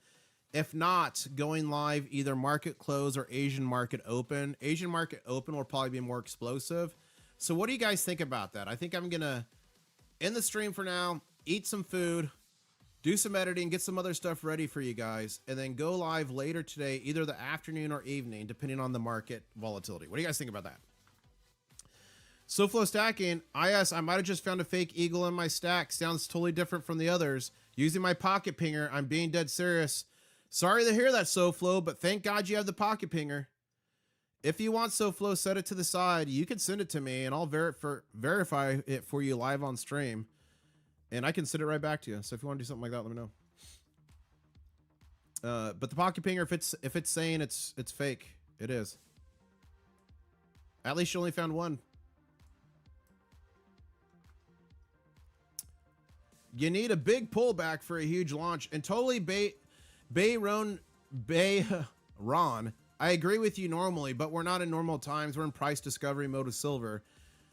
If not, going live either market close or Asian market open. Asian market open will probably be more explosive. So what do you guys think about that? I think I'm going to end the stream for now, eat some food, do some editing, get some other stuff ready for you guys, and then go live later today, either the afternoon or evening, depending on the market volatility. What do you guys think about that? SoFlo stacking, I might have just found a fake eagle in my stack. Sounds totally different from the others. Using my pocket pinger, I'm being dead serious. Sorry to hear that, SoFlo, but thank God you have the pocket pinger. If you want SoFlo, set it to the side. You can send it to me, and I'll verify it for you live on stream. And I can send it right back to you. So if you want to do something like that, let me know. But the pocket pinger, if it's saying it's fake, it is. At least you only found one. You need a big pullback for a huge launch, and totally Ron. I agree with you normally, but we're not in normal times. We're in price discovery mode with silver.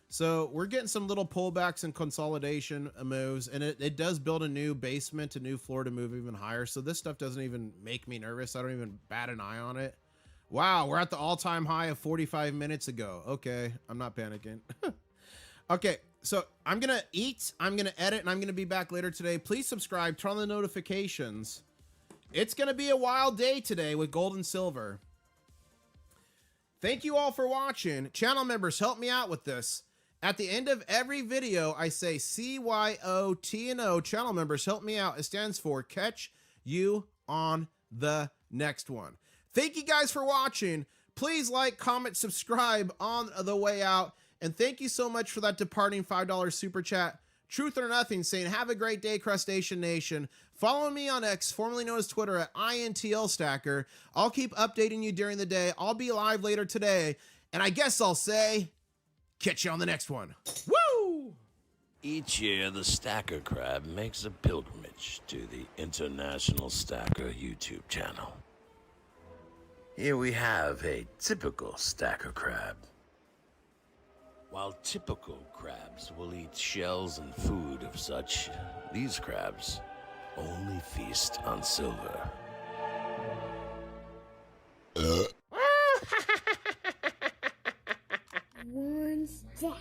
So we're getting some little pullbacks and consolidation moves, and it does build a new basement, a new floor to move even higher. So this stuff doesn't even make me nervous. I don't even bat an eye on it. Wow, we're at the all-time high of 45 minutes ago. Okay, I'm not panicking. Okay, so I'm going to eat, I'm going to edit, and I'm going to be back later today. Please subscribe, turn on the notifications. It's going to be a wild day today with gold and silver. Thank you all for watching. Channel members, help me out with this. At the end of every video, I say CYOTNO. Channel members, help me out. It stands for catch you on the next one. Thank you guys for watching. Please like, comment, subscribe on the way out. And thank you so much for that departing $5 super chat. Truth or Nothing saying, have a great day, Crustacean Nation. Follow me on X, formerly known as Twitter, at Intl-Stacker. I'll keep updating you during the day. I'll be live later today. And I guess I'll say, catch you on the next one. Woo! Each year, the Stacker Crab makes a pilgrimage to the International Stacker YouTube channel. Here we have a typical Stacker Crab. While typical crabs will eat shells and food of such, these crabs only feast on silver. One stacker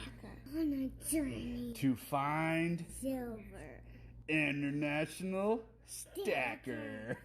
on a journey to find silver. International Stacker.